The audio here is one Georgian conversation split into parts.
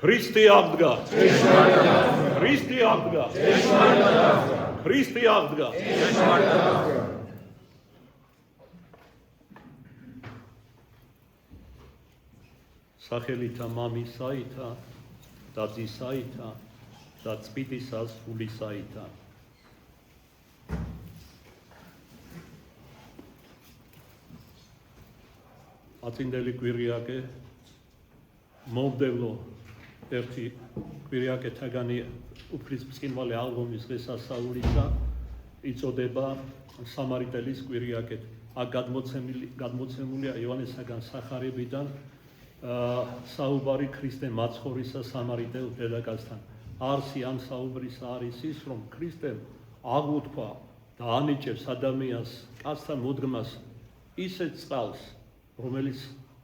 Christi abdga. Christi abdga. Christi abdga. Სახელითა მამისაითა და ძისაითა და წმინდისა სულისაითა. აწინდელი კვირიაკე მომდევლო ერთი კვირიაკეთაგანი უფლის ბრწყინვალე ალბომის დღესასწაულისა იწოდება სამარიტელის კვირიაკეთ. აქ გადმოცემულია იოანესაგან სახარებიდან საუბარი ქრისტე მაცხოვრისა სამარიტელ დედაკაცთან. არსი ამ საუბრისა არის ის, რომ ქრისტემ აღუთქვა და ანიჭებს ადამიანს კაცთან მოდგმას ისეთ წყალს,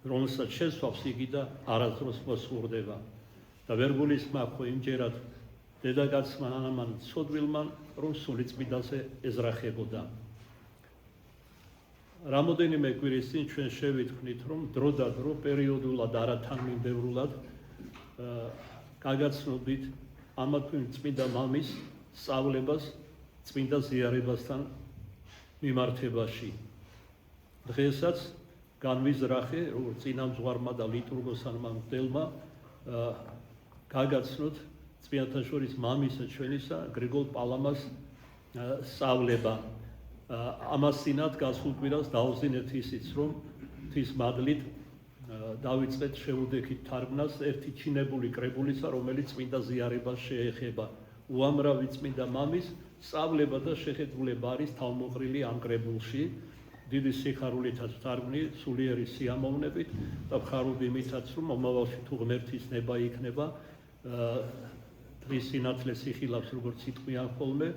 რომელსაც შესვავს იგი და არასდროს მოსურდება. და ვერ გულისხმობ იმჯერად დედაკაცმა ამან ცოდვილმან, რომ სულიწმიდაზე ეძრახებოდა. რამოდენიმე კვირის წინ ჩვენ შევიტყვნით, რომ დრო და დრო პერიოდულად არათანმიმდევრულად გაგაცნობით ამა თუ იმ წმინდა მამის სწავლებას წმინდა ზიარებასთან მიმართებაში. დღესაც განვიზრახე, როგორც წინამძღვარმა და ლიტურგოსანმა მღვდელმა გაგაცნოთ წმინდათა შორის მამისა ჩვენისა გრიგოლ პალამას სწავლება. ამასინად გასულ კვირას დავზინეთ ისიც, რომ ღვთის მადლით დავიწყეთ შეუდექით თარგმნას ერთი ჩინებული კრებულისა, რომელიც წმინდა ზიარებას შეეხება. უამრავი წმინდა მამის სწავლება და შეხედულება არის თავმოყრილი ამ კრებულში. დიდი სიხარულითაც თარგმნი, სულიერი სიამოვნებით და მხარული იმითაც, რომ მომავალში თუ ღმერთის ნება იქნება, დღის სინათლე სიხილავს, როგორც იტყვიან ხოლმე,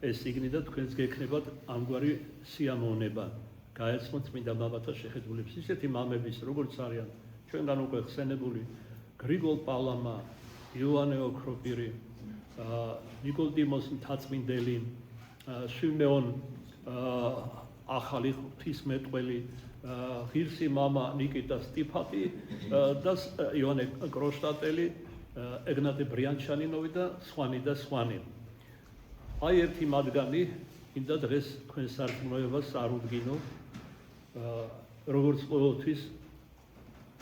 ეს იგნი და თქვენს გექნებათ ამგვარი სიამოვნება. გაეცნოთ წმინდა მამათა შეხედულებს. ისეთი მამების, როგორც არიან ჩვენგან უკვე ხსენებული გრიგოლ პალამა, იოანე ოქროპირი, ნიკოდიმოს მთაწმინდელი, შიმეონ ახალი ღვთისმეტყველი, ღირსი მამა ნიკიტა სტიფატი და იოანე კროშტატელი, ეგნატე ბრიანჩანინოვი და სხვანი. აი ერთი მათგანი მინდა დღეს თქვენ სარწმუნოებას არუდგინო, როგორც ყოველთვის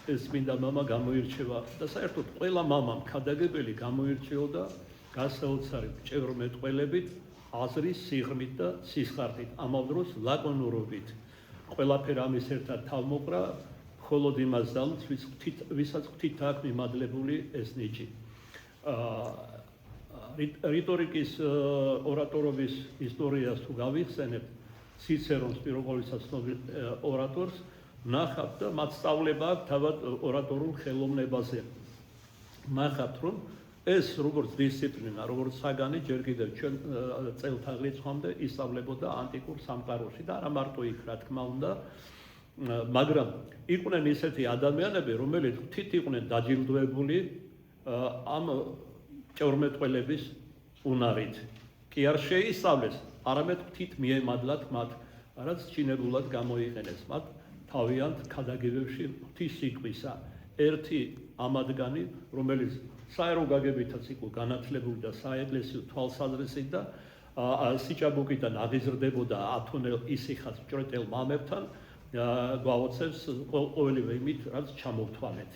ეს წმინდა მამა გამოირჩევა და საერთოდ ყველა მამამ ქადაგებელი გამოირჩეოდა გასაოცარი ჭევრმეტყველებით, აზრის სიღრმით და სისხარტით, ამავდროს დროს ლაკონურობით. ყველაფერი ამის ერთად თავმოყრა, მხოლოდ იმას ძალუც, ვისაც ღვთით აქვს მიმადლებული ეს ნიჭი. რიტორიკის ორატორობის ისტორიას თუ გავიხსენებთ, ციცერონს პირველყოლისა ცნობილ ორატორს ნახავთ და მათ სწავლება აქვს თავად ორატორულ ხელოვნებაზე. ნახავთ, რომ ეს როგორც დისციპლინა, როგორც საგანი ჯერ კიდევ ჩვენ წელთაღრიცხვამდე ისწავლებოდა ანტიკურ სამყაროში და არა მარტო იქ, რა თქმა უნდა, მაგრამ იყვნენ ისეთი ადამიანები, რომელიც ღვთით იყვნენ დაჯილდოებული ამ ჭევრმეტყველების უნარით. კი არ შეისწავლეს, არამედ ღვთით მიემადლათ მათ, რაც ჩინებულად გამოიყენეს მათ თავიანთ ქადაგებებში ღვთის სიკვისა. ერთი ამადგანი, რომელიც საერო გაგებითაც იყო განათლებული და საეკლესიო თვალსაზრისით და სიჭაბუკიდან აღიზრდებოდა ათონელ ისიხას ჭრეტელ მამებთან, გვაოცებს ყოველივე იმით, რაც ჩამოვთვალეთ.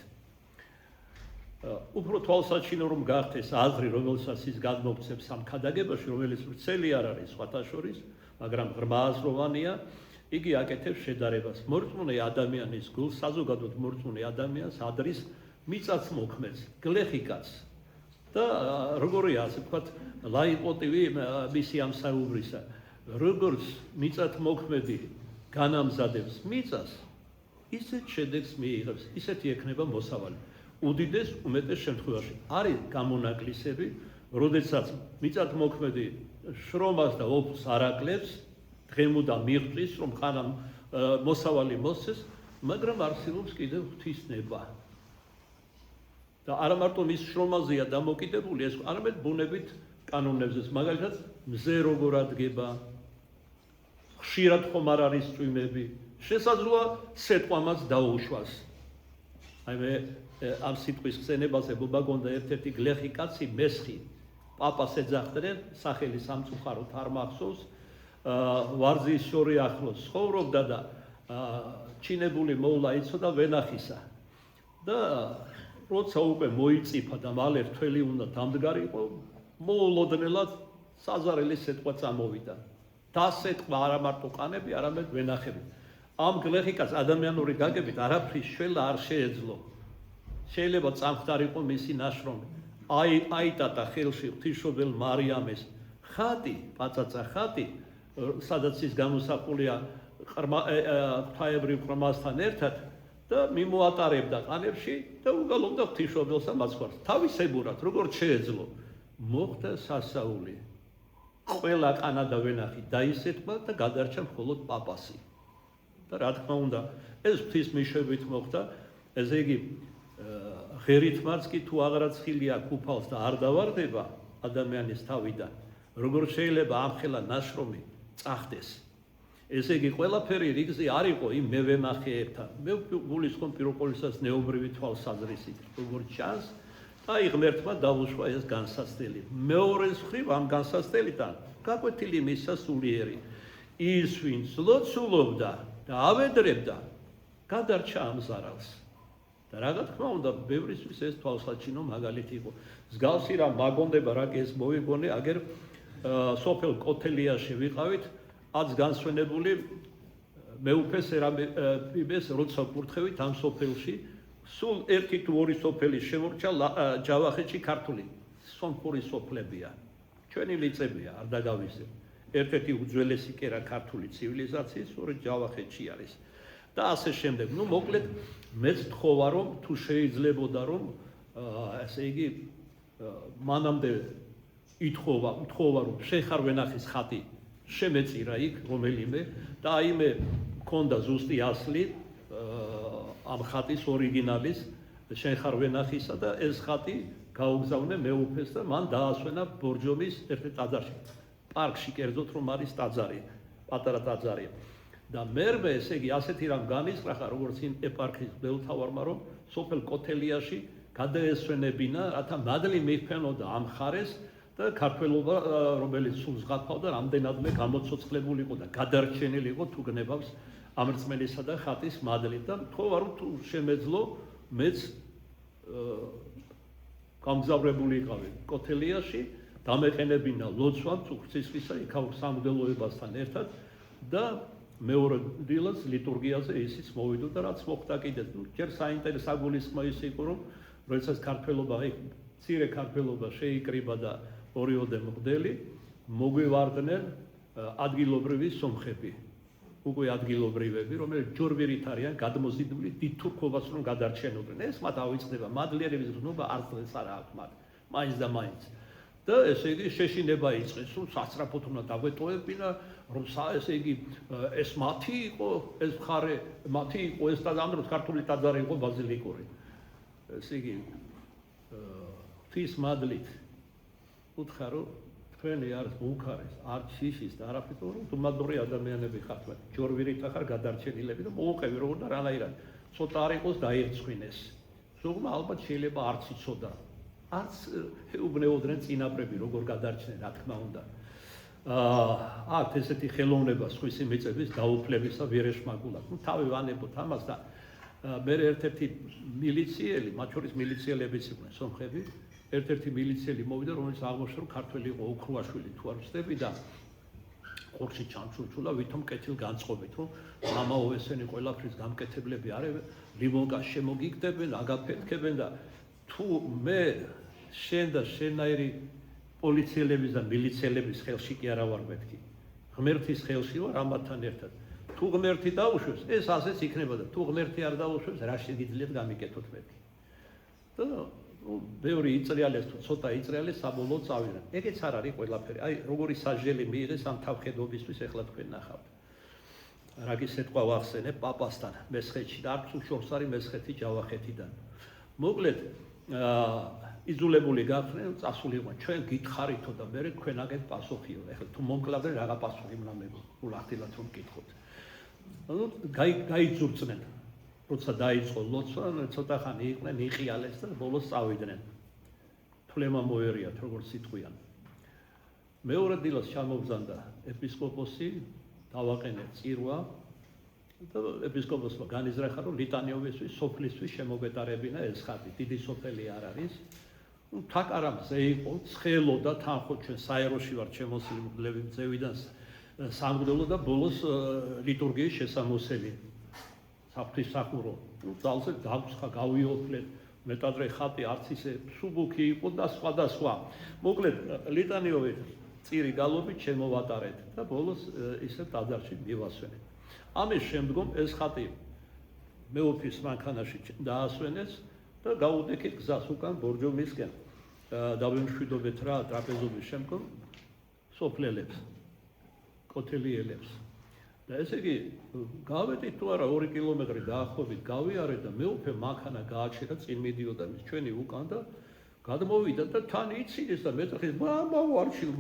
უფრო თვალსაჩინო რომ გახდეს აზრი, რომელსაც ის გადმოგცემს ამ ქადაგებაში, რომელიც ვრცელი არ არის სხვათა შორის, მაგრამ ღრმააზროვანია, იგი აკეთებს შედარებას. მორწმუნე ადამიანის გულს, საზოგადოდ მორწმუნე ადამიანს ადრის მიწათმოქმედს, გლეხი კაცს და როგორია ასე ვთქვათ, ლაიტმოტივი მისი ამ საუბრისა, როგორც მიწათმოქმედი განამზადებს მიწას, ისეთ შედეგს მიიღებს, ისეთი ექნება მოსავალი. უდიდეს უმეტეს შემთხვევაში არის გამონაკლისები, როდესაც მიწათმოქმედი შრომას და ოფს არ აკლებს, დღემოდა მიღწვის, რომ ხანამ მოსავალი მოსცეს, მაგრამ არსებობს კიდევ ღვთისნება. და არა მარტო მის შრომაზეა დამოკიდებული ეს, არამედ ბუნებით კანონებზეც, მაგალითად მზე როგორ ადგება, ხშირად ხომ არ არის წვიმები, შესაძლოა სეტყვამაც დაუშვას. აი მე ამ სიტყვის ხსენებაზე მოგონდა ერთ-ერთი გლეხი კაცი მესხი პაპას ეძახდნენ სახელი სამწუხაროდ არ მახსოვს ვარძის შორი ახლოს ცხოვრობდა და ჩინებული მოვლა იცოდა ვენახისა და როცა უკვე მოიწიფა და მალე რთველი უნდა დამდგარიყო მოულოდნელად საზარელი სიტყვა წამოვიდა დასეტყვა არა მარტო ყანები არამედ ვენახები ამ გლეხი კაცს ადამიანური გაგებით არაფრის შველა არ შეეძლო შეიძლება წამხდარიყო მისი ნაშრომი აიტატა ხელში ღვთისმშობელ მარიამეს ხატი პაწაწა ხატი სადაც ის გამოსახულია ღვთაებრივ ყრმასთან ერთად და მიმოატარებდა ყანებში და უგალობდა ღვთისმშობელსა მაცხვარს თავისებურად როგორც შეეძლო მოხდა სასაული ყველა ყანა და ვენახი დაისეტყვა და გადარჩა მხოლოდ პაპასი და რა თქმა უნდა ეს ღვთისმიშვებით მოხდა ესე იგი ღერით მარც კი თუ აღრაცხილია კუფალს და არ დავარდება ადამიანის თავიდან როგორც შეიძლება ამხელა ნაშრომი წახდეს ესე იგი ყველაფერი რიგზე არ იყო იმ მევენახეებთან მე გულისხმობ პირველყოლისას ნეობრივი თვალსაზრისით როგორც ჩანს აი ღმერთმა დაუშვა ეს განსასწრელი მეორეს მხრივ ამ განსასწრელიდან გაკვეთილი მისცა სულიერი ის ვინც ლოცულობდა და ავედრებდა გადარჩა ამ ზარალს და რა თქმა უნდა ბევრისთვის ეს თვალსაჩინო მაგალითი იყო მსგავსი რა მაგონდება რა ეს მოიგონე აგერ სოფელ კოთელიაში ვიყავით აც განსვენებული მეუფე სერამიბეს როცა ვკურთხევით ამ სოფელში სულ ერთი თუ ორი სოფელი შემორჩა ჯავახეთში ქართული სომხური სოფლებია ჩვენი მიწებია არ დაგავიზე ერთ-ერთი უძველესი კერა ქართული ცივილიზაციის სწორედ ჯავახეთში არის და ასე შემდეგ ნუ მოკლედ მეც თხოვა რომ თუ შეიძლებოდა რომ ესე იგი მანამდე ითხოვა რომ შეხარ ვენახის ხატი შემეწირა იქ რომელიმე და აი მე მქონდა ზუსტი ასლი ამ ხატის ორიგინალის შეხარ ვენახისა და ეს ხატი გაუგზავნე მეუფეს და მან დაასვენა ბორჯომის ერთ-ერთ ტაძარში პარკში კერძოდ რომ არის ტაძარი პატარა ტაძარი და მერმე ესე იგი ასეთი რამ განისწრახა როგორც იმ ეპარქიის მღვდელმთავარმა რომ სოფელ კოთელიაში გადაესვენებინა რათა მადლი მიჰფენოდა ამ ხარეს და ქართველობა რომელიც სულ ზღაპავდა რამდენადმე გამოცოცხლებული იყო და გადარჩენილი იყო თუ გნებავს ამრწმენისა და ხატის მადლით და თქო რომ თუ შემეძლო მეც გამგზავრებული იყავი კოთელიაში დამეყენებინა ლოცვამ ღვთისმშობლისა იქაურ სამღვდელოებასთან ერთად და მეორე დილას ლიტურგიაზე ისიც მოვიდო და რაც მოხდა კიდე ჯერ საინტერესო გულისხმობა ის იყო რომ როდესაც ქართველობა მცირე ქართველობა შეიკრიბა და ორიოდე მღვდელი მოგვივარდნენ ადგილობრივი სომხები უკვე ადგილობრივები რომელიც ჯორბირით არიან გადმოზიდული დიდ თურქობას რომ გადარჩენობდნენ ეს მათ ავიწყდება მადლიერების გზნობა არც არა აქვს მათ მაინც და მაინც და ესე იგი შეშინება იწყეს რომ სასწრაფოდ უნდა დაგვეტოვებინა რომ ესე იგი ეს მათი იყო ეს მხარე მათი იყო ეს ტაძარი ქართული ტაძარი იყო ბაზილიკური ესე იგი ღვთის მადლით უთხრა რომ თქვენი არის უხარეს არ შიშის და არაფერი რომ თუმადური ადამიანები ხართ ჯორვირით ახარ გადარჩენილები და მოუყევი როგორ და რანაირად ცოტა არ იყოს დაირწყვინეს ზოგმა ალბათ შეიძლება არც იცოდა არც ეუბნეოდნენ წინაპრები როგორ გადარჩნენ რა თქმა უნდა აქ ესეთი ხელოვნება სხვისი მიწების დაუფლებისა ვერეშმაგულად ნუ თავი ვანებოთ ამას და მე ერთ-ერთი მილიციელი მათ შორის მილიციელებიც იყვნენ სომხები ერთ-ერთი მილიციელი მოვიდა რომელიც აღმოჩნდა რომ ქართველი იყო ოქრუაშვილი თუ არ ვცდები და ხორში ჩამჩურჩულა ვითომ კეთილ განწყობით რომ მამაო ესენი ყველაფრის გამკეთებლები არიან ლიმონკას შემოგიგდებენ აგაფეთქებენ და თუ მე შენ და შენაირი პოლიციელების და მილიციელების ხელში კი არა ვარ მეთქი ღმერთის ხელში ვარ ამათთან ერთად თუ ღმერთი დაუშვებს ეს ასეც იქნება და თუ ღმერთი არ დაუშვებს რა შეგიძლიათ გამიკეთოთ მეთქი და ბევრი იწყრიალეს თუ ცოტა იწყრიალეს საბოლოოდ წავიდნენ ეგეც არ არის ყველაფერი აი როგორი სასჯელი მიიღეს ამ თავხედობისთვის ეხლა თქვენ ნახავთ რაგის ეთყვა ვახსენებ პაპასთან მესხეთში და არც უშორს არის მესხეთი ჯავახეთიდან მოკლედ იზოლებული გახდნენ წასულიყო ჩვენ გითხარითო და მე თქვენ აგეთ პასუხიო ეხლა თუ მომკლავდნენ რაღა პასუხი უნდა მეგო ულახდილად რომ გითხოთ ანუ გაიძურწნენ როცა დაიწყო ლოცვა, ცოტა ხანი იყვნენ, იყიალეს და ბოლოს წავიდნენ. თვლემა მოერიათ, როგორც სიტყვიან. მეორე დილას ჩამოგზანდა ეპისკოპოსი, დავაყენე წირვა და ეპისკოპოსმა განიზრახა, რომ ლიტანიოვისთვის, სოფლისთვის შემოგეტარებინა ეს ხატი. დიდი სოფელი არ არის. თაკარა მზე იყო, ცხელოდა, თანხო ჩვენ საეროში ვარ შემოსილი მგლები მძევიდან სამგდელო და ბოლოს ლიტურგიის შესამოსელი. საფრთხისახურო. ძალზე დაგვცხა, გავიოფლეთ. მეტადრე ხატი არც ისე სუბუქი იყო და სხვა. მოკლედ ლიტანიოვი წირი გალობით შემოვატარეთ და ბოლოს ისე ტაძარში მივასვენეთ. ამის შემდგომ ეს ხატი მეოფის მანქანაში დაასვენეს და გაუდექით გზას უკან ბორჯომისკენ. დავემშვიდობეთ რა ტრაპეზობის შემდგომ სოფლელებს, კოთელიელებს. და ესე იგი, გავედით თუ არა 2 კილომეტრი დაახლოებით გავიარეთ და მეუფე მანქანა გააჩერა, წინ მიდიოდა ჩვენი უკან და გადმოვიდა და თან იცინეს და მეწახეს, მამა ვარჩილ,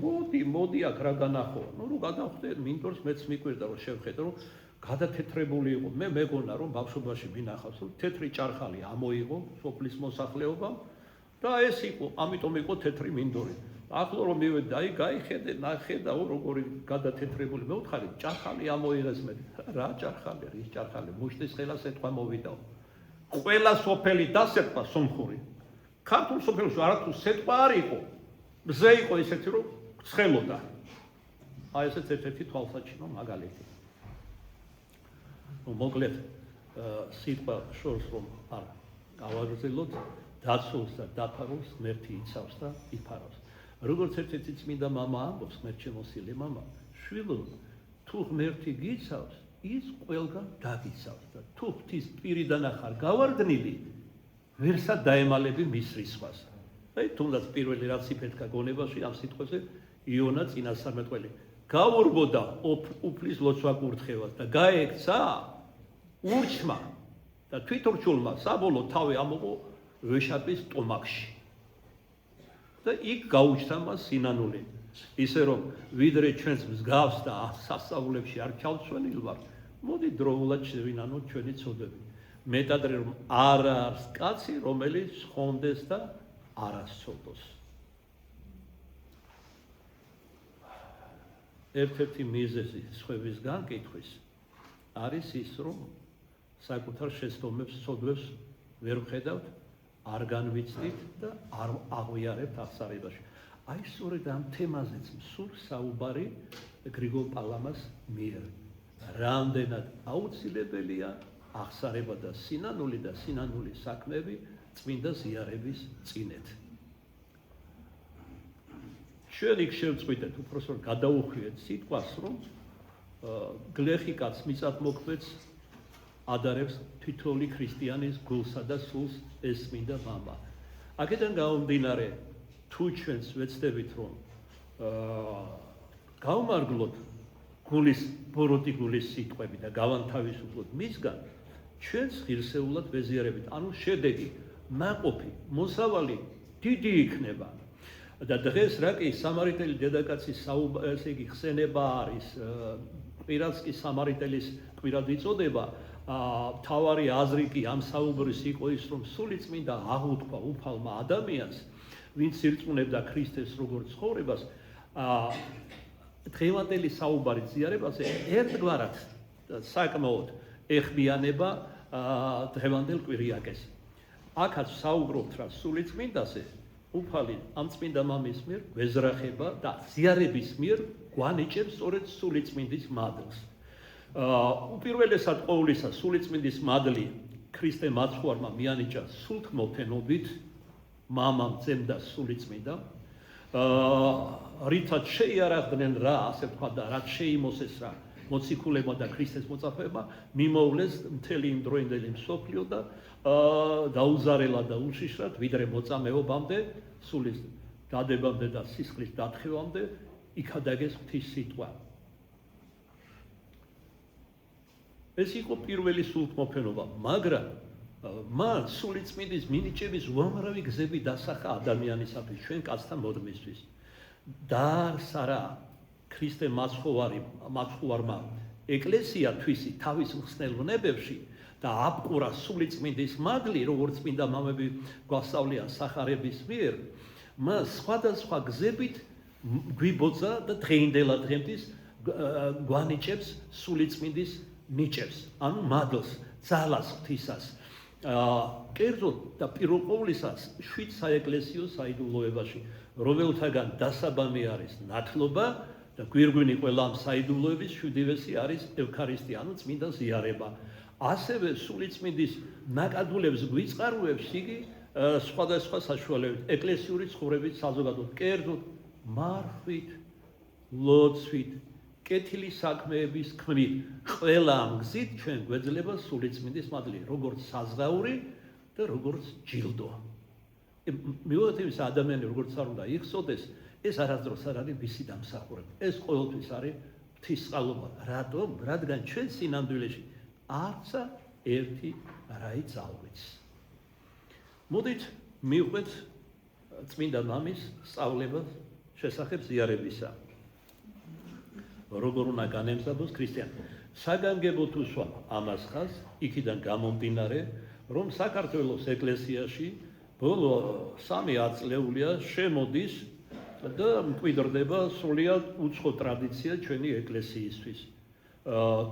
მოდი აქ რა განახო. ნუ გადავხვდე მინდორს მეც მიკვირდა რომ შევხედე რომ გადათეთრებული იყო. მე მეგონა რომ ბავშვობაში მინახავს რომ თეთრი ჭარხალი ამოიღო სოფლის მოსახლეობამ და ეს იყო, ამიტომ იყო თეთრი მინდორი. ახლო რომ მივედი, აი გაიხედე, ნახედაო როგორი გადათეთრებული. მე ვთხარი, ჭარხალი ამოიღეს მე. რა ჭარხალი, რის ჭარხალი, მუშტის ხელას ეთქვა მოვიდაო. ყველა სოფელი დასეთქვა სომხური. ქართულ სოფელში არათუ სეტყვა არ იყო. მზე იყო ისეთი რომ ცხელოდა. აი ესეც ერთ-ერთი თვალსაჩინო მაგალითი. მოკლედ სიტყვა შორს რომ არ გავაგრძელოთ, დაცულს და დაფარულს ღმერთი იცავს და იფარავს. როგორც ერთ-ერთი წმინდა მამა ამბობს, ღმერთშემოსილი მამა, შვილო, თუ ღმერთი გიცავს, ის ყველგან დაგიცავს და თუ ღვთის პირიდან ახარ გავარდნილი, ვერსად დაემალები მის რისხვას. აი თუნდაც პირველი რაც იფეთქა გონებაში ამ სიტყვაზე იონა წინასწარმეტყველი. გაურბოდა უფლის ლოცვა კურთხევას და გაექცა ურჩმა და თვითურჩულმა საბოლოო თავი ამოყო ვეშაპის ტომაკში. და იქ გაუჩნდა მას სინანული. ისე რომ ვიდრე ჩვენს მსგავს და სასწაულებში არ ჩავცვენილ ვარ, მოდი დროულად შევინანოთ ჩვენი ცოდები. მეტადრე რომ არ არის კაცი, რომელიც ხონდეს და არასწოდოს. ერთ-ერთი მიზეზი სხვების განკითხვის არის ის, რომ საკუთარ შეცდომებს, ცოდვებს ვერ ვხედავთ, არ განვიცდით და არ აღვიარებთ აღსარებაში. აი სწორედ ამ თემაზეც სულ საუბარი გრიგოლ პალამას მიერ. რამდენად აუცილებელია აღსარება და სინანული საქმეები წმინდა ზიარების წინეთ. ჩვენ იქ შევწყვიტეთ, უпроსტ გადაუხვიეთ სიტყვას, რომ გლეხი კაც მიწათმოქმედს ადარებს თითოეული ქრისტიანის გულსა და სულს ეს წმინდა მამა. აქედან გამომდინარე, თუ ჩვენს ვეცდებით, რომ გავმარგლოთ ბოროტი გულის სიტყვები და გავანთავისუფლოთ მისგან, ჩვენს ღირსეულად ვეზიარებით, ანუ შედეგი, ნაყოფი, მოსავალი დიდი იქნება. და დღეს რა კი სამარიტელი დედაკაცის ესე იგი ხსენება არის, კვირაცკის სამარიტელის კვირად იწოდება, თავარი აზრი კი ამ საუბრის იყო ის, რომ სული წმინდა აღუთქვა უფალმა ადამიანს, ვინც ირწმუნებდა ქრისტეს როგორც ცხოვრებას, დღევანდელი საუბარი ზიარებაზე ერთგვარად საკმაოდ ეხმიანება დღევანდელ კვირიაკეს. აქაც საუბრობთ რა სული წმინდაზე, უფალი ამ წმინდა მამის მიერ ვეზრახება და ზიარების მიერ გვანიჭებს სწორედ სული წმინდის მადლს. უპირველესად ყოვლისა სული წმინდის მადლი ქრისტე მაცხვარმა მიანიჭა სულთმოთენობით, მამამ ძემდა სული წმინდა, რითაც შეიარაღდნენ რა, ასე ვთქვა და რაც შეიმოსეს რა მოციქულებმა და ქრისტეს მოწაფეებმა, მიმოვლეს მთელი იმ დროინდელი მსოფლიო და დაუზარელა და უშიშრად, ვიდრე მოწამეობამდე, სულის დადებამდე და სისხლის დათხევამდე იქადაგეს ღვთის სიტყვა. ეს იყო პირველი სულთმოფენობა, მაგრამ მან სული წმინდის მინიჭების უამრავი გზები დასახა ადამიანისათვის, ჩვენ კაცთა მოდმისთვის. დაარსა რა ქრისტე მაცხოვარმა ეკლესია თვისი თავის მხსნელ ვნებებში და აბყურა სულიწმინდის მადლი, როგორც წმინდა მამები გვასწავლიან სახარების მიერ, მას სხვადასხვა გზებით გვიბოძა და დღეინდელად დღემდე გვანიჭებს სულიწმინდის ნიჭებს, ანუ მადლს, ძალას ღვთისას. კერძოდ და პირველ ყოვლისას 7 საეკლესიო საიდუმლოებაში, რომელთაგან დასაბამი არის ნათლობა და გვირგვინი ყველა ამ საიდუმლოების 7-ვესი არის ევქარისტია, ანუ წმინდა ზიარება. ასევე სულიწმინდის ნაკადულებს გვიწყაროებს იგი სხვადასხვა საშუალებით, ეკლესიური ცხოვრებით საზოგადოებრივ, კერძოდ მარხვით, ლოცვით, კეთილი საქმეების ქმნით, ყველა ამ გზით ჩვენ გვეძლება სულიწმინდის მადლი, როგორც საზღაური და როგორც ჯილდო. მიუხედავად იმისა, ადამიანი როგორც არ უნდა იხსოვდეს, ეს არასდროს არ არის მისი დამსახურება. ეს ყოველთვის არის ღვთისწყალობა. რატომ? რადგან ჩვენ სინამდვილეში არცა ერთი რაიც არ ვიცი. მოდით მივყვეთ წმინდა მამის სწავლებას შესახებ ზიარებისა. როგორ უნდა განემზადოს ქრისტიანი. საგანგებო თუ სვა ამას ხაზს, იქიდან გამომდინარე, რომ საქართველოს ეკლესიაში ბოლო 3 ათწლეულია შემოდის და მკვიდრდება სრულიად უცხო ტრადიცია ჩვენი ეკლესიისთვის.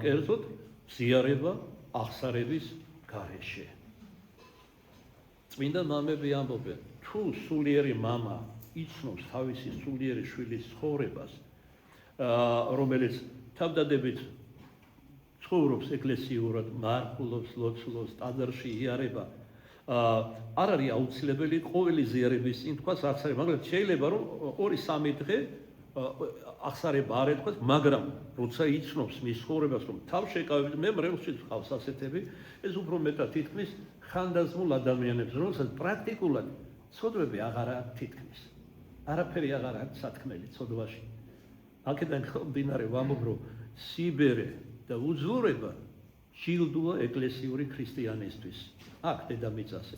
კერძოდ ზიარება აღსარების გარეშე. წმინდა მამები ამბობენ, თუ სულიერი მამა იცნობს თავისი სულიერი შვილის ცხოვრებას, რომელიც თავდადებით ცხოვრობს ეკლესიურად, მარხულობს, ლოცულობს, ტაძარში იარება, არ არის აუცილებელი ყოველი ზიარების წინ თქვას აღსარება, მაგრამ შეიძლება რომ 2-3 დღე აღსარება არ ეთქვას, მაგრამ როცა იცნობს მის ცხოვრებას, რომ თავშეკავებით, მე მრევლშიც ხავს ასეთები, ეს უფრო მეტად თითქმის ხანდაზმულ ადამიანებს, რომელსაც პრაქტიკულად ცოდვები აღარ აქვს თითქმის. არაფერი აღარ აქვს სათქმელი ცოდვაში. აქედან გამომდინარე ვამბობ, რომ სიბერე და უძლურება ჯილდოა ეკლესიური ქრისტიანისთვის. აქ დედამიწაზე.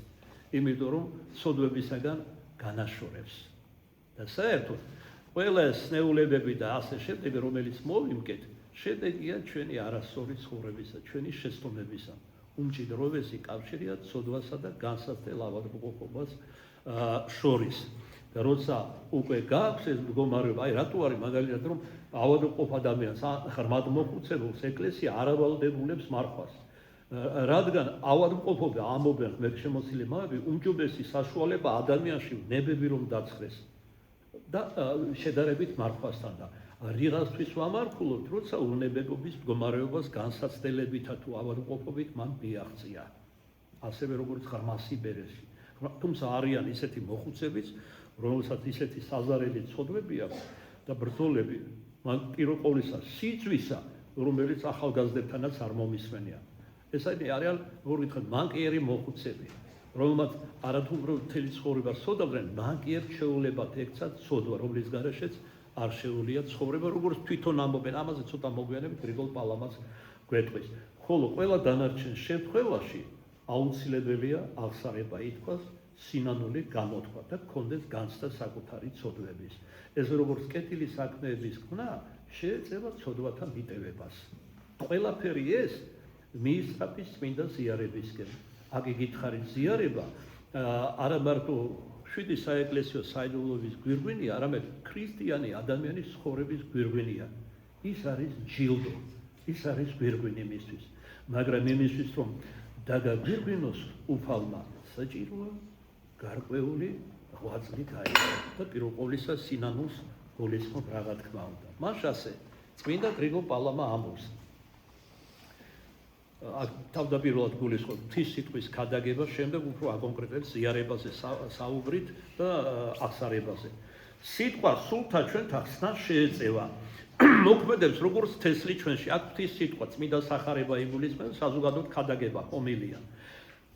იმიტომ რომ ცოდვებისაგან განაშორებს. და საერთოდ ყველა სნეულებები და ასე შემდეგ, რომელიც მოვიმკეთ, შედეგია ჩვენი არასწორი ცხოვრებისა, ჩვენი შეცდომებისა. უმჭიდროვესი კავშირია ცოდვასა და განსაცდელ ავადმყოფობას შორის. და როცა უკვე გააქვს ეს მდგომარეობა, აი რატო არის მაგალითად რომ ავადმყოფ ადამიანს ღრმად მოხუცებულს ეკლესია არ ავალდებულებს მარხვას. რადგან ავადმყოფობა ამობენ ღმერთშემოცილი მამები, უმჯობესი საშუალება ადამიანში ნებები რომ დაცხრეს და შედარებით მარხვასთან და რიღასთვის ვამარხულოთ, როცა უნებებობის მდგომარეობას განსაცდელებითა თუ ავადმყოფობით მან მიაღწია. ასევე როგორც ღრმა სიბერეში. თუმცა არიან ისეთი მოხუცებიც, რომელსაც ისეთი საზარელი ცოდვები აქვს და ბრძოლები, მან პირველ ყოვლისა სიძვისა, რომელიც ახალგაზრდებთანაც არ მომისმენია. ესენი არიან, როგორ ვიტყვით, მანკიერი მოხუცები, რომელმაც არათუ მთელი ცხოვრება სცოდავდნენ, მანკიერ ჩვეულებად ექცათ ცოდვა, რომლის გარეშეც არ შეუძლია ცხოვრება, როგორც თვითონ ამბობენ, ამაზე ცოტა მოგვიანებით გრიგოლ პალამაც გვეტყვის. ხოლო ყველა დანარჩენ შემთხვევაში აუცილებელია აღსარება ითქვას, სინანული გამოთქვა და გქონდეს განცდა საკუთარი ცოდვების. ეს როგორც კეთილი საქმეების ქმნა შეეწევა ცოდვათა მიტევებას. ყველაფერი ეს მიისწრაფის წმინდა ზიარებისკენ. აქ გითხარით ზიარება არა მარტო 7 საეკლესიო საიდუმლოების გვირგვინია, არამედ ქრისტიანი ადამიანის ცხოვრების გვირგვინია. ის არის ჯილდო, ის არის გვირგვინი მისთვის. მაგრამ იმისთვის რომ დაგაგვირგვინოს უფალმა საჭიროა გარკვეული ღვაწლი გაიგო და პირველ ყოვლისა სინანულს გულისხმობ რა თქმა უნდა. მას ასე წმინდა გრიგოლ პალამა ამბობს. თავდაპირველად გულისხმობ ღვთის სიტყვის ქადაგება, შემდეგ უფრო აკონკრეტებს ზიარებაზე საუბრით და აღსარებაზე. სიტყვა სულთა ჩვენთა ხსნას შეეწევა. მოქმედებს როგორც თესლი ჩვენში. აქ ღვთის სიტყვა წმინდა სახარება იგულისხმება, საზოგადოდ ქადაგება, ჰომილია.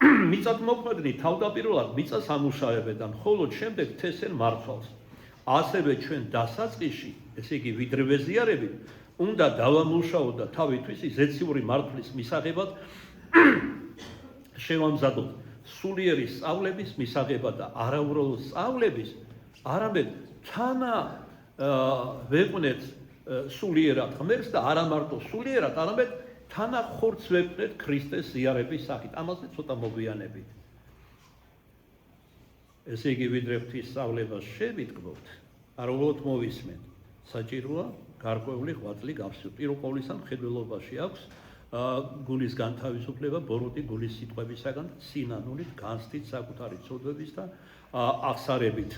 მიწათმოქმედნი თავდაპირველად მიწას ამუშავებენ, ხოლო შემდეგ თესენ მარცვალს. ასევე ჩვენ დასაწყისში, ესე იგი ვიდრე ზიარებით, უნდა დავამუშავოთ და თავისთვის ზეციური მართლის მისაღებად შევამზადოთ სულიერი სწავლების მისაღებად და არაუბრალოდ სწავლების, არამედ თანა ვეყვნეთ სულიერად ღმერთს და არა მარტო სულიერად, არამედ თანახორცს ვეპყრეთ ქრისტეს ზიარების სახით. ამაზე ცოტა მოგვიანებით. ესე იგი, ვიდრე ღვთისმსწავლებას შევიტყობთ, არ უბრალოდ მოვისმენთ. საჭიროა გარკვეული ღვაწლი გავსვით. პირველ ყოვლისა მხედველობაში აქვს გულის განთავისუფლება ბოროტი გულის სიტყვებისაგან, სინანულით, განცდით საკუთარი ცოდვების და აღსარებით.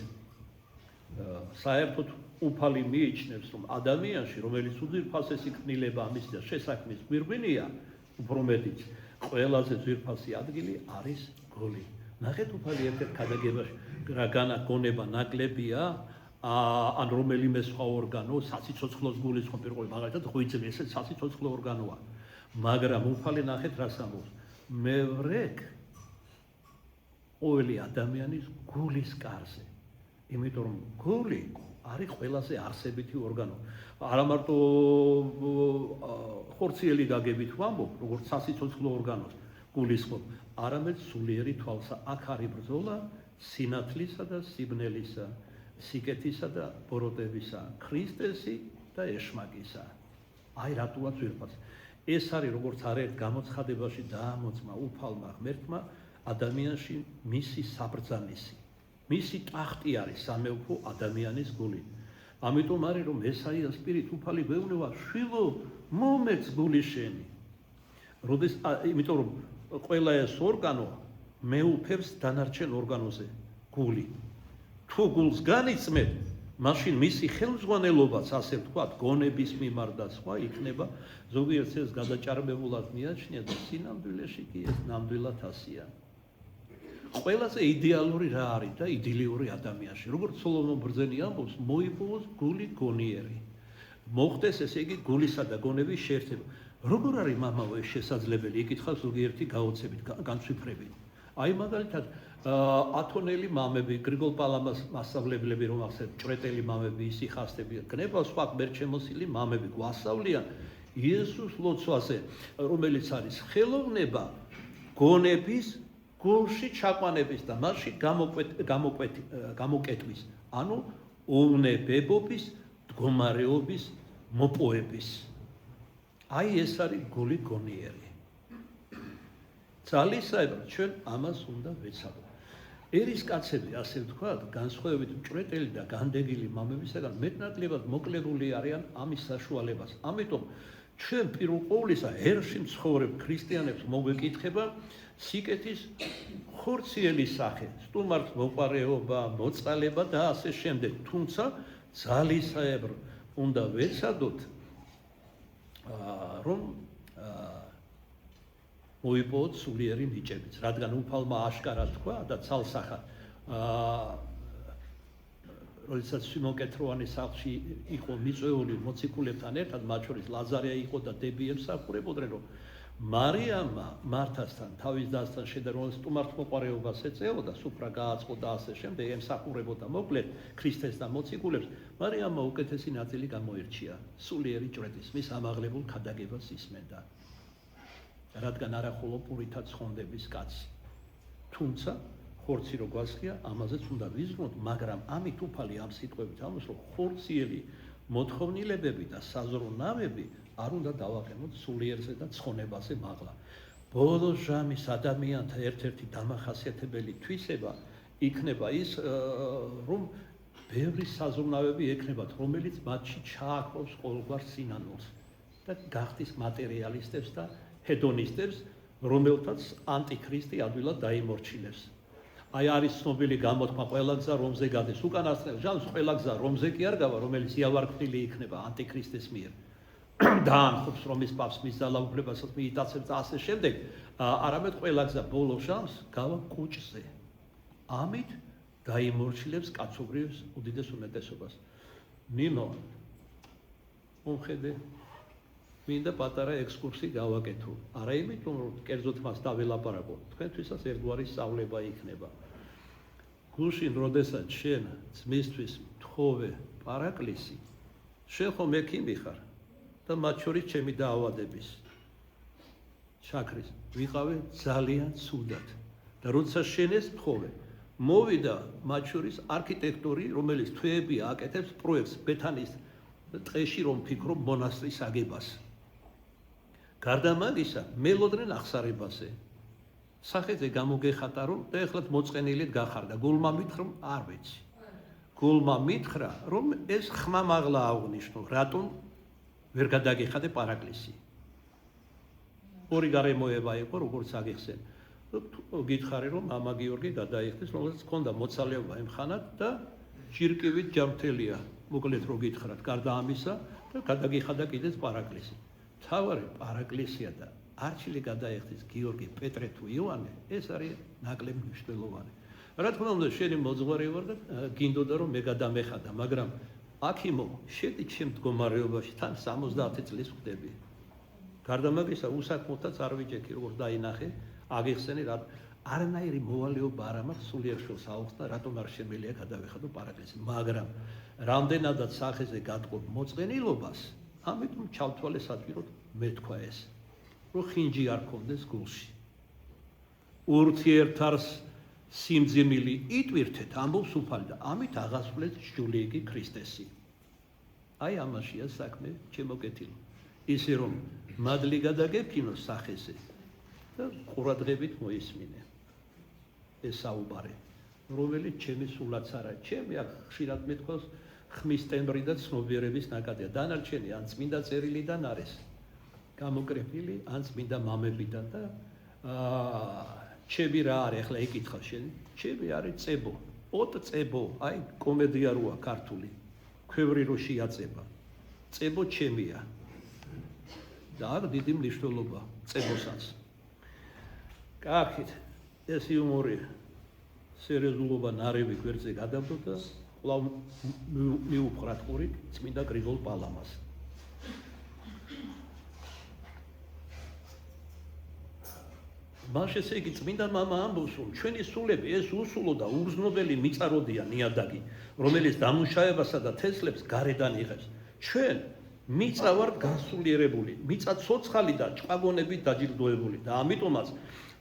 საერთოდ უფალი მიიჩნევს, რომ ადამიანში, რომელიც უძვირფასი სიქმნილება ამის და შესაქმნის გვირგვინია, უფრო მეტიც, ყველაზე ძვირფასი ადგილი არის გული. ნახეთ, უფალი ერთ-ერთ ქადაგებაში რა გონება ნაკლებია, ან რომელიმე სხვა ორგანო, საციცოცხლოს გულის ხომ პირველი მაგალითად ღვიძლი, ესე საციცოცხლო ორგანოა. მაგრამ უფალი ნახეთ რას ამბობს. მე ვრეკ ყოველი ადამიანის გულის კარზე. იმიტომ რომ გული არის ყველაზე არსებითი ორგანო. არა მარტო ხორციელი გაგებით ვამბობ, როგორც სასიცოცხლო ორგანოს გულისხმობ, არამედ სულიერი თვალსა. აქ არის ბრძოლა სინათლისა და სიბნელისა, სიკეთისა და ბოროტებისა, ქრისტესი და ეშმაკისა. აი რატოა ძვირფასი. ეს არის როგორც არაერთ გამოცხადებაში დაამოწმა უფალმა ღმერთმა ადამიანში მისი საბრძანისი. მისი ტახტი არის სამეუფო ადამიანის გული. ამიტომ არის რომ ესაიას პირით უფალი გვეუბნება, შვილო, მომეც გული შენი. იმიტომ რომ ყველა ეს ორგანო მეუფებს დანარჩენ ორგანოზე გული. თუ გულს განიწმებ, მაშინ მისი ხელმძღვანელობაც, ასე ვთქვათ, გონების მიმართ და სხვა იქნება, ზოგიერთს ეს გადაჭარბებულად მიაჩნია და სინამდვილეში კი ეს ნამდვილად ასია. ყველაზე იდეალური რა არის და იდილიური ადამიანში, როგორც სოლომონ ბრძენი ამბობს, მოიპოვოს გული გონიერი. მოხდეს ესე იგი გულისა და გონების შეერთება. როგორ არის მამაო ეს შესაძლებელი? იკითხავს ზოგიერთი გაოცებით, განცვიფრებით. აი მაგალითად ათონელი მამები, გრიგოლ პალამას მასწავლებლები, რომ ახსენებ, ჭრეტელი მამები, ისიხასტები, გნებავ სხვა ღმერთშემოსილი მამები გვასწავლიან იესოს ლოცვაზე, რომელიც არის ხელოვნება გონების გულში ჩაყვანების და მასში გამოკეტვის, ანუ უვნებებობის, მდგომარეობის მოპოვების. აი ეს არის გული გონიერი. ძალისაებრ ჩვენ ამას უნდა ვეცადოთ. ერისკაცები, ასე ვთქვათ, განსხვავებით მჭრეტელი და განდეგილი მამებისაგან მეტნაკლებად მოკლებული არიან ამის საშუალებას. ამიტომ ჩვენ პირველ ყოვლისა ერში მცხოვრებ ქრისტიანებს მოგვეკითხება სიკეთის ხორციელი სახე, სტუმარს მოყარეობა, მოწყალება და ასე შემდეგ. თუმცა ძალისაებრ უნდა ვეცადოთ რომ მოიპოვოთ სულიერი ნიჭებიც, რადგან უფალმა აშკარად თქვა და ცალსახად როდესაც სიმონ კეთროვანის სახლში იყო მიწვეული მოციქულებთან ერთად, მათ შორის ლაზარე იყო და დები ემსახურებოდნენ, რომ მარიამმა მართასთან თავის დასთან შედარებით სტუმარს მოყარეობას ეწეოდა, სუფრა გააწყო და ასე შემდეგ ემსახურებოდა მოკლედ ქრისტეს და მოციქულებს. მარიამმა უკეთესი ნაწილი გამოირჩია სულიერი ჭრეთის, მის ამაღლებულ ქადაგებას ისმენდა. რადგან არა ხოლო პურითად ცხონდების კაცი. თუმცა ხორცი რო გვასხია, ამაზეც უნდა ვიზრუნოთ, მაგრამ ამით უფალი ამ სიტყვებით ამბობს, რომ ხორციელი მოთხოვნილებები და საზრუნავები არ უნდა დავაყენოთ სულიერზე და ცხონებაზე მაღლა. ბოლო ჟამის ადამიანთა ერთ-ერთი დამახასიათებელი თვისება იქნება ის, რომ ბევრი საზრუნავები ექნებათ, რომელიც მათში ჩააქრობს ყოველგვარ სინანულს და გახდის მატერიალისტებს და ჰედონისტებს, რომელთაც ანტიქრისტი ადვილად დაიმორჩილებს. აი არის ცნობილი გამოთქმა, ყველა გზა რომზე გადის. უკანასკნელ ჟამს ყველა გზა რომზე კი არ გავა, რომელიც იავარქმნილი იქნება ანტიქრისტის მიერ. დაანხობს რომის პაპს მის ძალაუფლებასაც მიიტაცებს და ასე შემდეგ, არამედ ყველა გზა ბოლო ჟამს გავა კუჭზე. ამით დაიმორჩილებს კაცობრიოს უდიდეს უმეტესობას. ნინო, მომხედე, მინდა პატარა ექსკურსი გავაკეთო. არა იმიტომ, რომ კერძოდ მას დაველაპარაკო, თქვენთვისაც ერთგვარი სწავლება იქნება. გულში როდესაც შენ ძმისთვის მთხოვე პარაკლისი, შენ ხომ ექიმი ხარ და მათ შორის ჩემი დაავადების ჩაქრის ვიყავე ძალიან ცუდად. და როცა შენ ეს მთხოვე, მოვიდა მათ შორის არქიტექტორი, რომელიც თვეები აკეთებს პროექტს ბეთანის ტყეში, რომ ფიქრობ მონასტრის აგებას. გარდა მაგისა, მელოდნენ აღსარებაზე. სახეზე გამოგეხატა რომ და ეხლაც მოწყენილით გახარდა. გულმა მითხრა რომ არ ვიცი. გულმა მითხრა რომ ეს ხმა მაღლა აღნიშნო, რატომ ვერ გადაგეხადე პარაკლისი. ორი გარემოება იყო, როგორც აგიხსენ. გითხარი რომ მამა გიორგი გადაიხდეს, რომელსაც ჰქონდა მოცალება ემხანად და ჯირკივით ჯამთელია. მოკლედ რო გითხრათ, გარდა ამისა და გადაგიხადა კიდეც პარაკლისი. თავარი პარაკლისია და არჩილი გადაიხდეს გიორგი, პეტრე თუ იოანე, ეს არის ნაკლებ მნიშვნელოვანი. რა თქმა უნდა, შენი მოძღვარი ვარ და გინდოდა რომ მე გადამეხადა, მაგრამ აქიმო, შედი ჩემ მდგომარეობაში, თან 70 წლის ვხდები. გარდა მაგისა, უსაქმოთაც არ ვიჯექი, როგორც დაინახე, აგიხსენი რა არანაირი მოვალეობა არ მაქვს სულიერ შვილს აუხსნა, რატომ არ შემიძლია გადავეხადო პარაკლისი, მაგრამ რამდენადაც სახეზე გატყობ მოწყენილობას, ამიტომ ჩავთვალე საჭიროდ მეთქვა ეს, რომ ხინჯი არ ქონდეს გულში. ურთიერთარს სიმძიმილი იტვირთეთ, ამბობს უფალი და ამით აღასრულეთ ჯულიგი ქრისტესი. აი ამაშია საქმე, ჩემო კეთილო. ისე რომ მადლი გადაგეფინოს სახეზე და ყურადღებით მოისმინე. ეს საუბარი, რომელიც ჩემი სულაც არა, ჩემი აქ ხშირად მეთქოს ხმის ტემბრი და ცნობიერების ნაკადია. დანარჩენი ან წმინდა წერილიდან არის გამოკრეფილი, ან წმინდა მამებიდან და ჩემი რა არის, ახლა ეკითხა შენ, ჩემი არის წებო, წებო, აი კომედია როა ქართული, ქვევრი რო შეაწება. წებო ჩემია. და აქ დიდი მნიშვნელობა წებოსაც. კახით, ეს იუმორი სერიოზულობა ნარევი გვერდზე გადავდო და კვლავ მიუხრათ ყური წმინდა გრიგოლ პალამას. მას ესე იგი წმინდა მამა ამბობს, რომ ჩვენი სულები ეს უსულო და უგრძნობელი მიწაროდია ნიადაგი, რომელიც დამუშავებასა და თესლებს გარედან იღებს. ჩვენ მიწა ვართ განსულიერებული, მიწა ცოცხალი და ჭყაგონებით დაჯილდოებული და ამიტომაც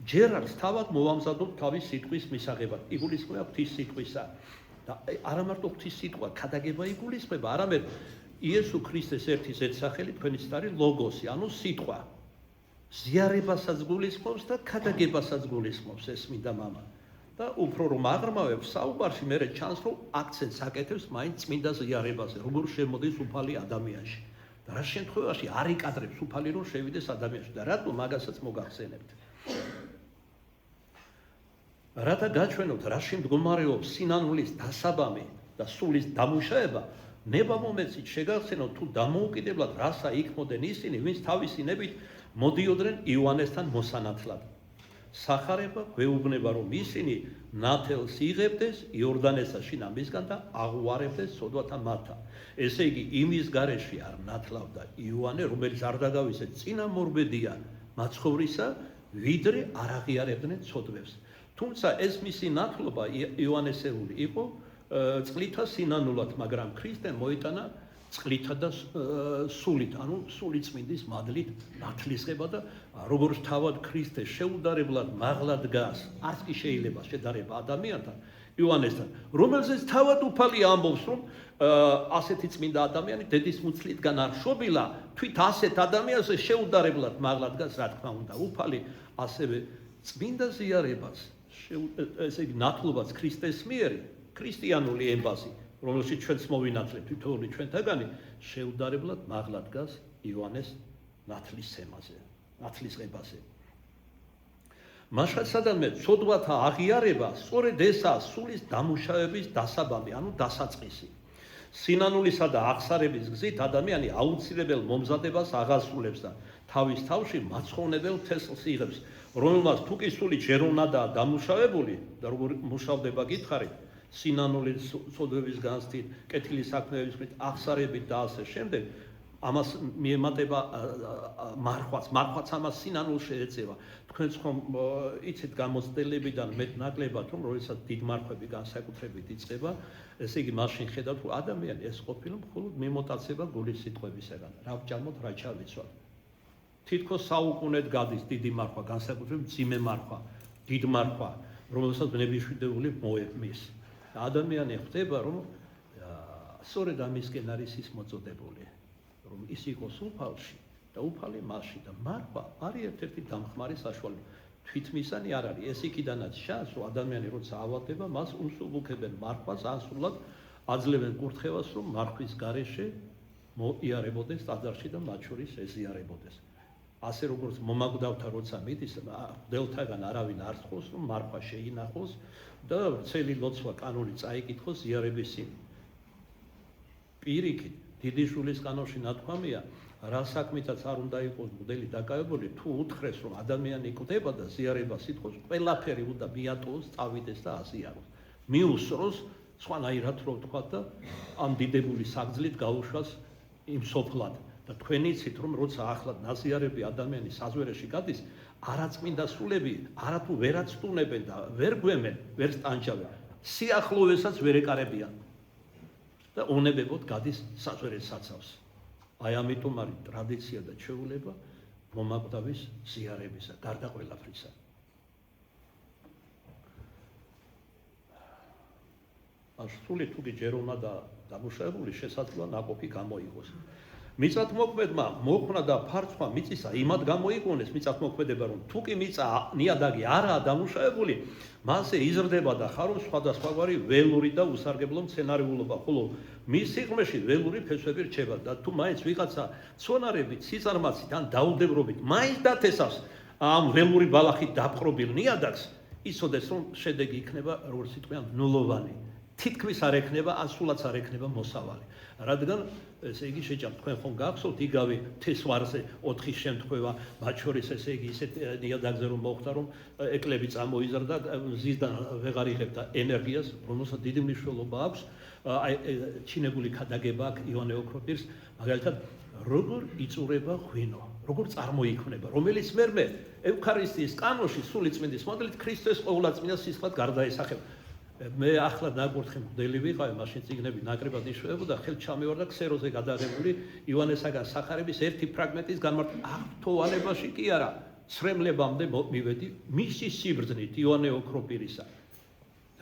ჯერ არც თავად მოვამზადოთ თავის სიტყვის მისაღებად. იგულისხმება ღვთის სიტყვისა და არა მარტო ღვთის სიტყვა, ქადაგება იგულისხმება, არამედ იესო ქრისტეს ერთი ზედსახელი თქვენიც არის ლოგოსი, ანუ სიტყვა. ზიარებასაც გულისხმობს და ქადაგებასაც გულისხმობს ეს მინდა მამა. და უფრო რომ აღრმავებს საუბარში, მე ჩანს რომ აქცენტს აკეთებს მაინც წმინდა ზიარებაზე, როგორ შემოდის უფალი ადამიანში. და რა შემთხვევაში არ იკადრებს უფალი რომ შევიდეს ადამიანში და რატო მაგასაც მოგახსენებთ. რათა გაჩვენოთ რაში მდგომარეობს სინანულის დასაბამი და სულის დამუშავება, ნება მომეცით შეგახსენოთ თუ დამოუკიდებლად რასა იქმოდნენ ისინი, ვინც თავისი ნებით მოდიოდნენ იოანესთან მოსანათლად. სახარება გვეუბნება რომ ისინი ნათელს იღებდეს იორდანესა შინა მისგან და აღვარებდეს სოდვათა მათთან. ესე იგი იმის გარეშე არ ნათლავდა იოანე, რომელიც არ დაგავიძეთ წინამორბედია მაცხოვრისა, ვიდრე არ აღიარებდნენ ცოდვებს. თუმცა ეს მისი ნათლობა იოანესეული იყო წყლითა სინანულად, მაგრამ ქრისტემ მოიტანა წყლითა და სულით, ანუ სულიწმინდის მადლით ნათლისღება და როგორც თავად ქრისტე შეუდარებლად მაღლა დგას, არც კი შეიძლება შედარება ადამიანთან, იოანესთან, რომელზეც თავად უფალი ამბობს, რომ ასეთი წმინდა ადამიანი დედის მუცლიდან არ შობილა, თვით ასეთ ადამიანზე შეუდარებლად მაღლა დგას, რა თქმა უნდა, უფალი ასევე წმინდა ზიარებას, ესე იგი ნათლობას ქრისტეს მიერ, ქრისტიანული ემბაზი, რომელშიც ჩვენც მოვინათლებთ თითოეული ჩვენთაგანი შეუდარებლად მაღლა დგას იოანეს ნათლისცემაზე, ნათლისღებაზე. მაშხად სადამე ცოდვათა აღიარება სწორედ ესაა სულის დამუშავების დასაბამი, ანუ დასაწყისი. სინანულისა და აღსარების გზით ადამიანი აუცილებელ მომზადებას აღასრულებს და თავის თავში მაცხოვნებელ თესლს იღებს, რომელმაც თუ კი სული ჯერ უნდაა დამუშავებული და როგორ მუშავდება გითხარით, სინანულის ცოდვების განცდით, კეთილის საქმეების მხრით, აღსარებით და ასე შემდეგ, ამას მიემატება მარხვაც ამას სინანულს შეეწევა. თქვენც ხომ იცით გამოცდილებიდან მეტ ნაკლებად, რომ როდესაც დიდ მარხვები განსაკუთრებით იწყება, ესე იგი მაშინ ხედავთ, რომ ადამიანი ეს ყოფილი მხოლოდ მიმოტაცება გულის სიტყვებისაგან. რა ვჭამოთ, რა ჩავიცვალ. თითქოს საუკუნედ გადის დიდი მარხვა, განსაკუთრებით მძიმე მარხვა, დიდ მარხვა, რომელსაც ნებისმიერი მოეპმის. ადამიანი ხვდება, რომ სწორედ ამისკენ არის ის მოწოდებული, რომ ის იყოს უფალში და უფალი მასში და მარხვა არის ერთ-ერთი დამხმარე საშუალება. თვითმისანი არ არის. ეს იქიდანაც ჩანს, რომ ადამიანი როცა ავადდება, მას უსუბუქებენ მარხვას, ასრულად აძლევენ კურთხევას, რომ მარხვის გარეშე მოიარებოდეს ტაძარში და მათ შორის ეზიარებოდეს. ასე როგორც მომაკვდავთა როცა მიდის, მღვდელთაგან არავინ არ სთხოვს, რომ მარხვა შეინახოს და ვრცელი ლოცვა კანონი წაიკითხოს ზიარების წინ. პირიქით, დიდი შულის კანონში ნათქვამია, რა საქმითაც არ უნდა იყოს მღვდელი დაკავებული, თუ უთხრეს, რომ ადამიანი კვდება და ზიარებას ითხოვს, ყველაფერი უნდა მიატოვოს, წავიდეს და აზიაროს. მიუსროს, სხვანაირად რო ვთქვათ და ამ დიდებული საგძლით გაუშვას იმ სოფლად. და თქვენ იცით, რომ როცა ახლად ნაზიარები ადამიანის საზვერეში გადის, არაწმინდა სულები არათუ ვერაც სტუნებენ და ვერ გვემენ, ვერ სტანჯავენ, სიახლოვესაც ვერ ეკარებიან და უნებებოდ გადის საზვერეს საცავს. აი ამიტომ არის ტრადიცია და ჩვეულება მომაკვდავის ზიარებისა, გარდა ყველაფრისა. სული თუ ჯერ უნდა და დამუშავებული შესაძლოა ნაკოფი გამოიღოს. მიწათმოქმედმა მოხმნა და ფარცხვა მიწისა იმად გამოიგონეს მიწათმოქმედება, რომ თუ კი მიწა ნიადაგი არაა დამუშავებული, მასზე იზრდება და ხარობს სხვადასხვაგვარი ველური და უსარგებლო მცენარეულობა, ხოლო მის სიღრმეში ველური ფესვები რჩება და თუ მაინც ვიღაცა ცონარებით, სიწარმაცით ან დაუდებრობით მაინც დათესავს ამ ველური ბალახით დაპყრობილ ნიადაგს, იცოდეს, რომ შედეგი იქნება, როგორც იტყვიან, ნულოვანი. თითქმის არ ექნება, ან სულაც არ ექნება მოსავალი. რადგან ესე იგი შეჭამ თქვენ ხომ გახსოვთ იგავი თესვარზე 4 შემთხვევა, მათ შორის ესე იგი ისეთ ნიადაგზე რომ მოხდა, რომ ეკლები წამოიზარდა, მზისგან ვეღარ იღებდა ენერგიას, რომელსაც დიდი მნიშვნელობა აქვს. აი ჩინებული ქადაგება აქვს ივანე ოქროპირს, მაგალითად, როგორ იწურება ღვინო, როგორ წარმოიქმნება, რომელიც მერმე ევქარისტიის კანონში სული წმინდის მოდელით ქრისტეს ყოვლადწმინდა სისხლად გარდაესახება. მე ახლა დაკურთხე მღვდელი ვიყავი, მაშინ წიგნები ნაკრებად იშვებოდა, ხელთ ჩამევარდა ქსეროზე გადაღებული ივანესაგან სახარების ერთი ფრაგმენტის განმარტება. აქტუალებაში კი არა, ცრემლებამდე მივედი მისი სიბრძნით ივანე ოქროპირისა.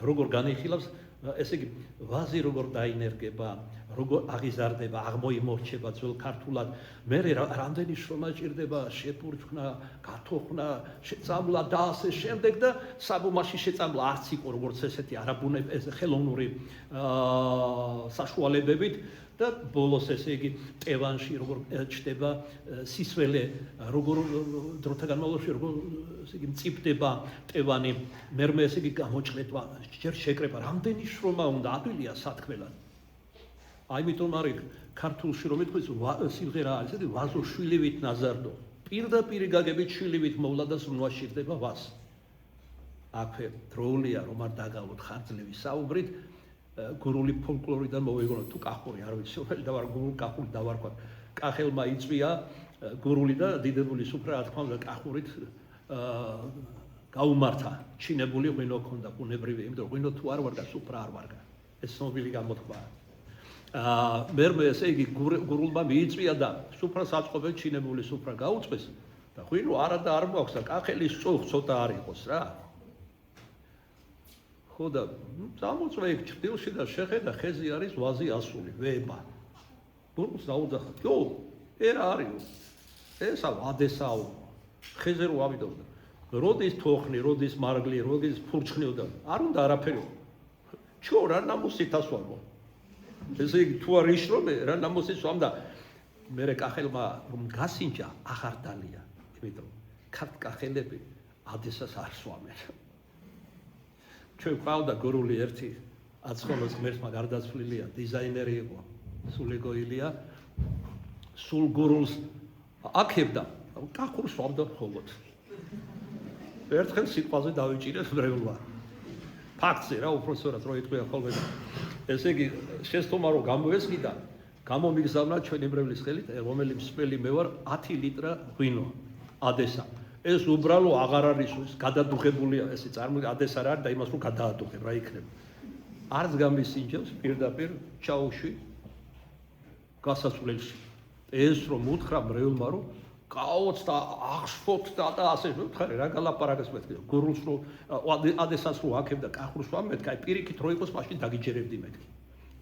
როგორ განიხილავს, ესე იგი, ვაზი როგორ დაინერგება, როგორ აღიზარდება, აღმოიმორჩება ძველ ქართულად, მე რამდენი შრომა ჭირდება, შეფურჩქნა, გათოხნა, შეწამლა და ასე შემდეგ და საბუმაში შეწამლა არც იყო როგორც ესეთი ხელოვნური საშუალებებით და ბოლოს ესე იგი ტევანში როგორ ჩდება სისველე, როგორ დროთა განმავლობაში როგორ ესე იგი მწიფდება ტევანი, მერმე ესე იგი გამოჭრება, ჯერ შეკრება, რამდენი შრომა უნდა ადვილია სათქმელად. აიმიტომ არის ქართულში რომ ითქვის სიმღერა არის, ესეთი ვაზო შვილივით ნაზარდო. პირდაპირ გაგებით შვილივით მოვლა და ზრუნვა შირდება ვას. აქვე დროულია რომ არ დაგავოთ ხარძლების საუბრით, გურული ფოლკლორიდან მოვიგონოთ თუ კახური არ ვიცი, დავარ გურულ კახური დავარქვათ. კახელმა იწვია გურული და დიდებული სუფრა რა თქმა უნდა კახურით გაუმართა. ჩინებული ღვინო ქონდა ბუნებრივი, იმიტომ რომ ღვინო თუ არ ვარგა, სუფრა არ ვარგა. ეს ცნობილი გამოთქმაა. მერმე ესე იგი გურულმა მიიწვია და სუფრას აწყობენ, ჩინებული სუფრა გაუწყვეს და ღვინო არა და არ მოაქვს და კახელის წოხ ცოტა არ იყოს რა. ხო და წამოწვა იქ ჭრილში და შეხედა ხეზი არის ვაზი ასული, ვება. ბურყს დაუძახა. იო, ერა არის. ესა ვადესაო. ხეზე რო ავიდოდა. როდის თოხნი, როდის მარგლი, როდის ფურჩხნიოდა. არ უნდა არაფერი. ჩო რა ნამუსით ასვამო. ესე იგი თუ არ იშრომე, რა ნამუსით სვამ და მერე კახელმა რომ გასინჯა აღარ დალია. იმიტომ ქართ კახელები ადესას არ სვამენ. ჩვენ ყავდა გურული ერთი აცხონოს ღმერთმა გარდაცვლილია, დიზაინერი იყო, სულეგოილია, სულ გურულს აქებდა, კახურს სვამდა მხოლოდ. ერთხელ სიტყვაზე დავიჭირეს ბრევლვა. ფაქტზე რა უბრალოდ რო იტყვია ხოლმე. ესე იგი შეცდომა რომ გამოესყიდა, გამომიგზავნა ჩვენი ბრევლის ხელით, რომელიც მსმელი მე ვარ 10 ლიტრა ღვინო ადესა. ეს უბრალო აღარ არის გადადუღებულია, ესე წარმოიდგინე ადეს არ არის და იმას რომ გადაადუღებ რა იქნება. არც გამისინჯებს პირდაპირ ჩაუშვი გასასვლელში. ეს რომ უთხრა ბრევლმა რომ გაოცდა აღშფოთ და ასე ვთქარი რა გალაპარაკეს მეთქი გურულს რო ადესას რო აქებდა კახურს ვამეთქი აი პირიქით რო იყოს მაშინ დაგიჯერებდი მეთქი.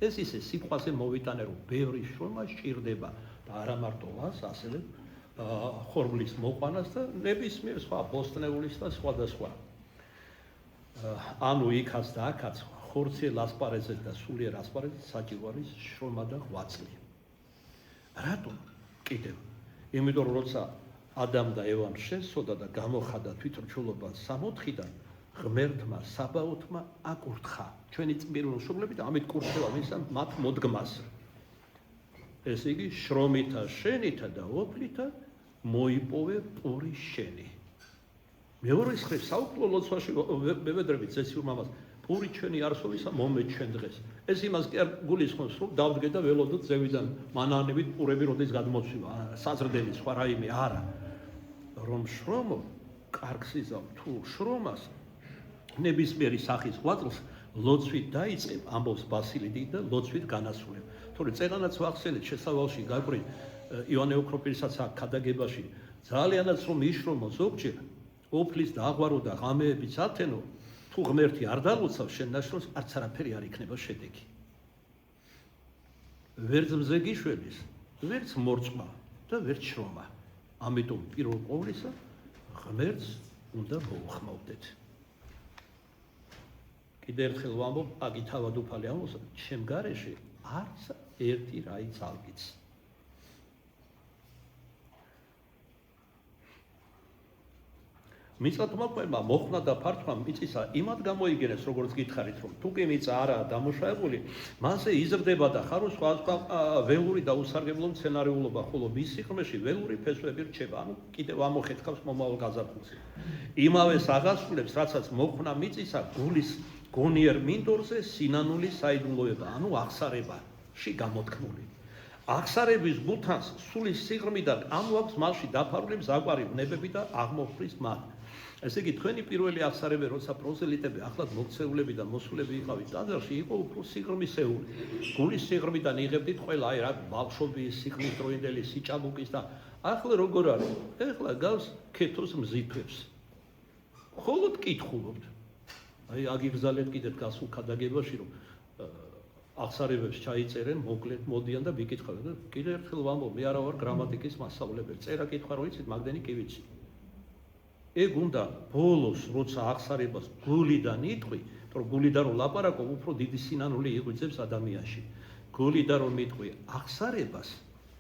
ეს ისე სიყვაზე მოვიტანე რომ ბევრი შრომა სჭირდება და არა მარტო ვას ასევე ხორბლის მოყვანას და ნებისმიერ სხვა ბოსტნეულის და სხვადასხვა ანუ იქაც და აქაც ხორციელ ასპარეზზე და სულიერ ასპარეზზე საჭირო არის შრომა და ღვაწლი. რატომ? კიდევ იმიტომ რომ როცა ადამ და ევამ შესწოდა და გამოხადა თვითრჩულობა 64-დან ღმერთმა საბაოთმა აკურთხა ჩვენი წმინდულობით და ამით კურთხევა მისცა მათ მოდგმას. ესე იგი შრომითა შენითა და ოფლითა მოიპოვე პური შენი. მეორე მხრივ საუკუნო ლოცვაში მევედრებით წესიურ მამას პური ჩვენი არსობისა მომეც ჩვენ დღეს. ეს იმას კი არ გულისხმობს რომ დავდგე და ველოდოთ ზევიდან მანანებით პურები როდის გადმოცვივა საზრდელი სხვა რაიმე არა. რომ შრომო კარგს იზამ თუ შრომას ნებისმიერი სახის ღვაწლს ლოცვით დაიწყებ ამბობს ბასილი და ლოცვით განასრულებ. თორე წერანაც ვახსენეთ შესავალში გაგვრი ივანე ოქროპირისაც აქ ქადაგებაში ძალიანაც რომ იშრომო ზოგჯერ ოფლის დააღვარო და ღამეებიც ათენო თუ ღმერთი არ დალოცავს შენ ნაშრომს არც არაფერი არ იქნება შედეგი. ვერც მზე გიშველის, ვერც მორწმა და ვერც შრომა. ამიტომ პირველ ყოვლისა ღმერთს უნდა მოუხმოვდეთ. კიდევ ერთხელ ვამბობ, აკი თავადუფალი ამბობს, ჩემ გარეშე არც ერთი რაიც ალგიც. მიწათმოქმედმა მოხდა და ფართვა მიწისა იმად გამოიგენეს, როგორც გითხარით, რომ თუ კი მიწა არაა დამუშავებული, მასზე იზრდება და ხაროს სხვა ველური და უსარგებლო მცენარეულობა, ხოლო მის სიღრმეში ველური ფესვები რჩება. ანუ კიდევ ამოხეთქავს მომავალ გაზაფხულს. იმავეს აღასრულებს, რაცაც მოხდა მიწისა გულის გონიერ მინდორზე სინანულის საიდუმლოება, ანუ აღსარებაში გამოთქმული. აღსარების გულთანს სულის სიღრმიდან ამოაქვს მასში დაფარული მზაგვარი ვნებები და აღმოფხრის მათ. ესე იგი თქვენი პირველი აღსარები, როცა პროზელიტები ახლად მოქცეულები და მოსულები იყავით ტაძარში, იყო უფრო სიღრმისეული. გულის სიღრმიდან იღებდით ყველა აი რა ბავშვობის, სიხლის დროინდელი, სიჭაბუკის და ახლა როგორ არის? ეხლა გავს ქეთოს მზიფებს. მხოლოდ კითხულობთ. აი აგიგზალეთ კიდევ გასულ ქადაგებაში რომ აღსარებებს ჩაიწერენ, მოკლედ მოდიან და ვიკითხავენ და კიდევ ერთხელ ვამბობ, მე არა ვარ გრამატიკის მასწავლებელი. წერა კითხვა რო იცით, მაგდენი კი ვიცი. ეგ უნდა ბოლოს, როცა აღსარებას გულიდან იტყვი, რომ გულიდან რომ ლაპარაკობ, უფრო დიდი სინანული იღვიძებს ადამიანში. გულიდან რომ იტყვი აღსარებას,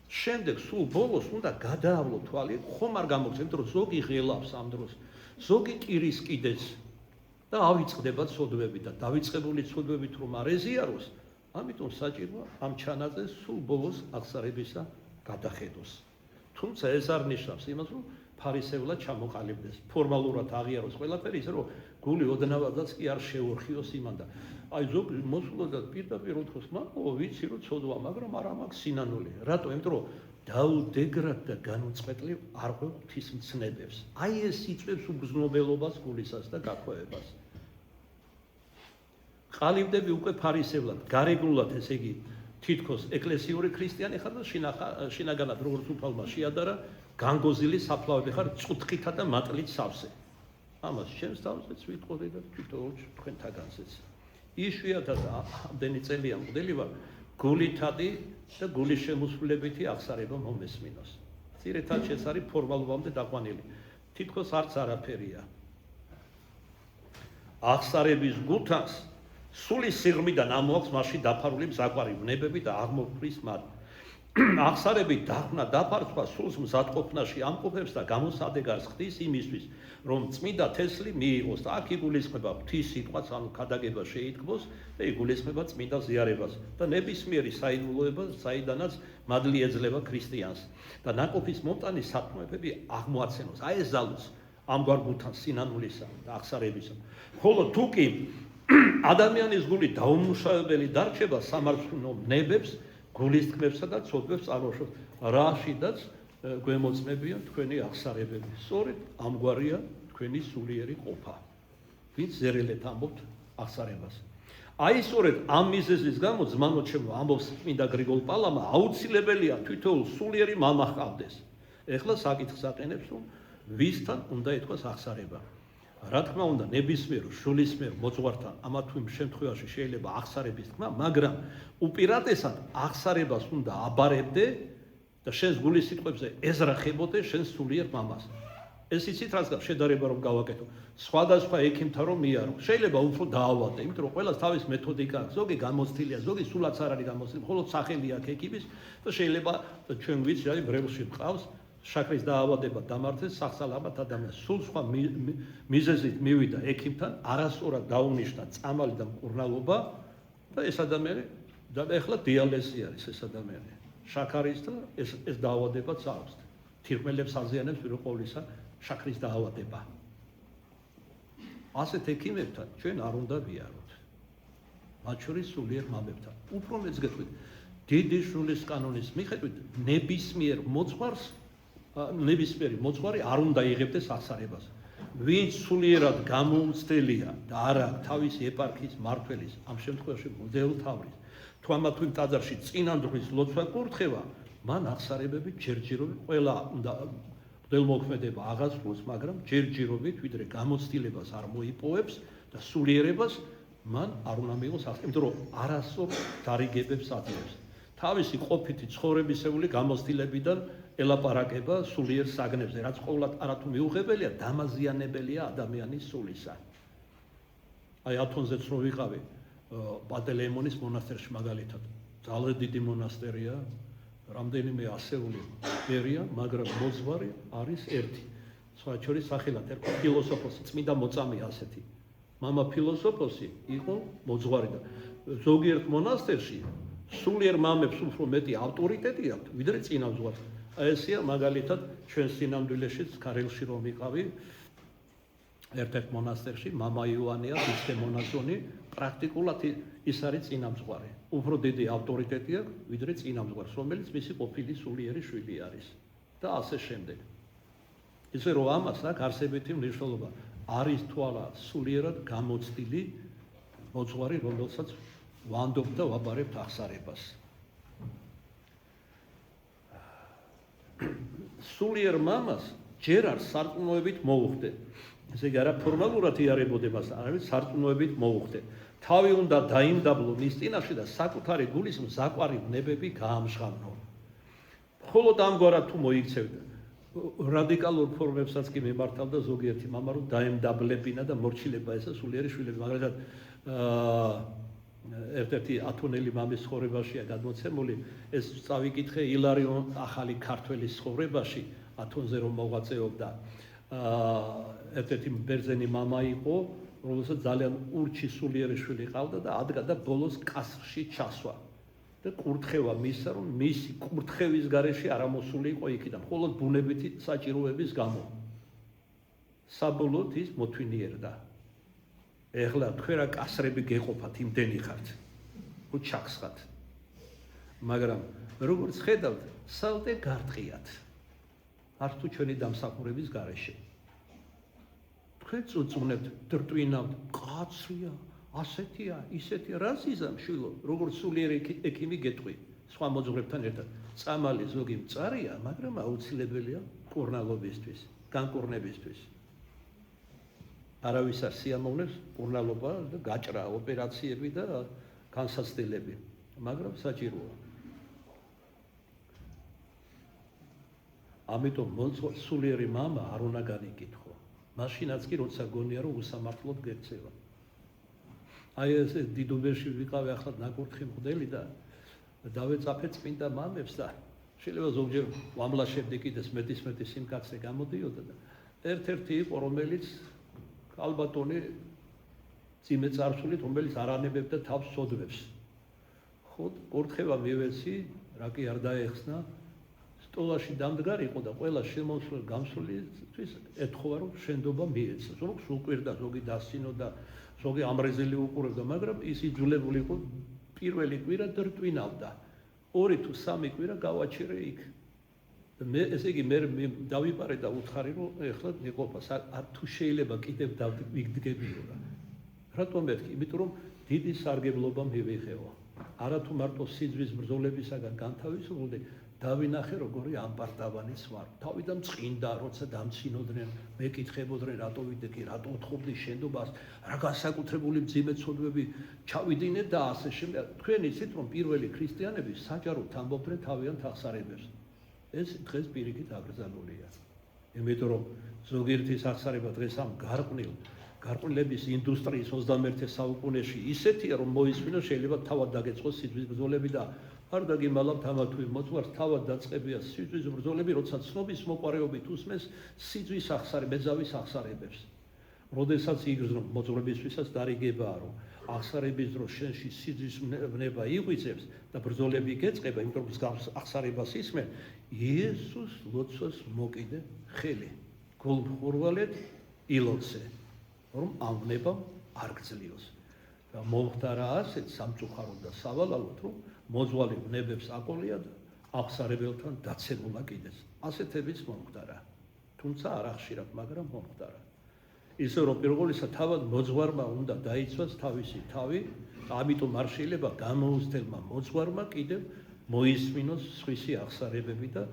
შემდეგ სულ ბოლოს უნდა გადაავლო თვალი, ხომ არ გამოგცემთ, რომ ზოგი ღელავს ამ დროს, ზოგი ტირის კიდეც და ავიწყდება ცოდვები და დავიწყებული ცოდვებით რომ არ ეზიაროს, ამიტომ საჭიროა ამ ჩანაზე სულ ბოლოს აღსარებისა გადახედოს. თუმცა ეს არ ნიშნავს იმას, რომ ფარისევლად ჩამოყალიბდეს, ფორმალურად აღიაროს ყველაფერი, ისე რომ გული ოდნავადაც კი არ შეურხიოს იმან და აი ზოგ მოსულოდა პირდაპირ უთხროს, მაგო ვიცი რომ ცოდვა, მაგრამ არ მაქვს სინანული. რატო? იმიტომ რომ დაუდეგრად და განუწყვეტლივ არ ღვთის მცნებებს. აი ეს იწვევს უგრძნობელობას გულისას და გაქვევებას. ყალიბდები უკვე ფარისევლად, გარეგნულად, ესე იგი, თითქოს ეკლესიური ქრისტიანი ხარ და შინაგანად როგორც უფალმა შეადარა, განგოზილი საფლავები ხარ, წუთხითა და მატლით სავსე. ამას ჩემს თავზეც ვიტყოდი და თვითონ თქვენთაგანზეც. იშვიათად ამდენი წელია მღვდელი ვარ, გულითადი და გულის შემოსვლებითი აღსარება მომესმინოს. ძირითადად ეს არის ფორმალობამდე დაყვანილი. თითქოს არც არაფერია. აღსარების გულთანს სულის სიღრმიდან ამოაქვს მასში დაფარული მზაგვარი ვნებები და აღმოფხრის მათ. აღსარებით დახვნა დაფარვა სულს მზადყოფნაში ამყოფებს და გამოსადეგარს ხდის იმისთვის, რომ წმინდა თესლი მიიღოს და აქ იგულისხმება ღვთის სიტყვაც, ანუ ქადაგება შეიტკბოს და იგულისხმება წმინდა ზიარებას და ნებისმიერი საიდუმლოება, საიდანაც მადლი ეძლევა ქრისტიანს და ნაკოფის მომტანის სათქმეები აღმოაცენოს. აი ეს ზალუს ამგვარ გულთან სინანულისა და აღსარებისა. ხოლო თუ კი ადამიანის გული დაუმუშავებელი დარჩება სამართლო ნებებს, გულის თქმებსა და ცოდვებს წარმოშობს. რაშიდაც გვემოწმებიან თქვენი აღსარებები. სწორედ ამგვარია თქვენი სულიერი ყოფა. ვინც ზერელეთ ამბობთ აღსარებას. აი სწორედ ამ მიზეზის გამო ზმანოჩემო ამბობს წმინდა გრიგოლ პალამა, აუცილებელია თითოეულ სულიერი მამა ჰყავდეს. ეხლა საკითხს აყენებს, რომ ვისთან უნდა ეთქვას აღსარება. რა თქმა უნდა, ნებისმიერ შულისმიერ მოძღვართან ამა თუ იმ შემთხვევაში შეიძლება აღსარების თქმა, მაგრამ უპირატესად აღსარებას უნდა აბარებდე და შენს გულის სიტყვებზე ეზრახებოდე შენს სულიერ მამას. ეს იცით რაც შედარება რომ გავაკეთო. სხვადასხვა ექიმთან რომ მიარო. შეიძლება უფრო დაავადე, იმიტომ რომ ყველას თავის მეთოდიკა აქვს. ზოგი გამოცდილია, ზოგი სულაც არ არის გამოცდილი, მხოლოდ სახელი აქვს ექიმის და შეიძლება ჩვენ ვიცი რა ბრევლში მყავს შაქრის დაავადება დამართეს სახსალამად ადამიანს. სულ სხვა მიზეზით მივიდა ექიმთან, არასწორად დაუნიშნა წამალი და მკურნალობა და ეს ადამიანი და ეხლა დიალეზი არის ეს ადამიანი. შაქარის და ეს დაავადებაც აქვს. თირკმელებს აზიანებს პირველ ყოვლისა შაქრის დაავადება. ასეთ ექიმებთან ჩვენ არ უნდა ვიაროთ. მათ შორის სულიერ მამებთან. უფრო მეც გეტყვით, დიდი შრომის კანონის მიხედვით ნებისმიერი მოძღვარი არ უნდა იღებდეს აღსარებას. ვინც სულიერად გამოუცდელია და არ აქვს თავისი ეპარქიის მმართველის, ამ შემთხვევაში მღვდელმთავრის, თუ ამა თუ იმ ტაძარში წინანდღვის ლოცვა კურთხევა, მან აღსარებები ჯერჯერობით ყველა უნდა მღვდელმოქმედება აღასრულოს, მაგრამ ჯერჯერობით ვიდრე გამოცდილებას არ მოიპოვებს და სულიერებას მან არ უნდა მიიღოს აღსარება, იმიტომ რომ არასწორ დარიგებებს აძლევს. თავისი ყოფითი ცხოვრებისეული გამოცდილებიდან ელაპარაკება სულიერ საგნებზე, რაც ყოველად არათუ მიუღებელია, დამაზიანებელია ადამიანის სულისა. აი ათონზეც რო ვიყავი პანტელეიმონის მონასტერში მაგალითად, ძალიან დიდი მონასტერია, რამდენიმე ასეული ბერია, მაგრამ მოძღვარი არის ერთი. სხვა შორის სახელად ერქვა ფილოსოფოსი, წმინდა მოწამე ასეთი. მამა ფილოსოფოსი იყო მოძღვარი და ზოგიერთ მონასტერში სულიერ მამებს უფრო მეტი ავტორიტეტი აქვს, ვიდრე წინამძღვარს. ესია მაგალითად ჩვენს სინამდვილეშიც ქარელში რომ ვიყავი ერთ-ერთ მონასტერში მამა იოანეა ვისტე მონაზონი პრაქტიკულად ის არის წინამძღვარი. უფრო დიდი ავტორიტეტი აქვს ვიდრე წინამძღვარს, რომელიც მისი ყოფილი სულიერი შვილი არის და ასე შემდეგ. ისე რომ ამას აქვს არსებითი მნიშვნელობა. არის თუ არა სულიერად გამოცდილი მოძღვარი, რომელსაც ვანდობ და ვაბარებთ აღსარებას. სულიერ მამას ჯერ არ სარწმუნოებით მოუხდე. ესე იგი არა ფორმალურად იარებოდებას, არამედ სარწმუნოებით მოუხდე. თავი უნდა დაიმდაბლო მის წინაშე და საკუთარი გულის მზაყვარი ვნებები გაამჟღავნო. მხოლოდ ამგვარად თუ მოიქცევდა, რადიკალურ ფორმებსაც კი მიმართავდა ზოგიერთი მამა, რომ დაემდაბლებინა და მორჩილება ესა სულიერი შვილები, მაგალითად ერთ-ერთი ათონელი მამის ცხოვრებაშია გადმოცემული, ეს წავიკითხე ილარიონ ახალი ქართველის ცხოვრებაში, ათონზე რომ მოღვაწეობდა, ერთ-ერთი ბერძენი მამა იყო, რომელსაც ძალიან ურჩი სულიერი შვილი ყავდა და ადგა და ბოლოს კასრში ჩასვა. და კურთხევა მისცა, რომ მისი კურთხევის გარეშე არ ამოსული იყო იქიდან, მხოლოდ ბუნებითი საჭიროების გამო. საბოლოოდ ის მოთვინიერდა. ეხლა თქვენ რა კასრები გეყოფათ, იმდენი ხართ, უჩახსხათ. მაგრამ როგორც ხედავთ, სალდე გარტყიათ. არც თუ ჩვენი დამსახურების გარეშე. თქვენ წუწუნებთ, დრტვინავთ, კაცრია, ასეთია, ისეთია, რას იზამ შვილო, როგორც სულიერი ექიმი გეტყვი, სხვა მოძღვრებთან ერთად. წამალი ზოგი მწარია, მაგრამ აუცილებელია მკურნალობისთვის, განკურნებისთვის. არავის არ სიამოვნებს მკურნალობა და გაჭრა, ოპერაციები და განსაცდელები, მაგრამ საჭიროა. ამიტომ სულიერი მამა არ უნდა განიკითხო. მაშინაც კი როცა გონია რომ უსამართლოდ გექცევა. აი ეს დიდუბერში ვიყავი ახლა ნაკურთხი მღვდელი და დავეწაფე წმინდა მამებს და შეიძლება ზოგჯერ ვამლაშებდი კიდეს მეტის სიმკაცრე გამოდიოდა და ერთ-ერთი იყო რომელიც ალბათონი ძიმე წარსულით, რომელიც არ ანებებდა თავს სოდვებს. ხო, კურთხევა მივეცი, რა კი არ დაეხსნა, სტოლაში დამდგარი იყო და ყველა შემოსულ გამსვლისთვის ეთხოვა რომ შენდობა მიეცა. ზოგი უკვირდა, ზოგი დასცინო და ზოგი ამრეზელი უყურებდა, მაგრამ ის იძულებული იყო პირველი კვირა დრტვინავდა. 2 თუ 3 კვირა გავაჩერე იქ. მე ესე იგი მე დავიპარე და უთხარი რომ ეხლა მეყოფა თუ შეიძლება კიდევ დავიგდგებიო რა. რატომ მეთქი? იმიტომ რომ დიდი სარგებლობა მივიღეო. არა თუ მარტო სიძვის ბრძოლებისაგან განთავისუფლდი, დავინახე როგორი ამპარტავანიც ვარ. თავიდან წინდა, როცა დამცინოდნენ, მეკითხებოდნენ, რატო ვიდექი, რატო უთხოვდი შენდობას, რა განსაკუთრებული მძიმე ცოდვები ჩავიდინე და ასე შემდეგ. თქვენ იცით რომ პირველი ქრისტიანები საჯაროდ ამბობდნენ თავიანთ აღსარებებს. ეს დღეს პირიქით აკრძალულია. იმიტომ რომ ზოგიერთი სახსარება დღეს ამ გარყვნილების ინდუსტრიის 21 საუკუნეში ისეთია, რომ მოისმინოს შეიძლება თავად დაგეწყოს სიძვის ბრძოლები და არ დაგიმალავთ ამა თუ იმ მოძღვარს თავად დაწყებია სიძვის ბრძოლები, როცა ცნობის მოყარეობით უსმეს სიძვის მეძავის ახსარებებს. როდესაც იგრძნო მოძღვრებისთვისაც დარიგებაა, რომ ახსარების დროს შენში სიძვის ვნება იღვიძებს და ბრძოლები გეწყება, იმიტომ რომ ახსარებას ისმენ, იესოს ლოცვას მოკიდე ხელი, გულმხურვალედ ილოცე, რომ ამ ვნებამ არ გძლიოს. და მომხდარა ასეთ სამწუხაროდ და სავალალოდ, რომ მოძღვარი ვნებებს აკოლია და ახსარებელთან დაცემულა კიდეც. ასეთებიც მომხდარა, თუმცა არ ახშირად, მაგრამ მომხდარა. ისე რომ პირველისა თავად მოძღვარმა უნდა დაიცვას თავისი თავი, ამიტომ არ შეიძლება გამოუცდელმა მოძღვარმა კიდევ მოისმინოს სხვისი ახსარებები და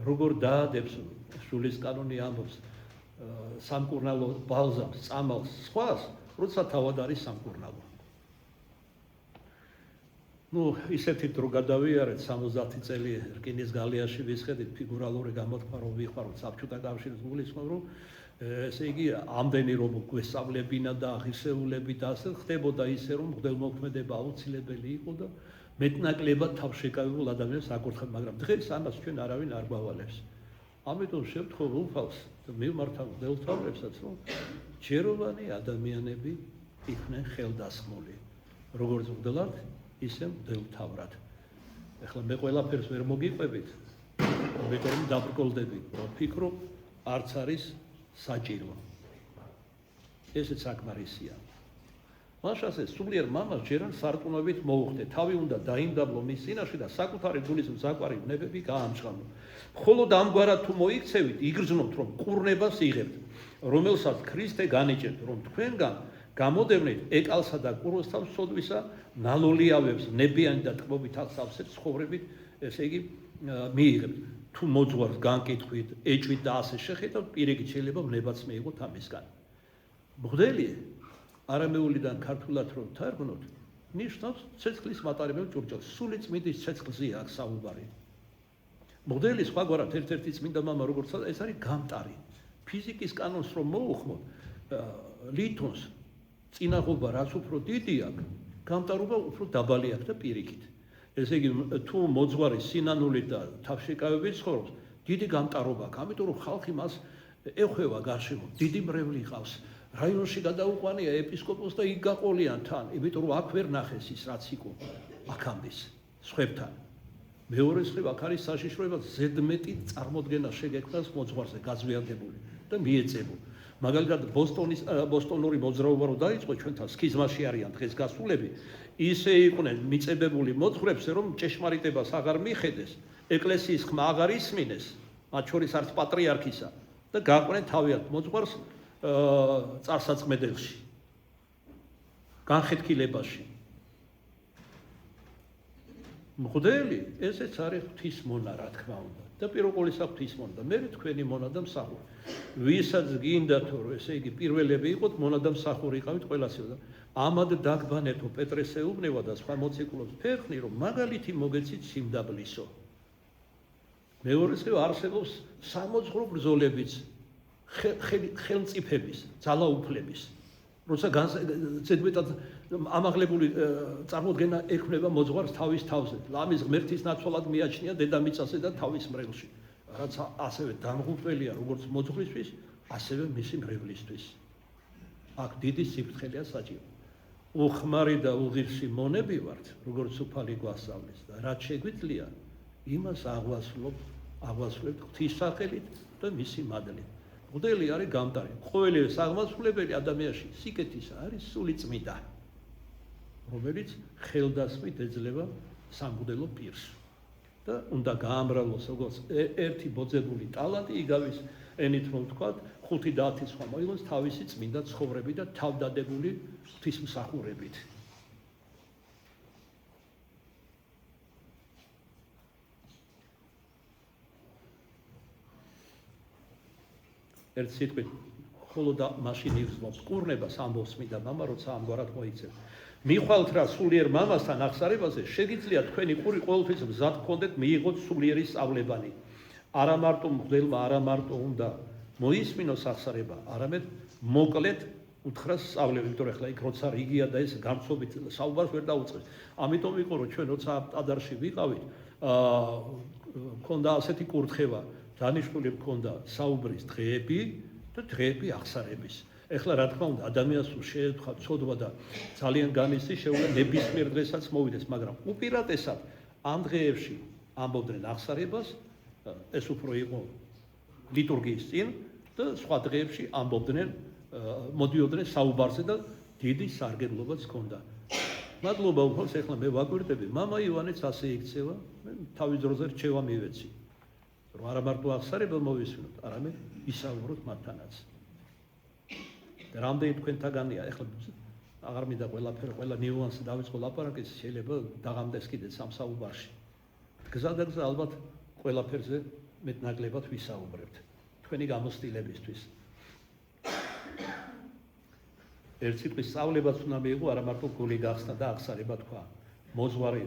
როგორ დაადებს სულის კანონი ამბობს სამკურნალო ბალზამს, წამალს, სხვას, როცა თავად არის სამკურნალო. ისეთი დრო გადავიარეთ 70 წელი რკინის გალიაში ვისხედით ფიგურალური გამოთქმა რომ ვიხარო საბჭოთა კავშირის გულისხმობ რომ ესე იგი ამდენი რომ გვესწავლებინა და აღისეულები და ასე ხდებოდა ისე რომ მღვდელმოქმედება აუცილებელი იყო და მეტნაკლებად თავშეკავებულ ადამიანს აკურთხებდა, მაგრამ დღეს ამას ჩვენ არავინ არ გვავალებს. ამიტომ შევთხოვ უფალს და მივმართავ მღვდელმთავრებსაც რომ ჯეროვანი ადამიანები იქნენ ხელდასხმული, როგორც მღვდლად, ისე მღვდელმთავრად. ეხლა მე ყველაფერს ვერ მოგიყვებით, იმიტომ რომ დაბრკოლდები, ვფიქრობ, არც არის საჭირო. ესეც საკმარისია. მაშასე სულიერ მამას ჯერ არ სარწმუნოებით მოუხდე, თავი უნდა დაიმდაბლო მის წინაშე და საკუთარი გულის მზაკვარი ვნებები გაამჟღავნო. მხოლოდ ამგვარად თუ მოიქცევით, იგრძნობთ, რომ ყურნებას იღებთ, რომელსაც ქრისტე განიჭერთ, რომ თქვენგან გამოდევნით ეკალსა და კუროსთავს სოდვისა, ნალოლიავებს, ნებიანი და ტკბობით აღსავსეთ ცხოვრებით, ესე იგი მიიღებთ. თუ მოძღვარს განკითხვით, ეჭვით და ასე შეხედავთ, პირიქით შეიძლება ვნებაც მიიღოთ ამისგან. მღვდელი არამეულიდან ქართულად რომ თარგმნოთ, ნიშნავს ცეცხლის მატარებელ ჭურჭელს, სული წმინდის ცეცხლზეა აქ საუბარი. მღვდელი სხვაგვარად ერთ-ერთი წმინდა მამა როგორც ეს არის გამტარი. ფიზიკის კანონს რომ მოუხმოთ, ლითონს წინაღობა რაც უფრო დიდი აქვს, გამტარობა უფრო დაბალი აქვს და პირიქით. ესე იგი თუ მოძღვარი სინანული და თავშეკავებით ცხოვრობს, დიდი გამტარობა აქვს, ამიტომ რომ ხალხი მას ეხვევა გარშემო, დიდი მრევლი ყავს. რაიონში გადაუყვანია ეპისკოპოსს და იქ გაყოლიან თან, იმიტომ რომ აქ ვერ ნახეს ის რაც იყო აქამდე სხვებთან. მეორე მხრივ აქ არის საშიშროება ზედმეტი წარმოდგენა შეგექმნას მოძღვარზე გაზვიადებული და მიეწებო. მაგალითად ბოსტონური მოძრაობა რო დაიწყო ჩვენთან სქიზმაში არიან დღეს გასულები, ისე იყვნენ მიწებებული მოძღვრებზე რომ ჭეშმარიტებას აღარ მიხედეს, ეკლესიის ხმა აღარ ისმინეს, მათ შორის არც პატრიარქისა და გაყვნენ თავიანთ მოძღვარს წარსაწმედელში, განხეთქილებაში. მღვდელი ესეც არის ღვთისმონა, რა თქმა უნდა. და პირველ ყოვლისა ღვთისმონა, მე თქვენი მონა და მსახური. ვისაც გინდათ რომ ესე იგი პირველები იყოთ, მონა და მსახური იყავით ყველასე და ამად დაგბანეთო პეტრეს ეუბნება და სხვა მოციქულებს ფერხნი რომ მაგალითი მოგეცით სიმდაბლისო. მეორე მხრივ არსებობს სამოძღვრო ბრძოლებიც, ხელმწიფების, ძალაუფლების. როცა ზედმეტად ამაღლებული წარმოდგენა ექმნება მოძღვარს თავის თავზე. ლამის ღმერთის ნაცვლად მიაჩნია დედამიწაზე და თავის მრევლში. რაც ასევე დამღუპველია როგორც მოძღვრისთვის, ასევე მისი მრევლისთვის. აქ დიდი სიფრთხილეა საჭირო. უხმარი და უღირსი მონები ვართ, როგორც უფალი გვასწავლის და რაც შეგვიძლია, იმას აღვასრულებთ ღვთის სახელით და მისი მადლით. მღვდელი არის გამტარი. ყოველივე აღმასრულებელი ადამიანში სიკეთისა არის სული წმინდა, რომელიც ხელდასმით ეძლევა სამღვდელო პირს და უნდა გაამრავლოს როგორც ერთი ბოძებული ტალანტი, იგავის ენით რომ ვთქვათ, 5-10 სხვა მოიღოს თავისი წმინდა ცხოვრები და თავდადებული ღვთისმსახურებით. ერთ სიტყვით, ხოლო მაშინ იგრძნობს კურნებას ამბობს წმინდა მამა, როცა ამგვარად მოიცემ. მიხვალთ რა სულიერ მამასთან აღსარებაზე, შეგიძლია თქვენი ყური ყოველთვის მზად გქონდეთ მიიღოთ სულიერი სწავლებანი. არა მარტო მღვდელმა არა მარტო უნდა მოისმინოს აღსარება, არამედ მოკლედ უთხრა სწავლები, იმიტომ რომ ახლა იქ როცა რიგია და ეს გამწობით საუბარს ვერ დაუწყეს. ამიტომ იყო რომ ჩვენ როცა ტაძარში ვიყავით, მქონდა ასეთი კურთხევა, დანიშნული მქონდა საუბრის დღეები და დღეები აღსარების. ეხლა რა თქმა უნდა, ადამიანს შეეთხვა ცოდვა და ძალიან განიცდის, შეუძლია ნებისმიერ დღესაც მოვიდეს, მაგრამ უპირატესად ამ დღეებში ამბობდნენ აღსარებას, ეს უფრო იყო ლიტურგიის წინ და სხვა დღეებში ამბობდნენ, მოდიოდნენ საუბარზე და დიდი სარგებლობაც ჰქონდა. მადლობა უფალს, ეხლა მე ვაკვირდები, მამა ივანეც ასე იქცევა, მე თავის დროზე რჩევა მივეცი. რომ არა მარტო აღსარება მოვისმინოთ, არამედ ისაუბროთ მათთანაც. რამდენი თქვენთაგანია, ეხლა აღარ მინდა ყველაფერი, ყველა ნიუანსი დავიწყო ლაპარაკი, შეიძლება დაღამდეს კიდეც ამ საუბარში. გზა და გზა ალბათ ყველაფერზე მეტნაკლებად ვისაუბრებთ თქვენი გამოცდილებისთვის. ერთ სიტყვის სწავლებაც უნდა მიიღო, არა მარტო გული გახსნა და აღსარება თქვა. მოძღვარი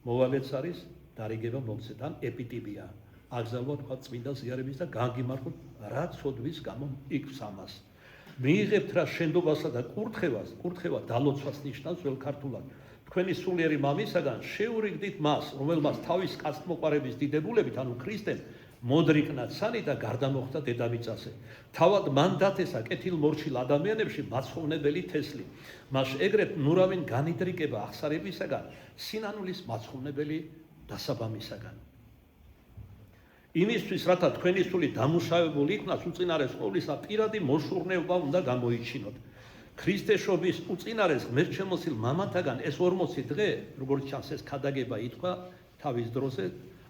მოვალეც არის, დარიგება მოგცეთ, ან ეპიტიმია. აგზავნა თქვა წმინდა ზიარების და განგიმართოთ რა ცოდვის გამო იქს ამას. მიიღებთ რა შენდობასა და კურთხევა დალოცვას ნიშნავს ძველ ქართულად. თქვენი სულიერი მამისაგან შეურიგდით მას, რომელმაც თავის კაცთმოყვარების დიდებულებით, ანუ ქრისტემ, მოდრიკნა ცანი და გარდამოხდა დედამიწაზე. თავად მან დათესა კეთილმორჩილ ადამიანებში მაცხოვნებელი თესლი. მას ეგრეთ ნურავინ განიდრიკება აღსარებისაგან, სინანულის მაცხოვნებელი დასაბამისაგან. იმისთვის, რათა თქვენი სული დამუშავებული იქნას, უწინარეს ყოვლისა პირადი მოშურნეობა უნდა გამოიჩინოთ. ქრისტეშობის უწინარეს ღმერთშემოსილ მამათაგან ეს 40 დღე, როგორც ჩანს, ეს ქადაგება ითქვა თავის დროზე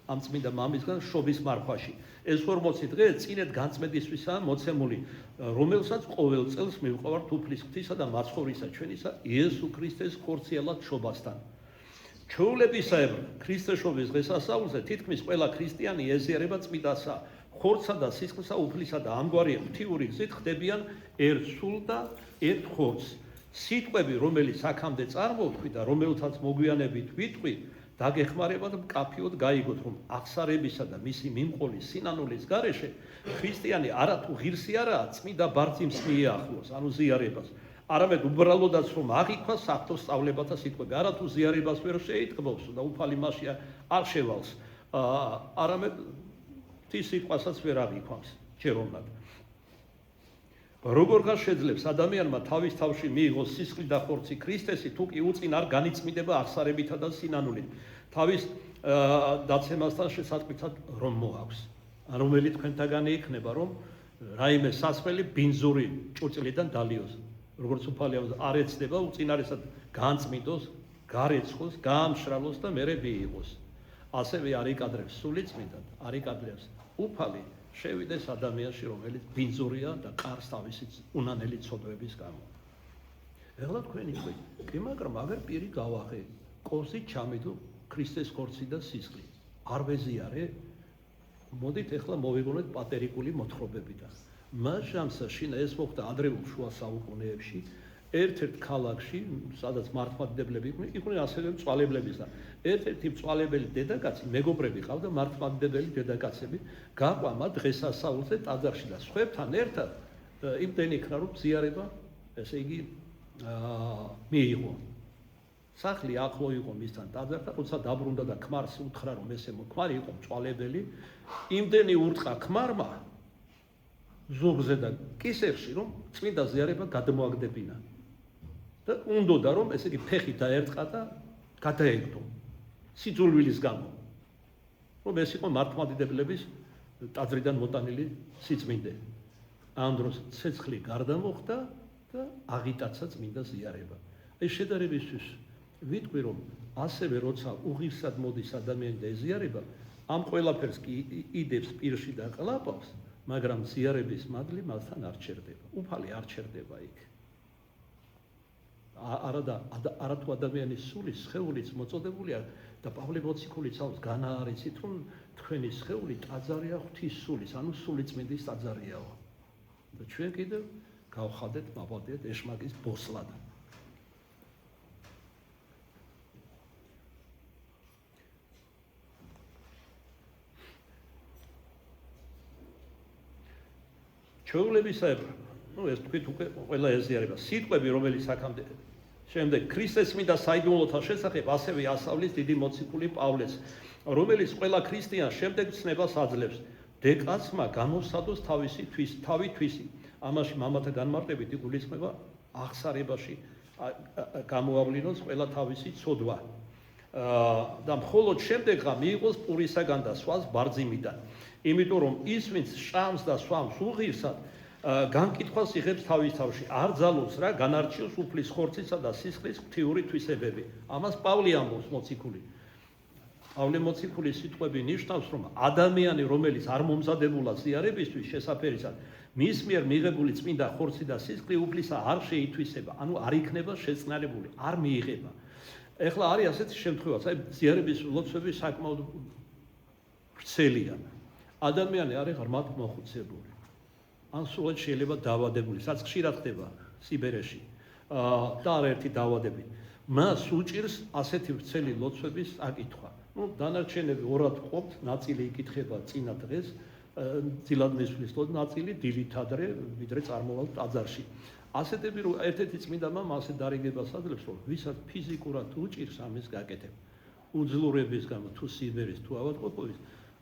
ამ წმინდა მამისგან შობის მარხვაში. ეს 40 დღე წინეთ განწმედისთვისაა მოცემული, რომელსაც ყოველ წელს მივყვავართ უფლის ღვთისა და მაცხოვრისა ჩვენისა იესო ქრისტეს ხორციელად შობასთან. ჩვეულებისაებრ ქრისტეშობის დღესასწაულზე თითქმის ყველა ქრისტიანი ეზიარება წმიდასა, ხორცსა და სისხლსა უფლისა და ამგვარი ღვთიური გზით ხდებიან ერთ სულ და ერთ ხორცს. სიტყვები, რომელიც აქამდე წარმოვთქვი და რომელთაც მოგვიანებით ვიტყვი, დაგეხმარებათ მკაფიოდ გაიგოთ, რომ აღსარებისა და მისი მიმყოლის სინანულის გარეშე ქრისტიანი არათუ ღირსი არაა წმიდა ბარძიმს მიეახლოს, ანუ ზიარებას. არამედ უბრალოდაც რომ აღიქვა საფრთხო სწავლებათა სიტყვები, არათუ ზიარებას ვერ შეიტყბობს და უფალი მასში არ შევალს, არამედ თის სიტყვასაც ვერ აღიქვამს, ჯეროვნად. როგორღაც შეძლებს ადამიანმა თავის თავში მიიღოს სისხლი და ხორცი ქრისტესი, თუ კი უწინ არ განიწმინდება აღსარებითა და სინანულით, თავის დაცემასთან შესატყვიცად რომ მოაქვს. რომელი თქვენთაგანი იქნება, რომ რაიმე სასმელი ბინძური ჭურჭლიდან დალიოს. როგორც უფალი არ ეცდება უწინარესად განწმინდოს, გარეცხოს, გაამშრალოს და მერე მიიღოს. ასევე არ იკადრებს სული წმინდად, არ იკადრებს უფალი შევიდეს ადამიანში, რომელიც ბინძურია და ყარს თავისი უნანელი ცოდვების გამო. ეხლა თქვენი თქვი, კი მაგრამ აგერ პირი გავახე, კორსი ჩამიდო ქრისტეს ხორცი და სისხლი. არ ვეზიარე? მოდით ეხლა მოვიგონოთ პატერიკული მოთხრობებიდან. მას ჟამსა შინა ეს მოხდა ადრეულ შუა საუკუნეებში, ერთ-ერთ ქალაქში, სადაც მართლმადიდებლები იყვნენ, ასევე მწვალებლები და ერთ-ერთი მწვალებელი დედაკაცი, მეგობრები ყავდა მართლმადიდებელი დედაკაცები, გაყვამა დღესასწაულზე ტაძარში და სხვებთან ერთად იმდენი იქნა, რომ ზიარება, ესე იგი, მიიღო. სახლი ახლო იყო მისთან ტაძართან, როცა დაბრუნდა და ქმარს უთხრა, რომ ესე ქმარი იყო მწვალებელი, იმდენი ურტყა ქმარმა ზურგზე და კისერში, რომ წმინდა ზიარება გადმოაგდებინა. და უნდოდა რომ ესე იგი ფეხი დაერტყა და გადაეგდო სიძულვილის გამო. რომ ეს იყო მართლმადიდებლების ტაძრიდან მოტანილი სიწმინდე. ამ დროს ცეცხლი გარდამოხდა და აღიტაცა წმინდა ზიარება. ეს შედარებისთვის ვიტყვი, რომ ასევე როცა უღირსად მოდის ადამიანი და ეზიარება, ამ ყველაფერს კი იდებს პირში და ყლაპავს, მაგრამ ზიარების მადლი მასთან არ ჩერდება. უფალი არ ჩერდება იქ. არათუ ადამიანის სული, სხეულიც მოწოდებულია და პავლე მოციქულიც აქვს განაარისით, რომ თქვენი სხეული ტაძარია ღვთის სულის, ანუ სულიწმინდის ტაძარიაო. და ჩვენ კიდევ გავხადეთ, მაბადეთ ეშმაკის ბოსლად. ჩვეულებისაებრ, ეს თქვით უკვე ყველა ეზიარება. სიტყვები, რომელიც აქამდე შემდეგ ქრისტეს წმინდა საიდუმლოთა შესახებ ასევე ასავლის დიდი მოციქული პავლეს, რომელიც ყველა ქრისტიანს შემდეგ ცნებას აძლევს. დეკაცმა გამოსცადოს თავი თვისი. ამაში მამათა განმარტებით იგულისხმება აღსარებაში გამოავლინოს ყველა თავისი ცოდვა. და მხოლოდ შემდეგღა მიიღოს პურისაგან და სხვას ბარძიმიდან. იმიტომ რომ ის ვინც შამს და სვამს უღირსად განკითხვას იღებს თავის თავში, არ ძალობს რა განარჩიოს უფლის ხორცისა და სისხლის ღვთიური თვისებები. ამას პავლე ამბობს მოციქული. პავლე მოციქულის სიტყვები ნიშნავს, რომ ადამიანი, რომელიც არ მომზადებულა ზიარებისთვის შესაფერისად, მის მიერ მიღებული წმინდა ხორცი და სისხლი უფლისა არ შეითვისება, ანუ არ იქნება შეწყნარებული, არ მიიღება. ეხლა არის ასეთი შემთხვევაც, აი ზიარების ლოცვები საკმაოდ ვრცელია. ადამიანი არის ღრმად მოხუცებული. ან სულად შეიძლება დაავადებული, რაც ხშირად ხდება სიბერეში და არაერთი დაავადებით. მას უჭირს ასეთი ვრცელი ლოცვების აკითხვა. დანარჩენები ორად ყოფთ, ნაწილი იკითხება წინა დღეს, ძილად მისვლის ნაწილი დილით ადრე, ვიდრე წარმოვალ ტაძარში. ასეთები რომ ერთ-ერთი წმინდა მამა ასე დარიგებას აძლევს, რომ ვისაც ფიზიკურად უჭირს ამის გაკეთება, უძლურების გამო თუ სიბერის თუ ავადმყოფობის,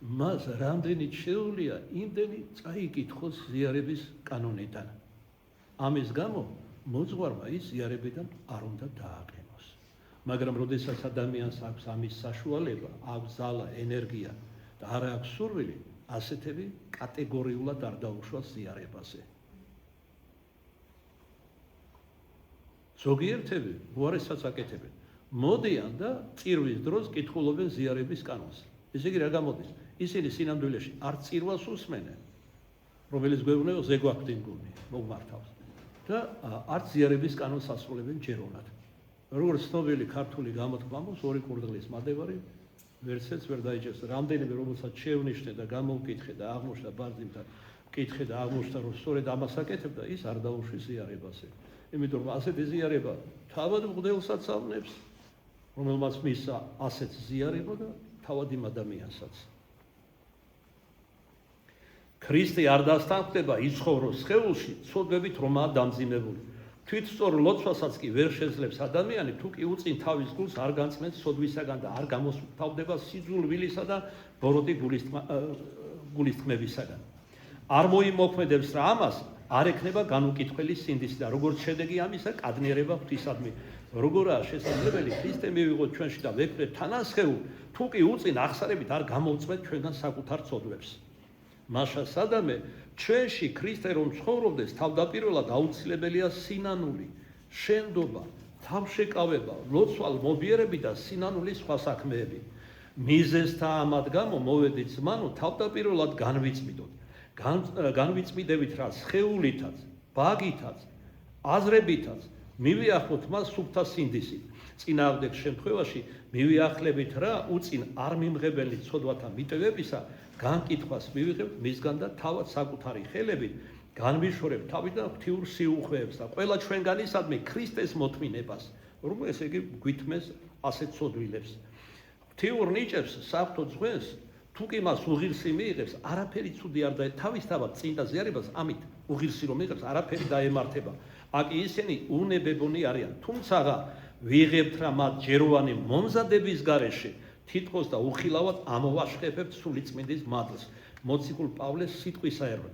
მას რამდენი შეუძლია იმდენი წაიკითხოს ზიარების კანონიდან. ამის გამო მოძღვარმა ის ზიარებიდან არ უნდა დააყენოს. მაგრამ როდესაც ადამიანს აქვს ამის საშუალება, აქვს ძალა, ენერგია და არ აქვს სურვილი, ასეთები კატეგორიულად არ დაუშვას ზიარებაზე. ზოგიერთები უარესაც აკეთებენ. მოდიან და წირვის დროს კითხულობენ ზიარების კანონს. ესე იგი რა გამოდის? ისინი სინამდვილეში არ წირვას უსმენენ, რომელიც გვეუბნება ზეგვაქტინგუნი მოგმართავს და არც ზიარების კანონს ასრულებენ ჯერონად. როგორც ცნობილი ქართული გამოთქმა აქვს, ორი კურდღლის მადევარი ვერცეც ვერ დაიჭერს. რამდენიმე რომელსაც შევნიშნე და გამოვკითხე და აღმოჩნდა ბარძიმთან, კითხე და აღმოჩნდა რომ სწორედ ამას აკეთებდა, ის არ დაუშვეს ზიარებაზე. იმიტომ რომ ასეთი ზიარება თავად მღვდელსაც ავნებს, რომელმაც მისცა ასეთ ზიარება და თავად იმ ადამიანსაც. ქრისტე არ დასთანხმდება იცხოვროს სხეულში, ცოდვებით რომაა დამძიმებული. თვითსწორ ლოცვასაც კი ვერ შეძლებს ადამიანი, თუ კი უწინ თავის გულს არ განწმენს ცოდვისაგან და არ გამოსთავდება სიძულვილისა და ბოროტი გულისწყმებისაგან. არ მოიმოქმედებს რა ამას, არ ექნება განუკითხველი სინდისი და როგორც შედეგი ამისა კადნიერება ღვთისადმი. როგორაა შესაძლებელი ქრისტე მივიღოთ ჩვენში და ვეკვდეთ თანასხეულ, თუ კი უწინ აღსარებით არ გამოვწმეთ ჩვენგან საკუთარ ცოდვებს. მაშა სადამე ჩვენში ქრისტე რომ ცხოვრობდეს, თავდაპირველად აუცილებელია სინანული, შენდობა, თავშეკავება, ლოცვალ მობიერები და სინანულის სხვა საქმეები. მიზეზთა ამად გამო მოვედით ზმანო თავდაპირველად განვიწმიდოთ. განვიწმიდებით რა სხეულითაც, ბაგითაც, აზრებითაც, მივიახლოთ მას სუფთა სინდისით. წინააღმდეგ შემთხვევაში მივიახლებით რა უწინ არ მიმღებელი ცოდვათა მიტევებისა, განკითხვას მივიღებთ მისგან და თავად საკუთარი ხელებით განვიშორებთ თავიდან ღვთიურ სიუხვეებს და ყველა ჩვენგანისადმი ქრისტეს მოთმინებას, რომ ესე იგი გვითმეს ასეთ ცოდვილებს. ღვთიურ ნიჭებს საფრთხო ძღვენს თუ კი მას უღირსი მიიღებს, არაფერი ცუდი არ და თავისთავად წინდა ზიარებას ამით უღირსი რომ იღებს, არაფერი დაემართება. აკი ისინი უნებებონი არიან, თუმცა ვიღებთ რა მათ ჯეროვანი მომზადების გარეშე თითქოს და უხილავად ამოვაშხებებთ სულიწმინდის მადლს. მოციქულ პავლეს სიტყვისაერვე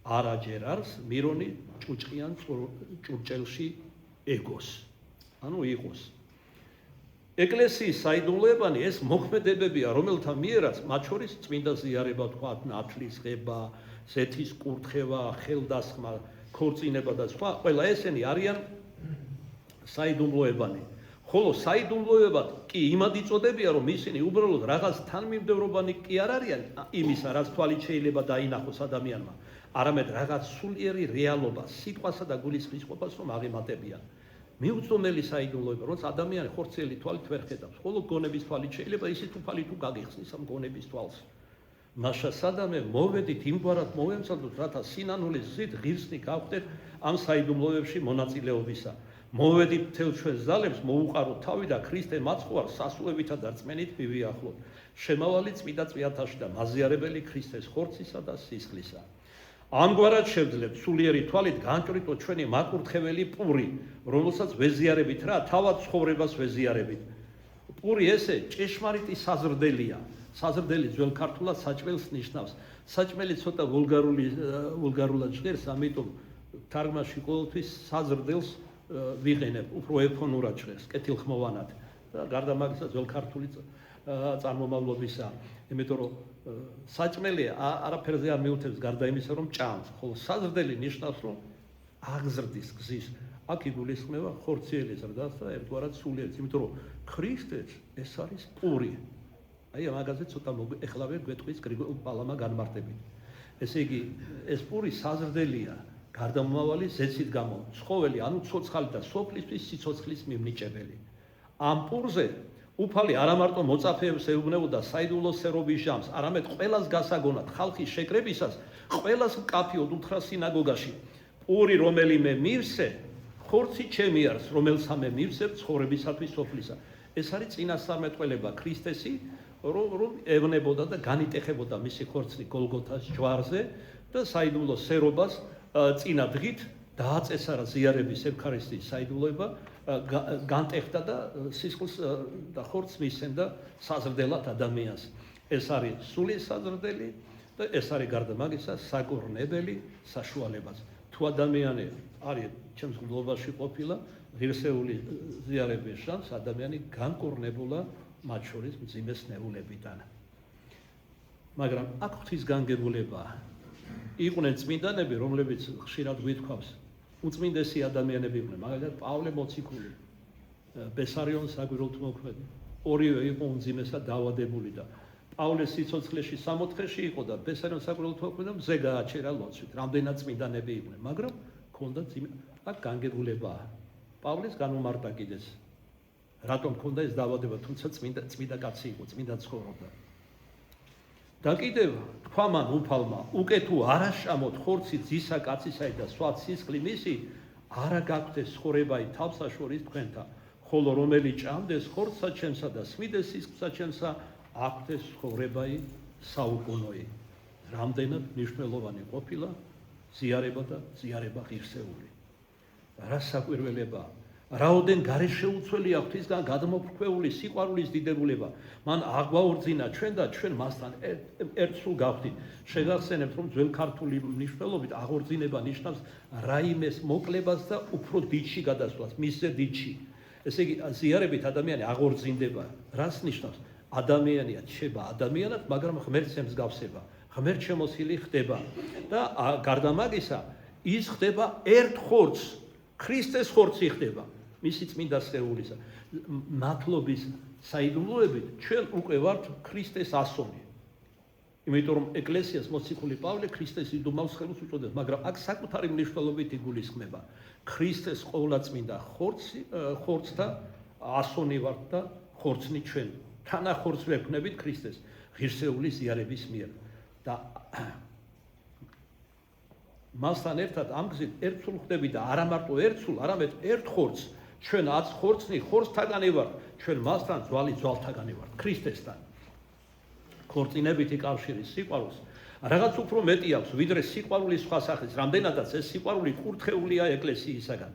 არაჯერ არს მირონი ჭუჭყიან ჭურჭელში ეგოს. ანუ იყოს. ეკლესიის საიდუმლოებანი ეს მოქმედებებია, რომელთა მიერაც მათ შორის წმინდა ზიარება, თქვათ, ნათლისღება, ზეთის კურთხევა, ხელდასხმა, ქორწინება და სხვა, ყველა ესენი არიან საიდუმლოებანი. ხოლო საიდუმლოებად კი იმად იწოდებიან, რომ ისინი უბრალოდ რაღაც თანმიმდევრობანი კი არ არიან იმისა, რაც თვალით შეიძლება დაინახოს ადამიანმა, არამედ რაღაც სულიერი რეალობა, სიტყვასა და გულისხმის ყოფას რომ აღემატებიან. მიუწვდომელი საიდუმლოება, როცა ადამიანი ხორციელი თვალით ვერ ხედავს, ხოლო გონების თვალით შეიძლება ისიც უფალი თუ გაგიხსნის ამ გონების თვალს. მაშა სადამე მოვედით იმგვარად მოვემზადოთ, რათა სინანულის ზით ღირსნი გავხდეთ ამ საიდუმლოებში მონაწილეობისა. მოვედით მთელ ჩვენს ძალებს მოუყაროთ თავი და ქრისტე მაცხოვარ სასულევითა და რწმენით მივიახლოთ. შემავალი წმინდა წვიათაში და მაზიარებელი ქრისტეს ხორცისა და სისხლისა. ამგვარად შევძლებთ სულიერი თვალით განჭვრიტო ჩვენი მაკურთხეველი პური, რომელსაც ვეზიარებით რა, თავად ცხოვრებას ვეზიარებით. პური ესე ჭეშმარიტი საზრდელია. საზრდელი ძველ ქართულად საჭმელს ნიშნავს. საჭმელი ცოტა ვულგარულად ჟღერს, ამიტომ თარგმანში ყოველთვის საზრდელს ვიღენებ, უფრო ეფონურად ჟღერს, კეთილხმოვანად. და გარდა მაგისა ძველ ქართული წარმომავლობისა, იმიტომ რომ საჭმელი არაფერზე არ მიუთებს გარდა იმისა, რომ ჭამს, ხოლო საზრდელი ნიშნავს, რომ აღზრდის გზის. აქ იგულისხმება ხორციელი ზრდაც და ერთგვარად სულიერიც, იმიტომ რომ ქრისტეც ეს არის პური. აი ამაგაზე ცოტა ეხლავე გვეტყვის გრიგოლ პალამა განმარტებით. ესე იგი, ეს პური საზრდელია, გარდამავალი ზეცით გამო, ცხოველი, ანუ ცოცხალი და სოფლისთვის სიცოცხლის მიმნიჭებელი. ამ პურზე უფალი არა მარტო მოწაფეებს ეუბნებოდა საიდუმლო სერობის ჟამს, არამედ ყველას გასაგონად ხალხის შეკრებისას, ყველას მკაფიოდ უთხრა სინაგოგაში. პური რომელიმე მივსე, ხორცი ჩემი არის, რომელსამე მივსებ ცხოვრებისათვის სოფლისა. ეს არის წინასწარმეტყველება ქრისტესი, რომ ევნებოდა და განიტეხებოდა მისი ხორცი გოლგოთას ჯვარზე და საიდუმლო სერობას წინა დღით დააწესარა ზიარების ევქარისტიის საიდუმლოება, განტეხდა და სისხლს და ხორცს მისცემდა საზრდელად ადამიანს. ეს არის სული საზრდელი და ეს არის გარდა მაგისა საკურნებელი საშუალებაც. თუ ადამიანი არის ჩემს გლობაში ყოფილა, ღირსეული ზიარების შანსს ადამიანი განკურნებულა მათ შორის მძიმეს ნეულებიდან. მაგრამ აქ ღვთის განგებულებაა. იყვნენ წმინდანები, რომლებიც ხშირად გვითქვავს, უწმინდესი ადამიანები იყვნენ, მაგალითად პავლე მოციქული, ბესარიონ საგვირელთმოქმედი, ორივე იყო უმძიმესად დაავადებული და პავლე სიცოცხლეში 60-ში იყო და ბესარიონ საგვირელთმოქმედმა მზე გააჩერა ლოცვით. რამდენად წმინდანები იყვნენ, მაგრამ ქონდა აქ განგებულებაა. პავლეს განუმარტა კიდეც. რატომ ქონდა ეს დაავადება, თუმცა წმინდა კაცი იყო, წმინდა ცხოვრობდა. და კიდევ თქვა მან უფალმა, უკვე თუ არა შამოთ ხორცი ძისა კაცისა და სხვა სისხლი მისი, არა გაგვდეს ცხოვრებაი თავსა შორის თქვენთა, ხოლო რომელი ჭამდეს ხორცსა ჩემსა და სვიდეს სისხლსა ჩემსა, აგვდეს ცხოვრებაი საუკუნოი. რამდენად მნიშვნელოვანი ყოფილა ზიარება და ზიარება ღირსეული. რა საკვირველება, რაოდენ გარეშეუცველია ღვთისგან გადმოფრქვეული სიყვარულის დიდებულება. მან აღვაორძინა ჩვენ და ჩვენ მასთან ერთსულ გავხდით. შეგახსენებთ, რომ ძველ ქართული მნიშვნელობით აღორძინება ნიშნავს რაიმეს მოკლებას და უფრო დიდში გადასვლას, მისზე დიდში. ესე იგი, ზიარებით ადამიანი აღორძინდება. რას ნიშნავს? ადამიანია ჩება ადამიანად, მაგრამ ღმერთს ემსგავსება. ღმერთ შემოსილი ხდება და გარდა მაგისა, ის ხდება ერთ ხორცს, ქრისტეს ხორცი ხდება. მისი წმინდა სხეულისა. მათლობის საიდუმლოებით ჩვენ უკვე ვართ ქრისტეს ასონი. იმიტომ რომ ეკლესიას მოციქული პავლე ქრისტეს იდუმალ სხეულს უწოდებს, მაგრამ აქ საკუთარი მნიშვნელობით იგულისხმება. ქრისტეს ყოვლადწმინდა ხორცთა ასონი ვართ და ხორცნი ჩვენ. თანახორცს ვექნებით ქრისტეს ღირსეული ზიარების მიერ. და მასთან ერთად ამ გზით ერთსულ ხდები და არა მარტო ერთსულ, არამედ ერთ ხორცს. ჩვენ აც ხორცნი ხორცთაგანი ვართ, ჩვენ მასთან ძვალი ძვალთაგანი ვართ, ქრისტესთან. ქორწინებითი კავშირის სიყვარულს რაღაც უფრო მეტი აქვს, ვიდრე სიყვარულის სხვა სახის, რამდენადაც ეს სიყვარული კურთხეულია ეკლესიისაგან.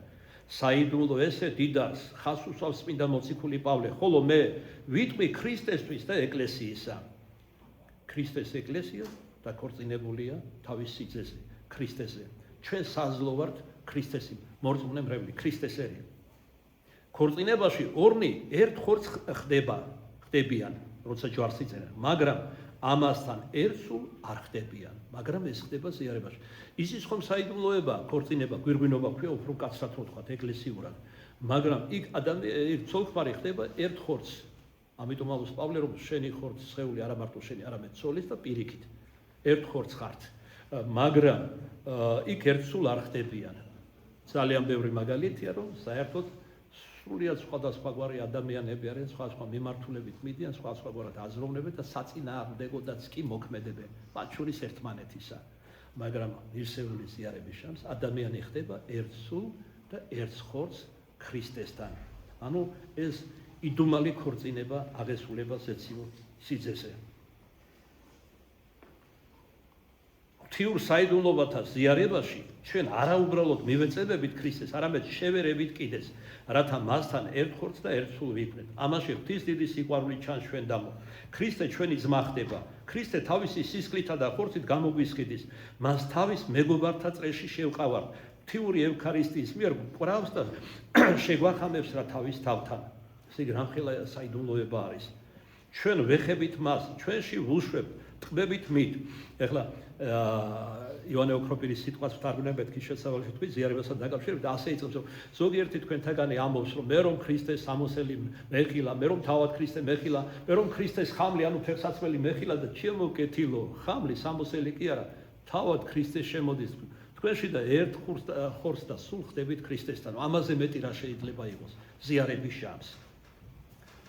საიდუმლო ესე დიდარს ხას უსვავს წმინდა მოციქული პავლე, ხოლო მე ვიტყვი ქრისტესთვის და ეკლესიისა. ქრისტეს ეკლესია დაქორწინებულია თავის სიძეზე, ქრისტესზე. ჩვენ საზლო ვართ ქრისტესი, მორწმუნე მრევლი, ქრისტესერი. ქორწინებაში ორნი ერთ ხორცს ხდებიან, როცა ჯვარს იწერენ, მაგრამ ამასთან ერთსულ არ ხდებიან, მაგრამ ეს ხდება ზიარებაში. ისიც ხომ საიდუმლოება, ქორწინება, გვირგვინობა ქვია, უფრო კაცრად ვთქვათ, ეკლესიურად, მაგრამ იქ ცოლ-ქმარი ხდება ერთ ხორცს. ამიტომ ამბობს პავლე, რომ შენი ხორცი სხეული არა მარტო შენი, არამედ ცოლის და პირიქით. ერთ ხორცს ხართ, მაგრამ იქ ერთსულ არ ხდებიან. ძალიან ბევრი მაგალითია, რომ საერთოდ სრულიად სხვადასხვაგვარი ადამიანები არიან, სხვადასხვა მიმართულებით მიდიან, სხვადასხვაგვარად აზროვნებენ და საწინააღმდეგოდაც კი მოქმედებენ, მათ შორის ერთმანეთისა. მაგრამ ღირსეული ზიარების შანსს ადამიანი ხდება ერთსულ და ერთ ხორცს ქრისტესთან. ანუ ეს იდუმალი ქორწინება აღესრულება ზეციურ სიძეზე. ღვთიურ საიდუმლობათა ზიარებაში ჩვენ არაუბრალოდ მივეწებებით ქრისტეს, არამედ შევერებით კიდეს, რათა მასთან ერთხორცს და ერთსულ ვიქმნეთ. ამაში ღვთის დიდი სიყვარული ჩანს ჩვენდამო. ქრისტე ჩვენი ძმა ხდება. ქრისტე თავისი სისხლითა და ხორცით გამოგვისყიდის. მას თავის მეგობართა წრეში შევყავართ. ღვთიური ევქარისტიის მიერ გვყრავს და შეგვახამებს რა თავის თავთან. ესე იგი, რამხელა საიდუმლოება არის. ჩვენ ვეხებით მას, ჩვენში ვუშვებთ, ტყბებით მით. ეხლა ივანე ოქროპირის სიტყვას ვთარგმნებთ კი შესავალში თქვი ზიარებასთან დაკავშირებით ასე იწყებს რომ ზოგიერთი თქვენთაგანი ამბობს რომ მე რომ ქრისტეს სამოსელი მეხილა მე რომ თავად ქრისტე მეხილა მე რომ ქრისტეს ხამლი ანუ ფეხსაცმელი მეხილა და ჩემოვკეთილო ხამლი სამოსელი კი არა თავად ქრისტეს შემოდის თქვენში და ერთ ხორცს და სულ ხდებით ქრისტესთან ამაზე მეტი რა შეიძლება იყოს ზიარების შანსი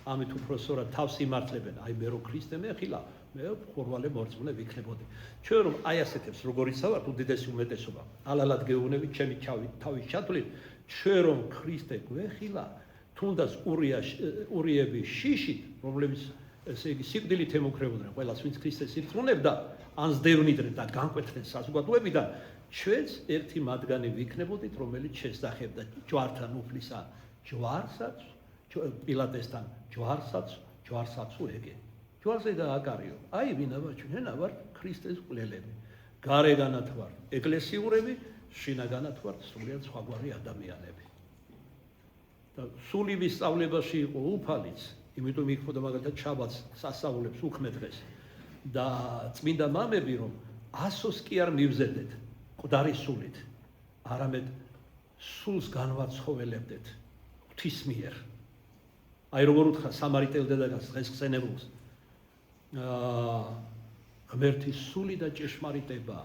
ამით უпроსორად თავს იმართლებენ აი მე რომ ქრისტე მეხილა მე ხორვალე მორწმუნე ვიქნებოდი. ჩვენ რომ აი ასეთებს როგორიც ავართ უდიდესი უმეტესობა. ალალად გეუბნებით ჩემი თავის ჩათვლით, ჩვენ რომ ქრისტე გვეხილა, თუნდაც ურიების შიშით, რომლებიც ესე იგი სიკვდილით ემუქრებოდნენ, ყველას ვინც ქრისტეს ირწმუნებდა, ან ზდევნიდნენ და განკვეთდნენ საზოგადოებიდან, ჩვენც ერთი მათგანი ვიქნებოდით, რომელიც შესახებდა ჯვართან უფლისა ჯვარსაც, პილატესთან ჯვარსაც უეგე. ჯვარზე გააკარიო. აი ვინა ვარ ჩვენ ვართ ქრისტეს მკვლელები. გარეგანად ვართ ეკლესიურები, შინაგანად ვართ სრულიად სხვაგვარი ადამიანები. და სულების სწავლებაში იყო უფალიც, იმიტომ იქნებოდა მაგალითად შაბათს სასწაულებს უქმე დღეს. და წმინდა მამები რომ 100-ს კი არ მივზედეთ მკვდარი სულით, არამედ სულს განვაცხოველებდეთ ღვთის მიერ. აი როგორ უთხრა სამარიტელ დედაგას დღეს ხსენებულს ღმერთის სული და ჭეშმარიტება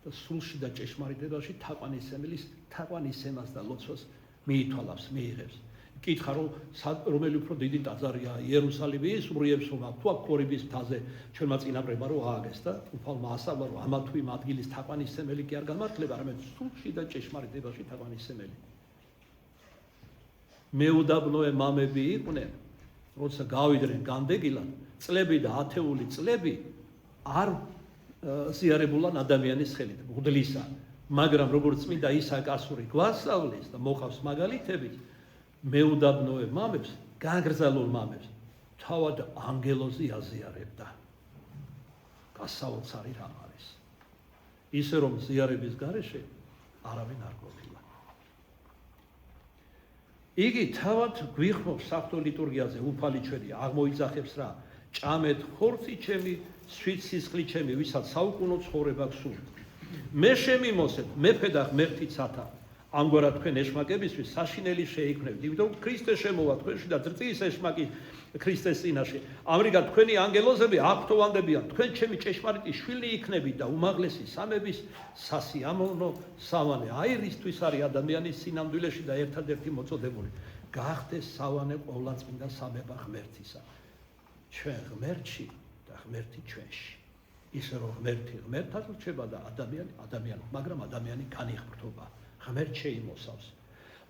და სულში და ჭეშმარიტებაში თაყვანისცემას და ლოცვას მიითვალავს, მიიღებს. კითხა რომ რომელი უფრო დიდი ტაძარია იერუსალიმი ის ურიებს რომ თუ აქ ქორიბის მთაზე ჩვენმა წინაპრებმა რომ ააგეს და უფალმა ასწავლა რომ ამა თუ იმ ადგილის თაყვანისცემელი კი არ გამართლება, არამედ სულში და ჭეშმარიტებაში თაყვანისცემელი. მეუდაბნოე მამები იყვნენ, როცა გავიდნენ განდეგილად წლები და ათეული წლები არ ზიარებულან ადამიანის ხელით, მღვდლისა, მაგრამ როგორც წმინდა ისააკ ასური გვასწავლის და მოყავს მაგალითებით, მეუდაბნოე მამებს, გაგრძალულ მამებს, თავად ანგელოზი აზიარებდა. გასაოცარი რამ არის. ისე რომ ზიარების გარეშე არავინ არ ყოფილა. იგი თავად გვიხმობს საღვთო ლიტურგიაზე უფალი ჩვენი აღმოიძახებს რა ჭამეთ ხორცი ჩემი სვით სისხლი ჩემი ვისაც საუკუნო ცხოვრება გსურთ მე შემიმოსებ მეფე და ღმერთი ცათა ამგვარად თქვენ ეშმაკებისთვის საშინელი შეიქმნებით იმიტომ ქრისტე შემოვა თქვენში და ძრწის ეშმაკი ქრისტეს წინაშე ამრიგად თქვენი ანგელოზები აღფრთოვანდებიან თქვენ ჩემი ჭეშმარიტი შვილი იქნებით და უმაღლესი სამების სასიამოვნო სავანე აირისთვის არის ადამიანის სინამდვილეში და ერთადერთი მოწოდებული გახდეს სავანე ყოვლადწმინდა სამება ღმერთისა ჩვენ ღმერთში და ღმერთი ჩვენში ისე რომ ღმერთი ღმერთად რჩება და ადამიანი მაგრამ ადამიანი განიღრთობა ღმერთ შეიმოსავს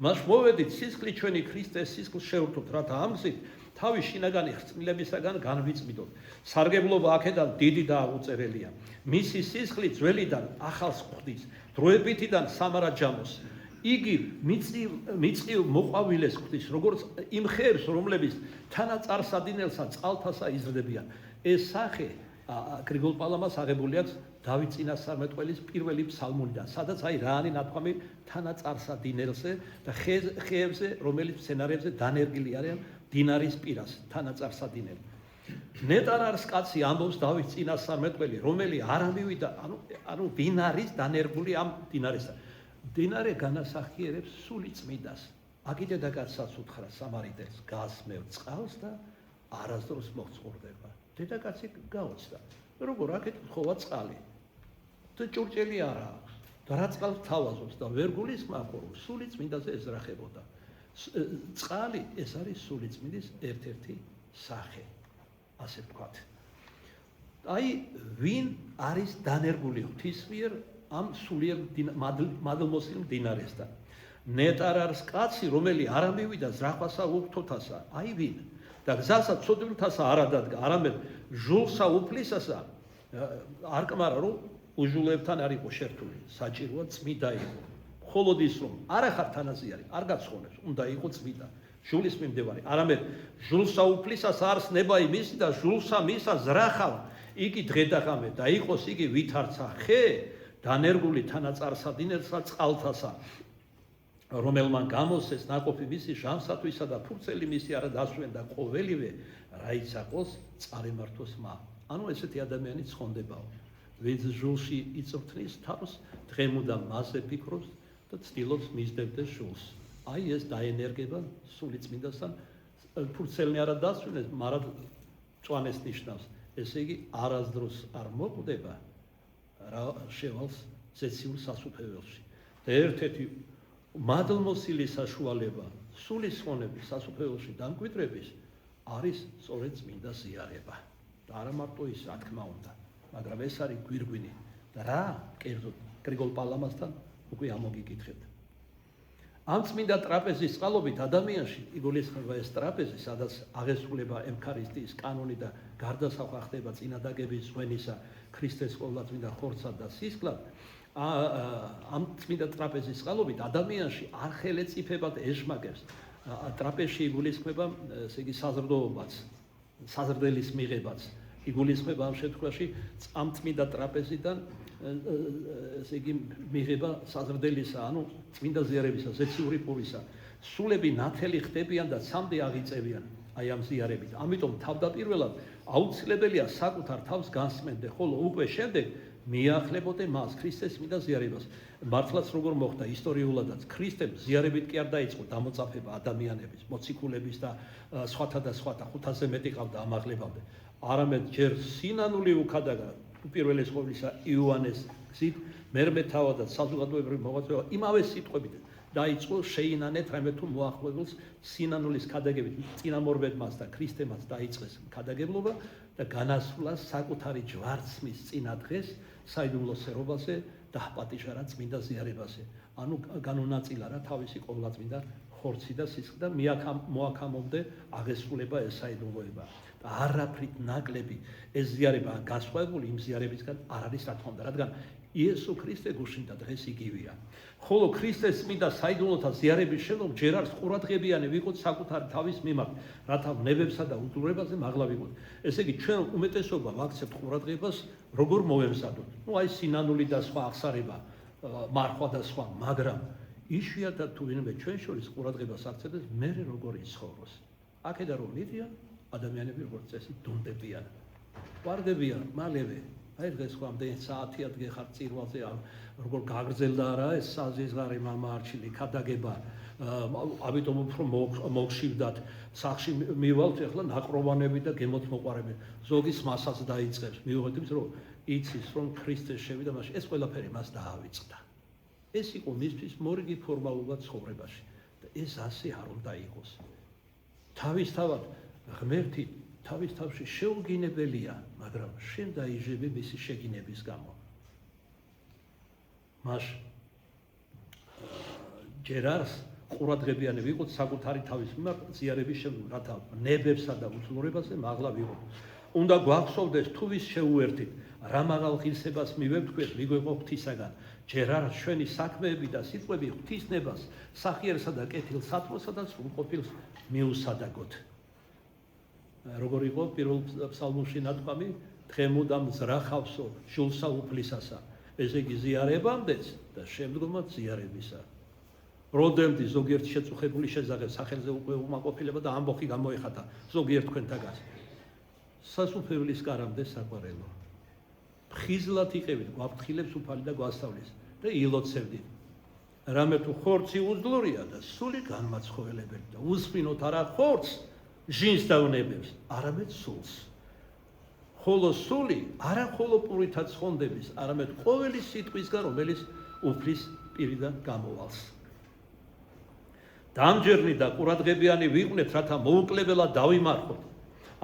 მას მოვედით სისხლი ჩვენი ქრისტეს სისხლს შევრთოთ რათა ამგზით თავის შინაგანი ხრწნილებისაგან განვიწმინდოთ სარგებლობა აქედან დიდი და აღუწერელია მისი სისხლი ძველიდან ახალს ხვდის დროებითიდან სამარაჯამოს იგი მიწივ მოყვავილეს ხვდის როგორც იმ ხეებს რომლებიც თანაწარსადინელსა წყალთასა იზრდებიან ეს სახე გრიგოლ პალამას აღებული აქვს დავით წინასწარმეტყველის პირველი ფსალმუნიდან სადაც აი რა არის ნათქვამი თანაწარსადინელზე და ხეებზე რომელიც მცენარეებზე დანერგილი არიან დინარის პირას თანაწარსადინელი ნეტარ არის კაცი ამბობს დავით წინასწარმეტყველი რომელი არ ამივიდა ანუ ვინ არის დანერგული ამ დინარესთან დინარე განასახიერებს სული წმიდას აკიდე და კაცსაც უთხრა სამარიტელს გასმევ წყალს და არასდროს მოწყურდება დედაკაცი გაოცდა როგორ აქეთ თხოვა წყალი და ჭურჭელი არა აქვს და რა წყალს თავაზობს და ვერ გულისხმობ რომ სული წმინდაზე ეძრახებოდა წყალი ეს არის სული წმინდის ერთ-ერთი სახე ასე ვთქვათ აი ვინ არის დანერგული ღვთის მიერ ამ სულიერ მადლმოსილ დინარესთან ნეტარ არის კაცი რომელი არ ამივიდა ზრახვასა უფთოთასა აი ვინ და გზასა ცოდვილთასა არ ადადგა არამედ ჟულსა უფლისასა არ კმარა რომ უჟულებთან არ იყო შერთული, საჭიროა წმიდა იყო. მხოლოდ ის რომ არა ხარ თანაზიარი, არ გაცხონებს, უნდა იყო წმიდა. ჟულის მიმდევარი, არამედ ჟულსა უფლისას არს ნება იმისი და ჟულსა მისა ზრახავ, იგი დღე და ღამე და იყოს იგი ვითარცა ხე, დანერგული თანაწარსა დინერსა წყალთასა, რომელმან გამოსცეს ნაყოფი მისი ჟამსათვისა და ფურცელი მისი არა დასვენ და ყოველივე რა იცაყოს წარემართოს მა. ანუ ესეთი ადამიანი ცხონდებაო, ვინც ჟულში იწვრთნის თავს, დღემუდამ მასზე ფიქრობს და ცდილობს მისდევდეს ჟულს. აი ეს დაენერგება სული წმინდასთან, ფურცელნი არა დასვენეს, მაგრამ წვანეს ნიშნავს. ესე იგი არასდროს არ მოკვდება რა შევალს ზეციურ სასუფეველში. და ერთ-ერთი მადლმოსილი საშუალება სულის ხონების სასუფეველში დამკვიდრების არის სწორედ წმინდა ზიარება. და არა მარტო ის, რა თქმა უნდა, მაგრამ ეს არის გვირგვინი და რა კერძოდ გრიგოლ პალამასთან უკვე ამოგიკითხეთ. ამ წმინდა ტრაპეზის წყალობით ადამიანში იგულისხმება ეს ტრაპეზი, სადაც აღესრულება ევქარისტიის კანონი და გარდასახვა ხდება წინადაგების ზღვენისა, ქრისტეს ყოვლადწმინდა ხორცსა და სისხლად. ამ წმინდა ტრაპეზის წყალობით ადამიანში არ ხელეწიფებად ეშმაკებს. ტრაპეზში იგულისხმება, ესე იგი, საზრდოობაც, საზრდელის მიღებაც. იგულისხმება ამ შემთხვევაში ამ წმინდა ტრაპეზიდან ესე იგი მიღება საზრდელისა, ანუ წმინდა ზიარებისა, ზეციური პურისა. სულები ნათელი ხდებიან და ცამდე აღიწევიან აი ამ ზიარებით. ამიტომ თავდაპირველად აუცილებელია საკუთარ თავს განსმენდე, ხოლო უკვე შემდეგ მიახლებოდე მას ქრისტეს წმინდა ზიარებას. მართლაც როგორ მოხდა ისტორიულადაც, ქრისტემ ზიარებით კი არ დაიწყო დამოწაფება ადამიანების, მოციქულების და სხვათა და სხვათა 500-ზე მეტი ყავდა ამაღლებამდე. არამედ ჯერ სინანული უქადაგა უპირველეს ყოვლისა იოანეს გზით, მერმე თავადაც საზოგადოებრივი მოღვაწეობა იმავე სიტყვებით დაიწყო შეინანეთ რაიმე თუ მოახლოებელს სინანულის ქადაგებით წინამორბედმას და ქრისტემაც დაიწყეს ქადაგებლობა და განასრულა საკუთარი ჯვარცმის წინა დღეს საიდუმლო სერობაზე და პატიჟარა წმინდა ზიარებაზე. ანუ განონაწილა რა თავისი ყოვლადწმინდა ხორცი და სისხლი და მოაქამომდე აღესრულება ეს საიდუმლოება. და არაფრით ნაკლები ეს ზიარება გასხვავებული იმ ზიარებისგან არ არის, რა თქმა უნდა, რადგან იესო ქრისტე გუშინდა დღეს იგივეა. ხოლო ქრისტეს წმინდა საიდუმლოთა ზიარების შემდგომ ჯერ არც ყურადღებიანი ვიყოთ საკუთარი თავის მიმართ, რათა ვნებებსა და უდურებაზე მაღლა ვიყოთ. ესე იგი, ჩვენ უმეტესობა ვაქცევთ ყურადღებას, როგორ მოვემზადოთ. ნუ აი სინანული და სხვა აღსარება, მარხვა და სხვა, მაგრამ იშვიათად თუ ვინმე ჩვენ შორის ყურადღებას აქცევდეს, მერე როგორ იცხოვროს. აქედან რომ მიდიან ადამიანები როგორც წესი დუნდებიან, ვარდებიან მალევე. აი დღეს ხო ამდენი საათია დგეხარ წირვალზე, როგორ გაგრძელდა რა ეს საზიზღარი მამაარჩილი ქადაგება, ამიტომ უფრო მოგშივდათ სახში მივალთ ახლა ნაკროვანები და გემოთმოყვარები. ზოგის მასაც დაიწყებს, მივხვდით რომ იცის რომ ქრისტე შევიდა მასში, ეს ყველაფერი მას დაავიწყდა. ეს იყო მისთვის მორიგი ფორმალობა ცხოვრებაში და ეს ასე არ უნდა იყოს. თავისთავად ღმერთი თავის თავში შეუგინებელია, მაგრამ შენ დაიჟები მისი შეგინების გამო. მას ჯერ არს ყურადღებიანი ვიყოთ საკუთარი თავის მიმართ ზიარების შემდგომ, რათა ნებებსა და უძლურებაზე მაღლა ვიყოთ. უნდა გვახსოვდეს თუ ვის შეუერთით, რა მაღალ ღირსებას მივევთქვეთ, მიგვეღო ღვთისაგან. ჯერ არ ჩვენი საქმეები და სიტყვები ღვთისნებას, სახიერსა და კეთილ სათმოსა და სრულყოფილს მიუსადაგოთ. როგორ იყო პირველ ფსალმში ნათქვამი, დღემუდამ ზრახავსო ჟულსა უფლისასა. ესე იგი ზიარებამდეც და შემდგომაც ზიარებისა. როდემდე ზოგიერთ შეწუხებული შეძაღებს სახელზე უკვე უმაყოფილება და ამბოხი გამოეხატა ზოგიერთ თქვენთაგან. სასუფეველის კარამდე საყვარელო. ხიზლად იყევით, გვაფრთხილებს უფალი და გვასწავლის და ილოცევდით. რამე თუ ხორცი უძლურია და სული განმაცხოველებელი და უსვინოთ არა ხორცს, ჟინს და ვნებებს, არამედ სულს. ხოლო სული არა ხოლო პურითაც ხონდების, არამედ ყოველი სიტყვისგან, რომელიც უფლის პირიდან გამოვალს. დამჯერნი და ყურადღებიანი ვიყვნეთ, რათა მოუკლებელად დავიმარხოთ.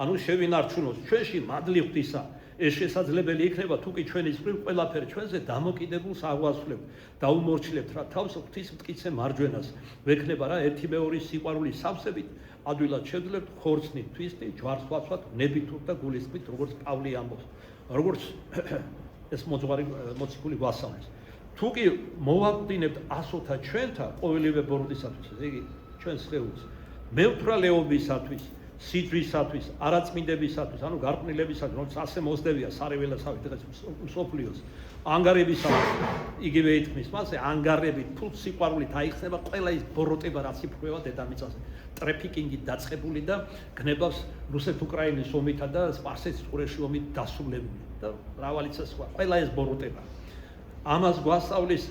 ანუ შევინარჩუნოთ ჩვენში მადლი ღვთისა. ეს შესაძლებელი იქნება თუ კი ჩვენის მხრივ ყველაფერი ჩვენზე დამოკიდებულს აღვასრულებთ, დაუმორჩილებთ რა თავს ღვთის მტკიცე მარჯვენას. ვექნება რა ერთი მეორის სიყვარულის სავსებით, ადვილად შევძლებთ ხორცნით, თვისნით, ჯვარს ვაცვათ, ნებით და გულისხმით, როგორც პავლე ამბობს. როგორც ეს მოძღვარი მოციქული გვასწავლის. თუ კი მოვაკვდინებთ ასოთა ჩვენთან ყოველივე ბოროტისათვის, იგი ჩვენს სხეულს, მეუთრალეობისათვის, სიძვისათვის, არაწმინდებისათვის, ანუ გარყვნილებისათვის, რომელიც ასე მოსდევია სარეველასავით დღეს მსოფლიოს, ანგარებისათვის, იგივე ითქმის მასე, ანგარებით, ფულს სიყვარულით აიხსნება ყველა ის ბოროტება, რაც იფრქვევა დედამიწაზე. ტრაფიკინგით დაწყებული და გნებავს რუსეთ-უკრაინის ომითა და სპარსეთის ყურეში ომით დასრულებული და მრავალიც სხვა, ყველა ეს ბოროტება. ამას გვასწავლის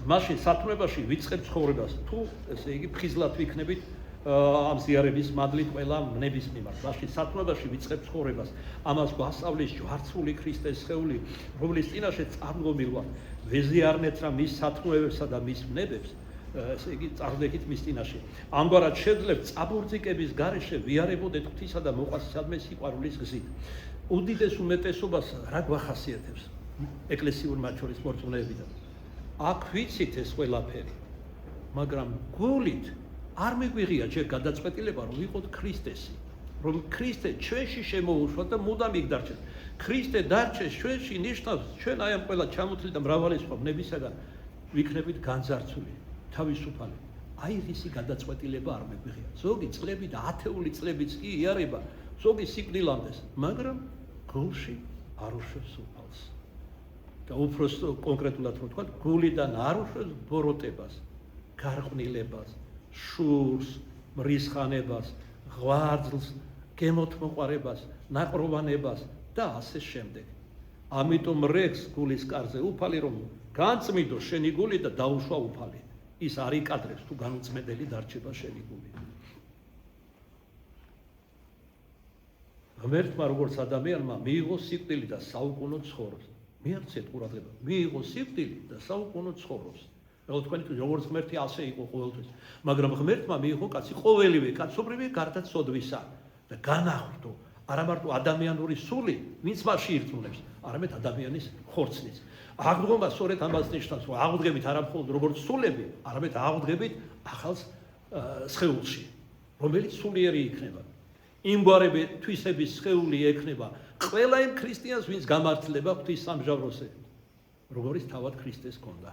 მაშინ სათნოებაში ვიწყებ ცხოვრებას, თუ ესე იგი ფხიზლად ვიქნებით ამ ზიარების მადლით ყველა მნების მიმართ. მაშინ სათნოებაში ვიწყებ ცხოვრებას. ამას გვასწავლის ჯვარცმული ქრისტეს სხეული, რომლის წინაშე წარმგომილ ვარ. ვეზიარნეთ რა მის სათნოებებსა და მის მნებებს, ესე იგი წარვდექით მის წინაშე. ამგვარად შეძლებთ წაბურძიკების გარეშე ვიარებოდეთ ღვთისა და მოყვასისადმე სიყვარულის გზით. უდიდეს უმეტესობას რა გვახასიათებს ეკლესიურ მათ შორის მორწმუნეებიდან? აქ ვიცით ეს ყველაფერი, მაგრამ გულით არ მეგვიღია ჯერ გადაწყვეტილება, რომ ვიყოთ ქრისტესი, რომ ქრისტე ჩვენში შემოუშვა და მუდამ იქ დარჩეს. ქრისტე დარჩეს ჩვენში ნიშნავს, ჩვენ აი ამ ყველა ჩამოთვლით და მრავალი სხვა მნებისაგან ვიქნებით განძარცული, თავისუფალი. აი ისი გადაწყვეტილება არ მეგვიღია. ზოგი წლები და ათეული წლებიც კი იარება, ზოგი სიკვდილამდეს, მაგრამ გულში არ უშვებს უფალს. და უფრო კონკრეტულად რომ ვთქვა, გულიდან არ უშვებს ბოროტებას, გარყვნილებას, შურს, მრისხანებას, ღვაწლს, გემოთმოყვარებას, ნაყროვანებას და ასე შემდეგ. ამიტომ რეგს გულის კარზე უფალი რომ განწმიდო შენი გული და დაუშვა უფალი. ის არ იკადრებს თუ განუწმედელი დარჩება შენი გული. ღმერთმა როგორც ადამიანმა მიიღო სიკვდილი და საუკუნო ცხოვრობს. მიაღწიეთ ყურადღება, მიიღო სიკვდილი და საუკუნო ცხოვრობს. თქვენ როგორც ღმერთი ასე იყო ყოველთვის, მაგრამ ღმერთმა მიიღო კაცი ყოველივე კაცობრივე გარდაცოდვისა და განახვდო არა მარტო ადამიანური სული, ვინც მასში ირწმუნებს, არამედ ადამიანის ხორცნიც. აღდგომა სწორედ ამას ნიშნავს, რომ აღდგებით არა მხოლოდ როგორც სულები, არამედ აღდგებით ახალ სხეულში, რომელიც სულიერი იქნება. იმგვარები თვისების სხეული ექნება ყველა იმ ქრისტიანს, ვინც გამართლება ღვთის სამჟავროზე, როგორც თავად ქრისტეს ჰქონდა.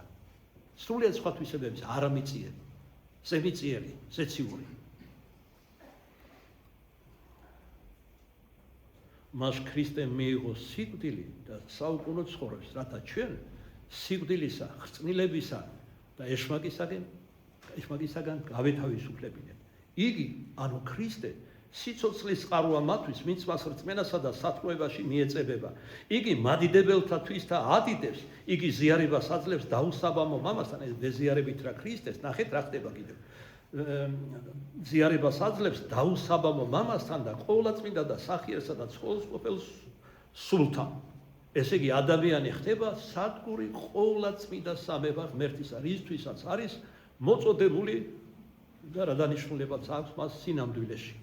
სრულიად სხვა თვისებების არ ამიწიერი, ზემიწიერი, ზეციური. მას ქრისტემ მიიღო სიკვდილი და საუკუნო ცხოვრობს, რათა ჩვენ სიკვდილისა, ხრწნილებისა და ეშმაკისაგან გავეთავისუფლებინეთ. იგი, ანუ ქრისტე, სიცოცხლის წყაროა მათთვის, ვინც მას რწმენასა და სათნოებაში მიეწებება. იგი მადიდებელთათვის და ადიდებს, იგი ზიარებას აძლევს დაუსაბამო მამასთან, ეს ბეზიარებით რა ქრისტეს, ნახეთ რა ხდება კიდევ. ზიარებას აძლევს დაუსაბამო მამასთან და ყოვლადწმინდა და სახიერსა და ცხოველსყოფელ სულთან. ესე იგი ადამიანი ხდება სადგური ყოვლადწმინდა სამება ღმერთისა, რისთვისაც არის მოწოდებული და რა დანიშნულებაც აქვს მას სინამდვილეში.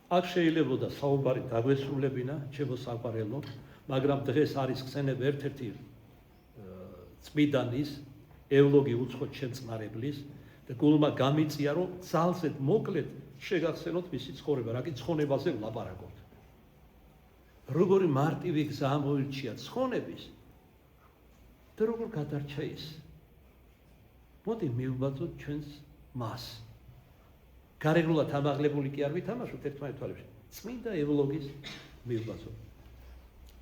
აქ შეიძლებოდა საუბარი დაგვესრულებინა, ჩემო საყვარელო, მაგრამ დღეს არის ხსენება ერთ-ერთი წმიდანის, ევლოგი უცხო ჩემწყნარებლის და გულმა გამიწია, რომ ძალზედ მოკლედ შეგახსენოთ მისი ცხოვრება, რა კი ცხონებაზე ვლაპარაკობთ. როგორი მარტივი გზა ამოირჩია ცხონების და როგორ გადარჩა ის. მოდი მივბაძოთ ჩვენს მას. გარეგნულად ამაღლებული კი არ ვითამაშოთ ერთმანეთ თვალებში. წმინდა ევლოგის მივბაძოთ.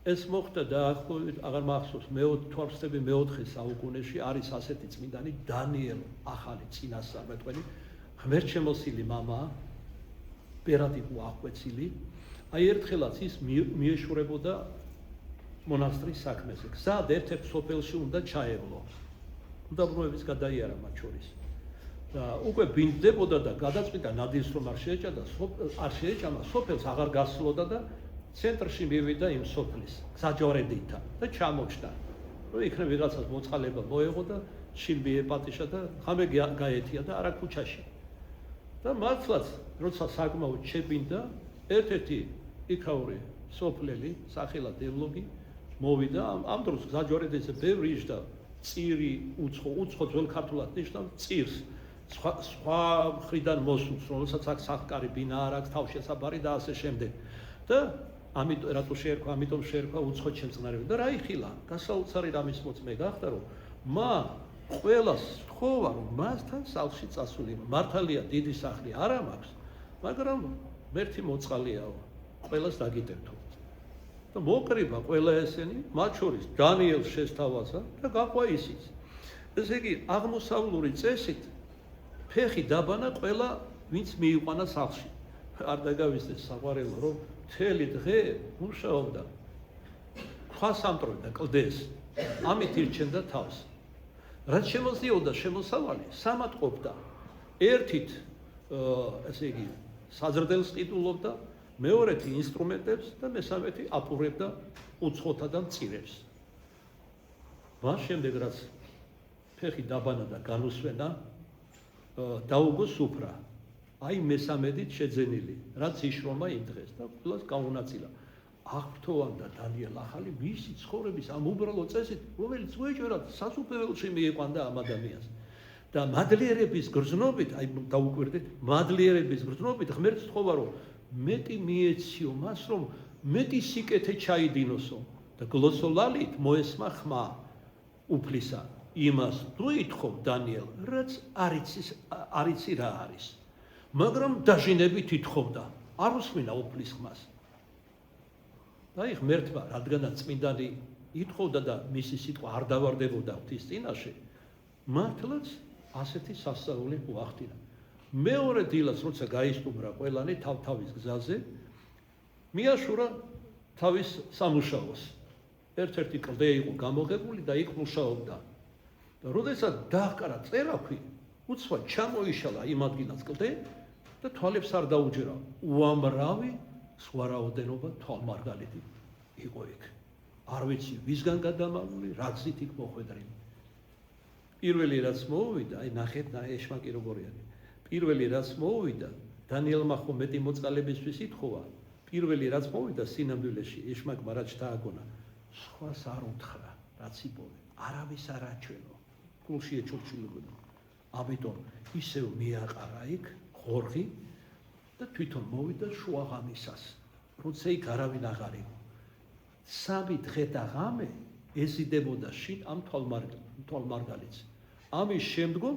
ეს მოხდა დაახლოებით აღარ მახსოვს თვალსწრები მეოთხე საუკუნეში არის ასეთი წმინდანი დანიელ ახალი წინასწარმეტყველი, ღმერთშემოსილი მამაა, ბერად იყო აღკვეცილი. აი ერთხელაც ის მიეშურებოდა მონასტრის საქმეზე. გზად ერთ-ერთ სოფელში უნდა ჩაევლო. უდაბნოების გადაიარა მათ შორის. და უკვე ბინდებოდა და გადაწყვიტა ნადის რომ არ შეეჭამა, სოფელს აღარ გასვლოდა და ცენტრში მივიდა იმ სოფლის გზაჯვარედინთან და ჩამოჩნდა. რომ იქნებ ვიღაცას მოწყალება მოეღო და შილბი ეპატიშა და ხამე გაეთია და არა ქუჩაში. და მართლაც როცა საკმაოდ შებინდა, ერთ-ერთი იქაური სოფლელი, სახელად ევლოგი, მოვიდა ამ დროს გზაჯვარედინზე ბევრი იჯდა წირი, უცხო ძველ ქართულად ნიშნავს წირს. სხვა მხრიდან მოსულს, რომელსაც აქ სახკარი ბინა არ აქვს, თავშესაბარი და ასე შემდეგ. და რატო შეერქვა, ამიტომ შეერქვა უცხო ჩემწყნარები და რა იხილა? გასაოცარი რამის მოწმე გახდა, რომ მან ყველას თხოვა, რომ მასთან სახლში წასულიყო. მართალია დიდი სახლი არ მაქვს, მაგრამ მერთი მოწყალიაო, ყველას დაგიტებთო. და მოკრიბა ყველა ესენი, მათ შორის დანიელს შესთავაზა და გაყვა ისიც. ესე იგი, აღმოსავლური წესით ფეხი დაბანა ყველა, ვინც მიიყვანა სახლში. არ დაგავიწყდეს საყვარელო, რომ მთელი დღე მუშაობდა. ქვას ამტროდა კლდეს, ამით ირჩენდა თავს. რაც შემოსიოდა შემოსავალი, სამატყობდა. ერთით, ესე იგი, საზრდელს ყიდულობდა, მეორეთი ინსტრუმენტებს და მესამეთი აპურებდა უცხოთა და მწირებს. მას შემდეგ რაც ფეხი დაბანა და განუსვენა, დაუგო სუფრა. აი მესამედით შეძენილი, რაც იშრომა იმ დღეს და ყველას გაუნაწილა. აღფრთოვანდა დანიელ ახალი მისი ცხოვრების ამ უბრალო წესით, რომელიც უეჭვერად სასუფეველში მიიყვანდა ამ ადამიანს. და მადლიერების გრძნობით, აი დაუკვირდით, მადლიერების გრძნობით ღმერთს თხოვა, რომ მეტი მიეციო მას, რომ მეტი სიკეთე ჩაიდინოსო და გლოსოლალით მოესმა ხმა უფლისა იმას თუ ითხოვ დანიელ, რაც არიცი რა არის. მაგრამ დაჟინებით ითხოვდა, არ უსმინა უფლის ხმას. და ღმერთმა, რადგანაც წმინდანი ითხოვდა და მისი სიტყვა არ დავარდებოდა ღვთის წინაშე, მართლაც ასეთი სასწაული უახდინა. მეორე დილას, როცა გაისტუმრა ყველანი თავ-თავის გზაზე, მიაშურა თავის სამუშაოს. ერთ-ერთი კლდე იყო გამოღებული და იქ მუშაობდა. და როდესაც დაჰკარა წერაქვი, უცბად ჩამოიშალა იმ ადგილას კლდე და თვალებს არ დაუჯერა. უამრავი სხვა რაოდენობა თვალმარგალეთი იყო იქ. არ ვიცი ვისგან გადამალული, რა გზით იქ მოხვედრილი. პირველი რაც მოუვიდა, აი ნახეთ, ეშმაკი როგორია. პირველი რაც მოუვიდა, დანიელმა ხო მეტი მოწყალებისთვის ითხოვა. პირველი რაც მოვიდა სინამდვილეში, ეშმაკმა რაც დააგონა, სხვას არ უთხრა, რაც იპოვე, არავის არ აჩვენო. გულში ეჩურჩულებოდა. ამიტომ ისევ მიაყარა იქ ხორღი და თვითონ მოვიდა შუაღამისას, როცა იქ არავინ აღარ იყო. 3 დღე და ღამე ეზიდებოდა შინ ამ თვალმარგალეთს. ამის შემდგომ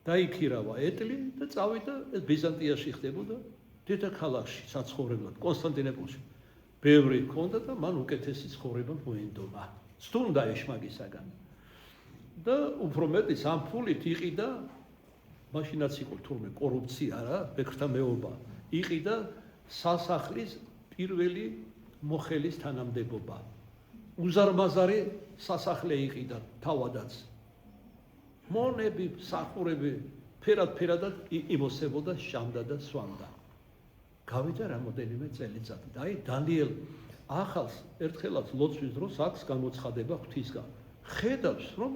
დაიქირავა ეტლი და წავიდა ბიზანტიაში ხდებოდა დედაქალაქში საცხოვრებლად კონსტანტინოპოლში. ბევრი ჰქონდა და მან უკეთესი ცხოვრება მოენდომა. სტუნდა ეშმაკისაგან. და უფრო მეტიც ამ ფულით იყიდა, მაშინაც იყო თურმე კორუფცია რა, ბექრთა მეობა. იყიდა სასახლის პირველი მოხელის თანამდებობა. უზარმაზარი სასახლე იყიდა თავადაც. მონები, სახურები ფერად იმოსებოდა, შამდა და სვამდა. გავიდა რამოდენიმე წელიწადი. და აი დანიელ ახალს ერთხელაც ლოცვის დროს აქვს გამოცხადება ღვთისგან. ხედავს, რომ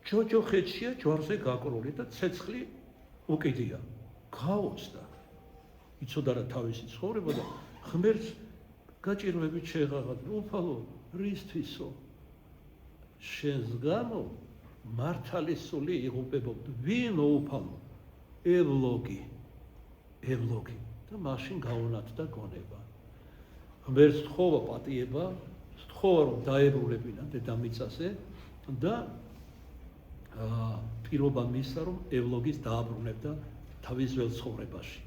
ჯოჯოხეთშია ჯვარზე გაკრული და ცეცხლი უკიდია. გაოცდა. იცოდა რა თავისი ცხოვრება და ღმერთს გაჭირვებით შეღაღადა. უფალო, რისთვისო? შენს გამო მართალის სული იღუპებოდა. ვინ უფალო? ევლოგი. და მაშინ გაუნათდა გონება. ღმერთს თხოვა პატიება, თხოვა რომ დაებრუნებინა დედამიწაზე და პირობა მისცა რომ ევლოგის დააბრუნებდა თავის ძველ ცხოვრებაში.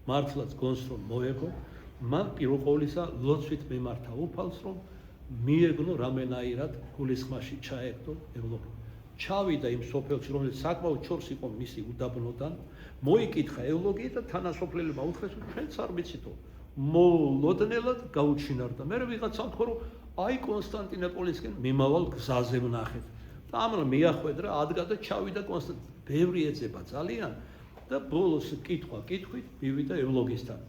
მართლაც გონს რომ მოეგო, მან პირველ ყოვლისა ლოცვით მიმართა უფალს რომ მიეგნო რამენაირად გულისხმაში ჩაეგდო ევლოგი. ჩავიდა იმ სოფელში, რომელიც საკმაოდ ჩორს იყო მისი უდაბნოდან, მოიკითხა ევლოგი და თანასოფლელებმა უთხრეს, რომ ჩვენც არ ვიცითო. მოულოდნელად გაუჩინარდა. მე ვიღაცამ თქვა, რომ აი კონსტანტინოპოლისკენ მიმავალ გზაზე ვნახეთ. და ამან მიახვედრა, ადგა და ჩავიდა კონსტანტინოპოლში. ბევრი ეძება ძალიან და ბოლოს კითხვით მივიდა ევლოგისთან.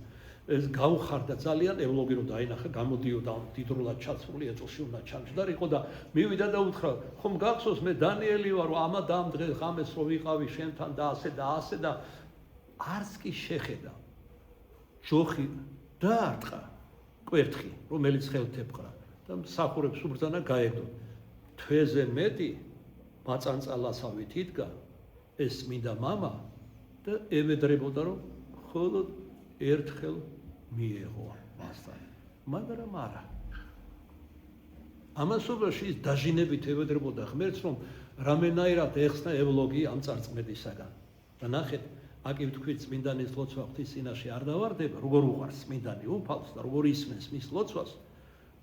ეს გაუხარდა ძალიან ევლოგი რომ დაინახა, გამოდიოდა დიდრულად ჩაცმული ეწელში უნდა ჩამჯდარიყო და მივიდა და უთხრა, ხომ გახსოვს მე დანიელი ვარ, რომ ამა და ამ დღეს ღამეს რო ვიყავი შენთან და ასე და არც კი შეხედა. ჯოხი დაარტყა კვერთხი, რომელიც ხელთ ებყრა და მსახურებს უბრძანა გაეგდო. თვეზე მეტი მაწანწალასავით იდგა ეს წმინდა მამა და ემედრებოდა რომ მხოლოდ ერთხელ მიეღო მასთან. მაგრამ არა. ამასობაში ის დაჟინებით ევედრებოდა ღმერთს, რომ რამენაირად ეხსნა ევლოგი ამ წარწმედისაგან. და ნახეთ, აკი ვთქვით, წმინდანის ლოცვა ღვთის წინაშე არ დავარდება, როგორ უყვარს წმინდანი უფალს და როგორ ისმენს მის ლოცვას,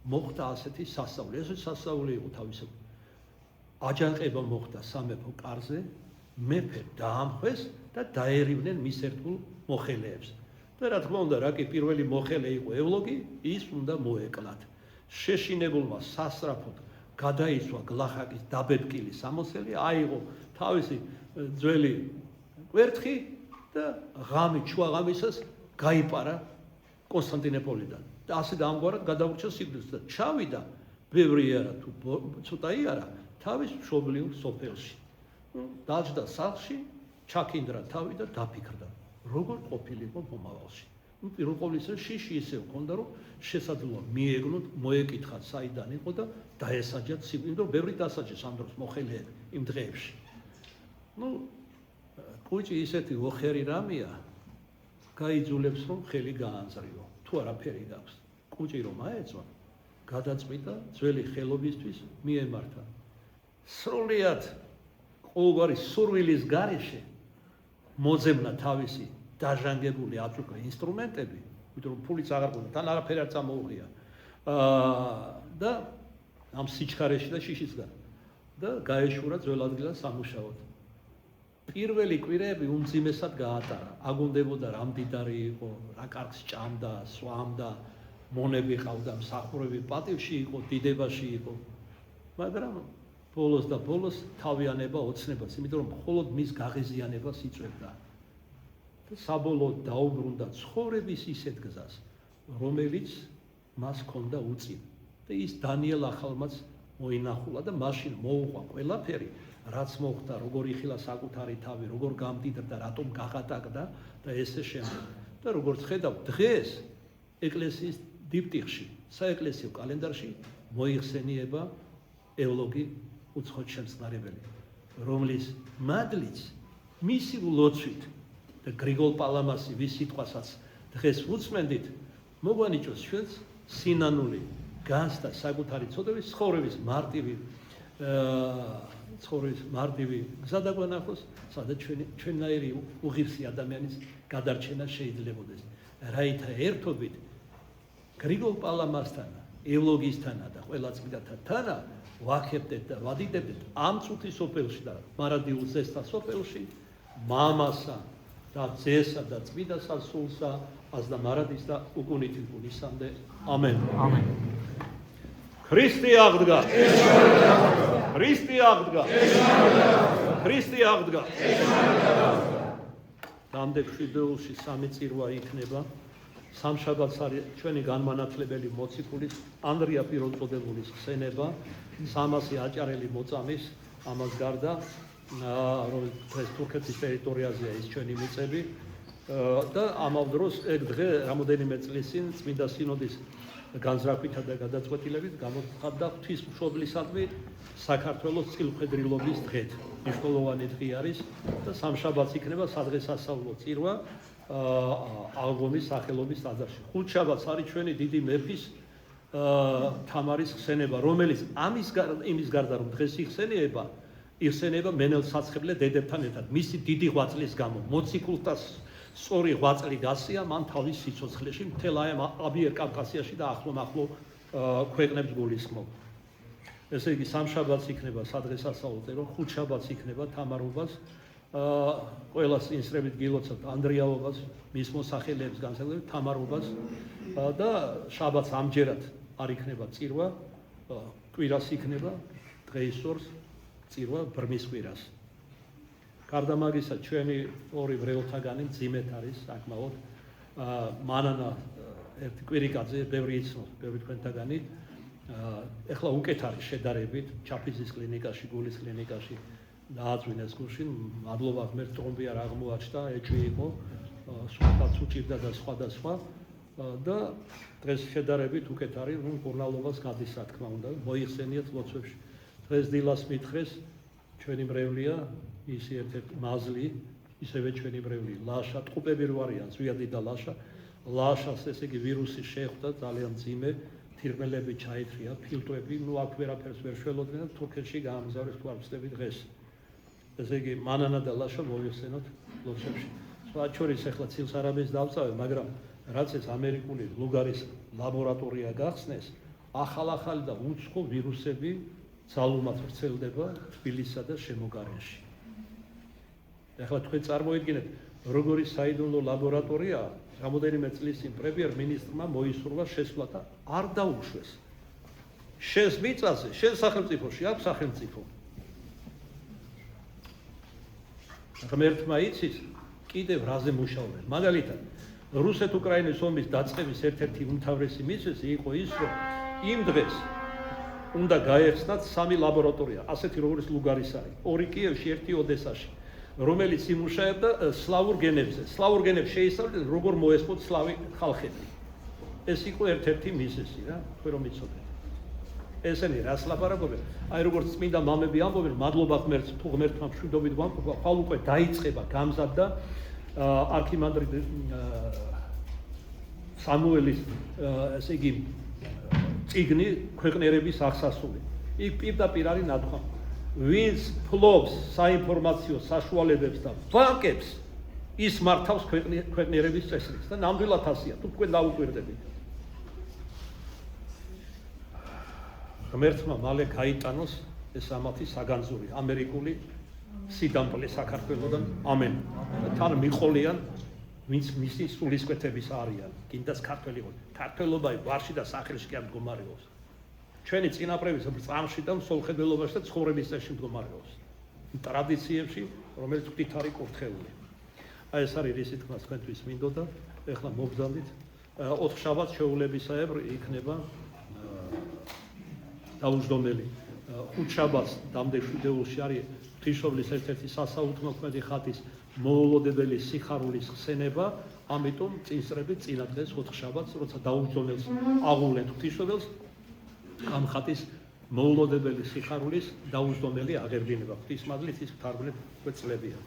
მოხდა ასეთი სასწაული. ეს სასწაული იყო თავისუფლად. აჯანყება მოხდა სამეფო კარზე, მეფე დაამხვეს და დაერივნენ მის ერთგულ მოხელეებს. და რა თქმა უნდა, რა კი პირველი მოხელე იყო ევლოგი, ის უნდა მოეკლათ. შეშინებულმა სასწრაფოდ გადაიცვა გლახაკის დაბედკილი სამოსელი, აიღო თავისი ძველი კვერთხი და ღამით, შუაღამისას გაიპარა კონსტანტინოპოლიდან. და ასე ამგვარად გადაურჩა სიკვდილს და ჩავიდა ბევრი არა თუ ცოტაი არა თავის მშობლიურ სოფელში. დაჯდა სახლში, ჩაქინდრა თავი და დაფიქრდა, როგორ ყოფილიყო მომავალში. პირველ ყოვლისა შიში ისე ჰქონდა, რომ შესაძლოა მიეგნოთ, მოეკითხათ საიდან იყო და დაესაჯათ სიკვდილს, რომ ბევრი დასაჯეს ამ დროს მოხელეები იმ დღეებში. კუჭი ისეთი ოხერი რამეა, გაიძულებს რომ ხელი გაანზრიო. თუ არაფერი გაქვს, კუჭი რომ აეწვა, გადაწყვიტა ძველი ხელობისთვის მიემართა. სრულიად ყოველგვარი სურვილის გარეშე მოძებნა თავისი დაჟანგებული აწუხა ინსტრუმენტები, იმიტომ რომ ფულიც აღარ ყოდა, თან არაფერი არ წამოუღია. და ამ სიჩქარეში და შიშისგან და გაეშურა ძველ ადგილას სამუშაოდ. პირველი კვირეები უმძიმესად გაატარა. აგონდებოდა რა მდიდარი იყო, რა კარგს ჭამდა, სვამდა, მონები ყავდა, მსახურები პატივში იყო, დიდებაში იყო. მაგრამ ბოლოს და ბოლოს თავიანება ოცნებას, იმიტომ რომ მხოლოდ მის გაღიზიანებას იწვევდა. და საბოლოოდ დაუბრუნდა ცხოვრების ისეთ გზას, რომელიც მას ჰქონდა უწინ. და ის დანიელ ახალმაც მოინახულა და მაშინ მოუყვა ყველაფერი, რაც მოხდა, როგორ იხილა საკუთარი თავი, როგორ გამდიდრდა, რატომ გაღატაკდა და ესე შემდეგ. და როგორც ხედავ, დღეს ეკლესიის დიპტიხში, საეკლესიო კალენდარში მოიხსენიება ევლოგი უცხოთშემწყნარებელი, რომლის მადლიც მისი ლოცვით და გრიგოლ პალამასი ვის სიტყვასაც დღეს ვუწმენდით, მოგვანიჭოს ჩვენს სინანული განცდა საკუთარი ცოდვის ცხოვრების მარტივი გზა დაგვანახოს, სადაც ჩვენნაირი უღირსი ადამიანის გადარჩენა შეიძლებოდეს. რაითა ერთობით გრიგოლ პალამასთან, ევლოგისთან და ყველა წმინდანთანა ვაქებდეთ და ვადიდებდეთ ამ წუთის სოფელში და მარადიულ ზესთა სოფელში მამასა და ძესა და წმინდა სასულსა აზ და მარადის და უკუნითი გულისამდე. ამენ. ამენ. ქრისტე აღდგა. ქრისტე აღდგა. ქრისტე აღდგა. დამდეგ შვიდეულში სამი წირვა იქნება. სამშაბათს არის ჩვენი განმანათლებელი მოციქულის ანდრია პიროწოდებულის ხსენება, 300 აჭარელი მოწამის, ამას გარდა რომელიც თურქეთის ტერიტორიაზეა ის ჩვენი მიწები და ამავ დროს ეგ დღე რამოდენიმე წლის წინ წმინდა სინოდის განზრახვითა და გადაწყვეტილებით გამოცხადდა ღვთისმშობლისადმი საქართველოს წილხვედრილობის დღედ. მნიშვნელოვანი დღე არის და სამშაბათს იქნება სადღესასწაულო წირვა აღგომის სახელობის ტაძარში. ხუთშაბათს არის ჩვენი დიდი მეფის თამარის ხსენება, რომელიც იმის გარდა რომ დღეს იხსენება მენელ საცხებლე დედებთან ერთად. მისი დიდი ღვაწლის გამო მოციქულთა სწორი ღვაწლი გასია მან თავის სიცოცხლეში მთელ აბიერ კავკასიაში და ახლო ქვეყნებს გულისხმობ. ესე იგი სამშაბათს იქნება სადღესასწაულო წირვა, ხუთშაბათს იქნება თამარობას ყველას ინსრებით გილოცავთ ანდრიაობას, მის მოსახელეებს განსაკუთრებით თამარობას და შაბათს ამჯერად არ იქნება წირვა, კვირას იქნება დღეისორს წირვა ბრმის კვირას. გარდა მაგისა ჩვენი ორი ბრეოთაგანი მძიმედ არის საკმაოდ. მანანა ერთი კვირიკაძე, ბევრი იცნობს, ბევრი თქვენთაგანი. ეხლა უკეთ არის შედარებით ჩაფიზის კლინიკაში, გულის კლინიკაში დააწვინეს გუშინ, მადლობა ღმერთს ტრომბი არ აღმოაჩნდა, ეჭვი იყო, სხვადასხვა უჭირდა და სხვადასხვა და დღეს შედარებით უკეთ არის, რომ მკურნალობას გადის, რა თქმა უნდა, მოიხსენიათ ლოცვებში. დღეს დილას მითხრეს ჩვენი მრევლია, ისი ერთ-ერთი მაზლი, ისევე ჩვენი მრევლი, ლაშა, ტყუპები რო არიან, ზვიადი და ლაშა, ლაშას, ესე იგი ვირუსი შეხვდა ძალიან მძიმე, თირკმელები ჩაითრია, ფილტრები, აქ ვერაფერს ვერ შველოდნენ და თურქეთში გაამგზავრეს თუ არ ვწდები დღეს. ესე იგი მანანა და ლაშა მოიხსენოთ ლოცვებში. სხვა შორის ახლა ცილს არაბეს დავწავე, მაგრამ რაც ეს ამერიკული ლუგარის ლაბორატორია გახსნეს, ახალ-ახალი და უცხო ვირუსები ძალუმად ვრცელდება თბილისსა და შემოგარენში. ახლა თქვენ წარმოიდგინეთ, როგორი საიდუმლო ლაბორატორია, რამოდენიმე წლის წინ პრემიერ-მინისტრმა მოისურვა შესვლა და არ დაუშვეს. შენს მიწაზე, შენ სახელმწიფოში აქვს სახელმწიფო. ღმერთმა იცის, კიდევ რაზე მუშაობენ. მაგალითად, რუსეთ-უკრაინის ომის დაწყების ერთ-ერთი უმთავრესი მიზეზი იყო ის, რომ იმ დღეს უნდა გაეხსნათ 3 ლაბორატორია, ასეთი როგორც ლუგარის არის, 2 კიევში, 1 ოდესაში, რომელიც იმუშავებდა სლავურ გენებზე. სლავურ გენებს შეისწავლეთ, როგორ მოესწროთ სლავი ხალხები. ეს იყო ერთ-ერთი მიზეზი, რა, თქვენ რომ იცოდეთ. ესენი რას ლაპარაკობენ? აი როგორც წმინდა მამები ამბობენ, მადლობა ღმერთს, თუ ღმერთმა მშვიდობით გვამყოფა, ხვალ უკვე დაიწყება გამზადდა არქიმანდრიტ სამუელის ესე იგი წიგნი ქვეყნიერების აღსასრული. იქ პირდაპირ არის ნათქვამი. ვინც ფლობს საინფორმაციო საშუალებებს და ბანკებს, ის მართავს ქვეყნიერების წესრიგს და ნამდვილად ასია, თუ თქვენ დაუკვირდებით. ღმერთმა მალე გაიტანოს ეს ამათი საგანძური, ამერიკული სიდამპლე საქართველოდან, ამენ. თან მიყოლიან, ვინც მისი სულისკვეთების არიან, კიდაც ქართველი იყო. ქართველობა ვარში და სახელში კი არ მდგომარეობს. ჩვენი წინაპრების ბრძანში და მსოლხედველობაში და ცხოვრების წესში მდგომარეობს. ტრადიციებში, რომელიც ღვთით არის კურთხეული. აი ეს არის რისი თქმა თქვენთვის მინდოდა, ეხლა მობრძანდით. 4 შაბათს შეულებისაებრ იქნება დაუჯდომელი. 5 შაბათს დამდეშვიდეულში არის ღვთისმშობლის ერთ-ერთი სასაუთმოქმედი ხატის მოულოდებელი სიხარულის ხსენება, ამიტომ წინსწრები წინა დღეს 4 შაბათს, როცა დაუჯდომელს აღუვლენ ღვთისმშობელს, ამ ხატის მოულოდებელი სიხარულის დაუჯდომელი აღებინება. ღვთისმადლით ის გთარგმნეთ წლებია.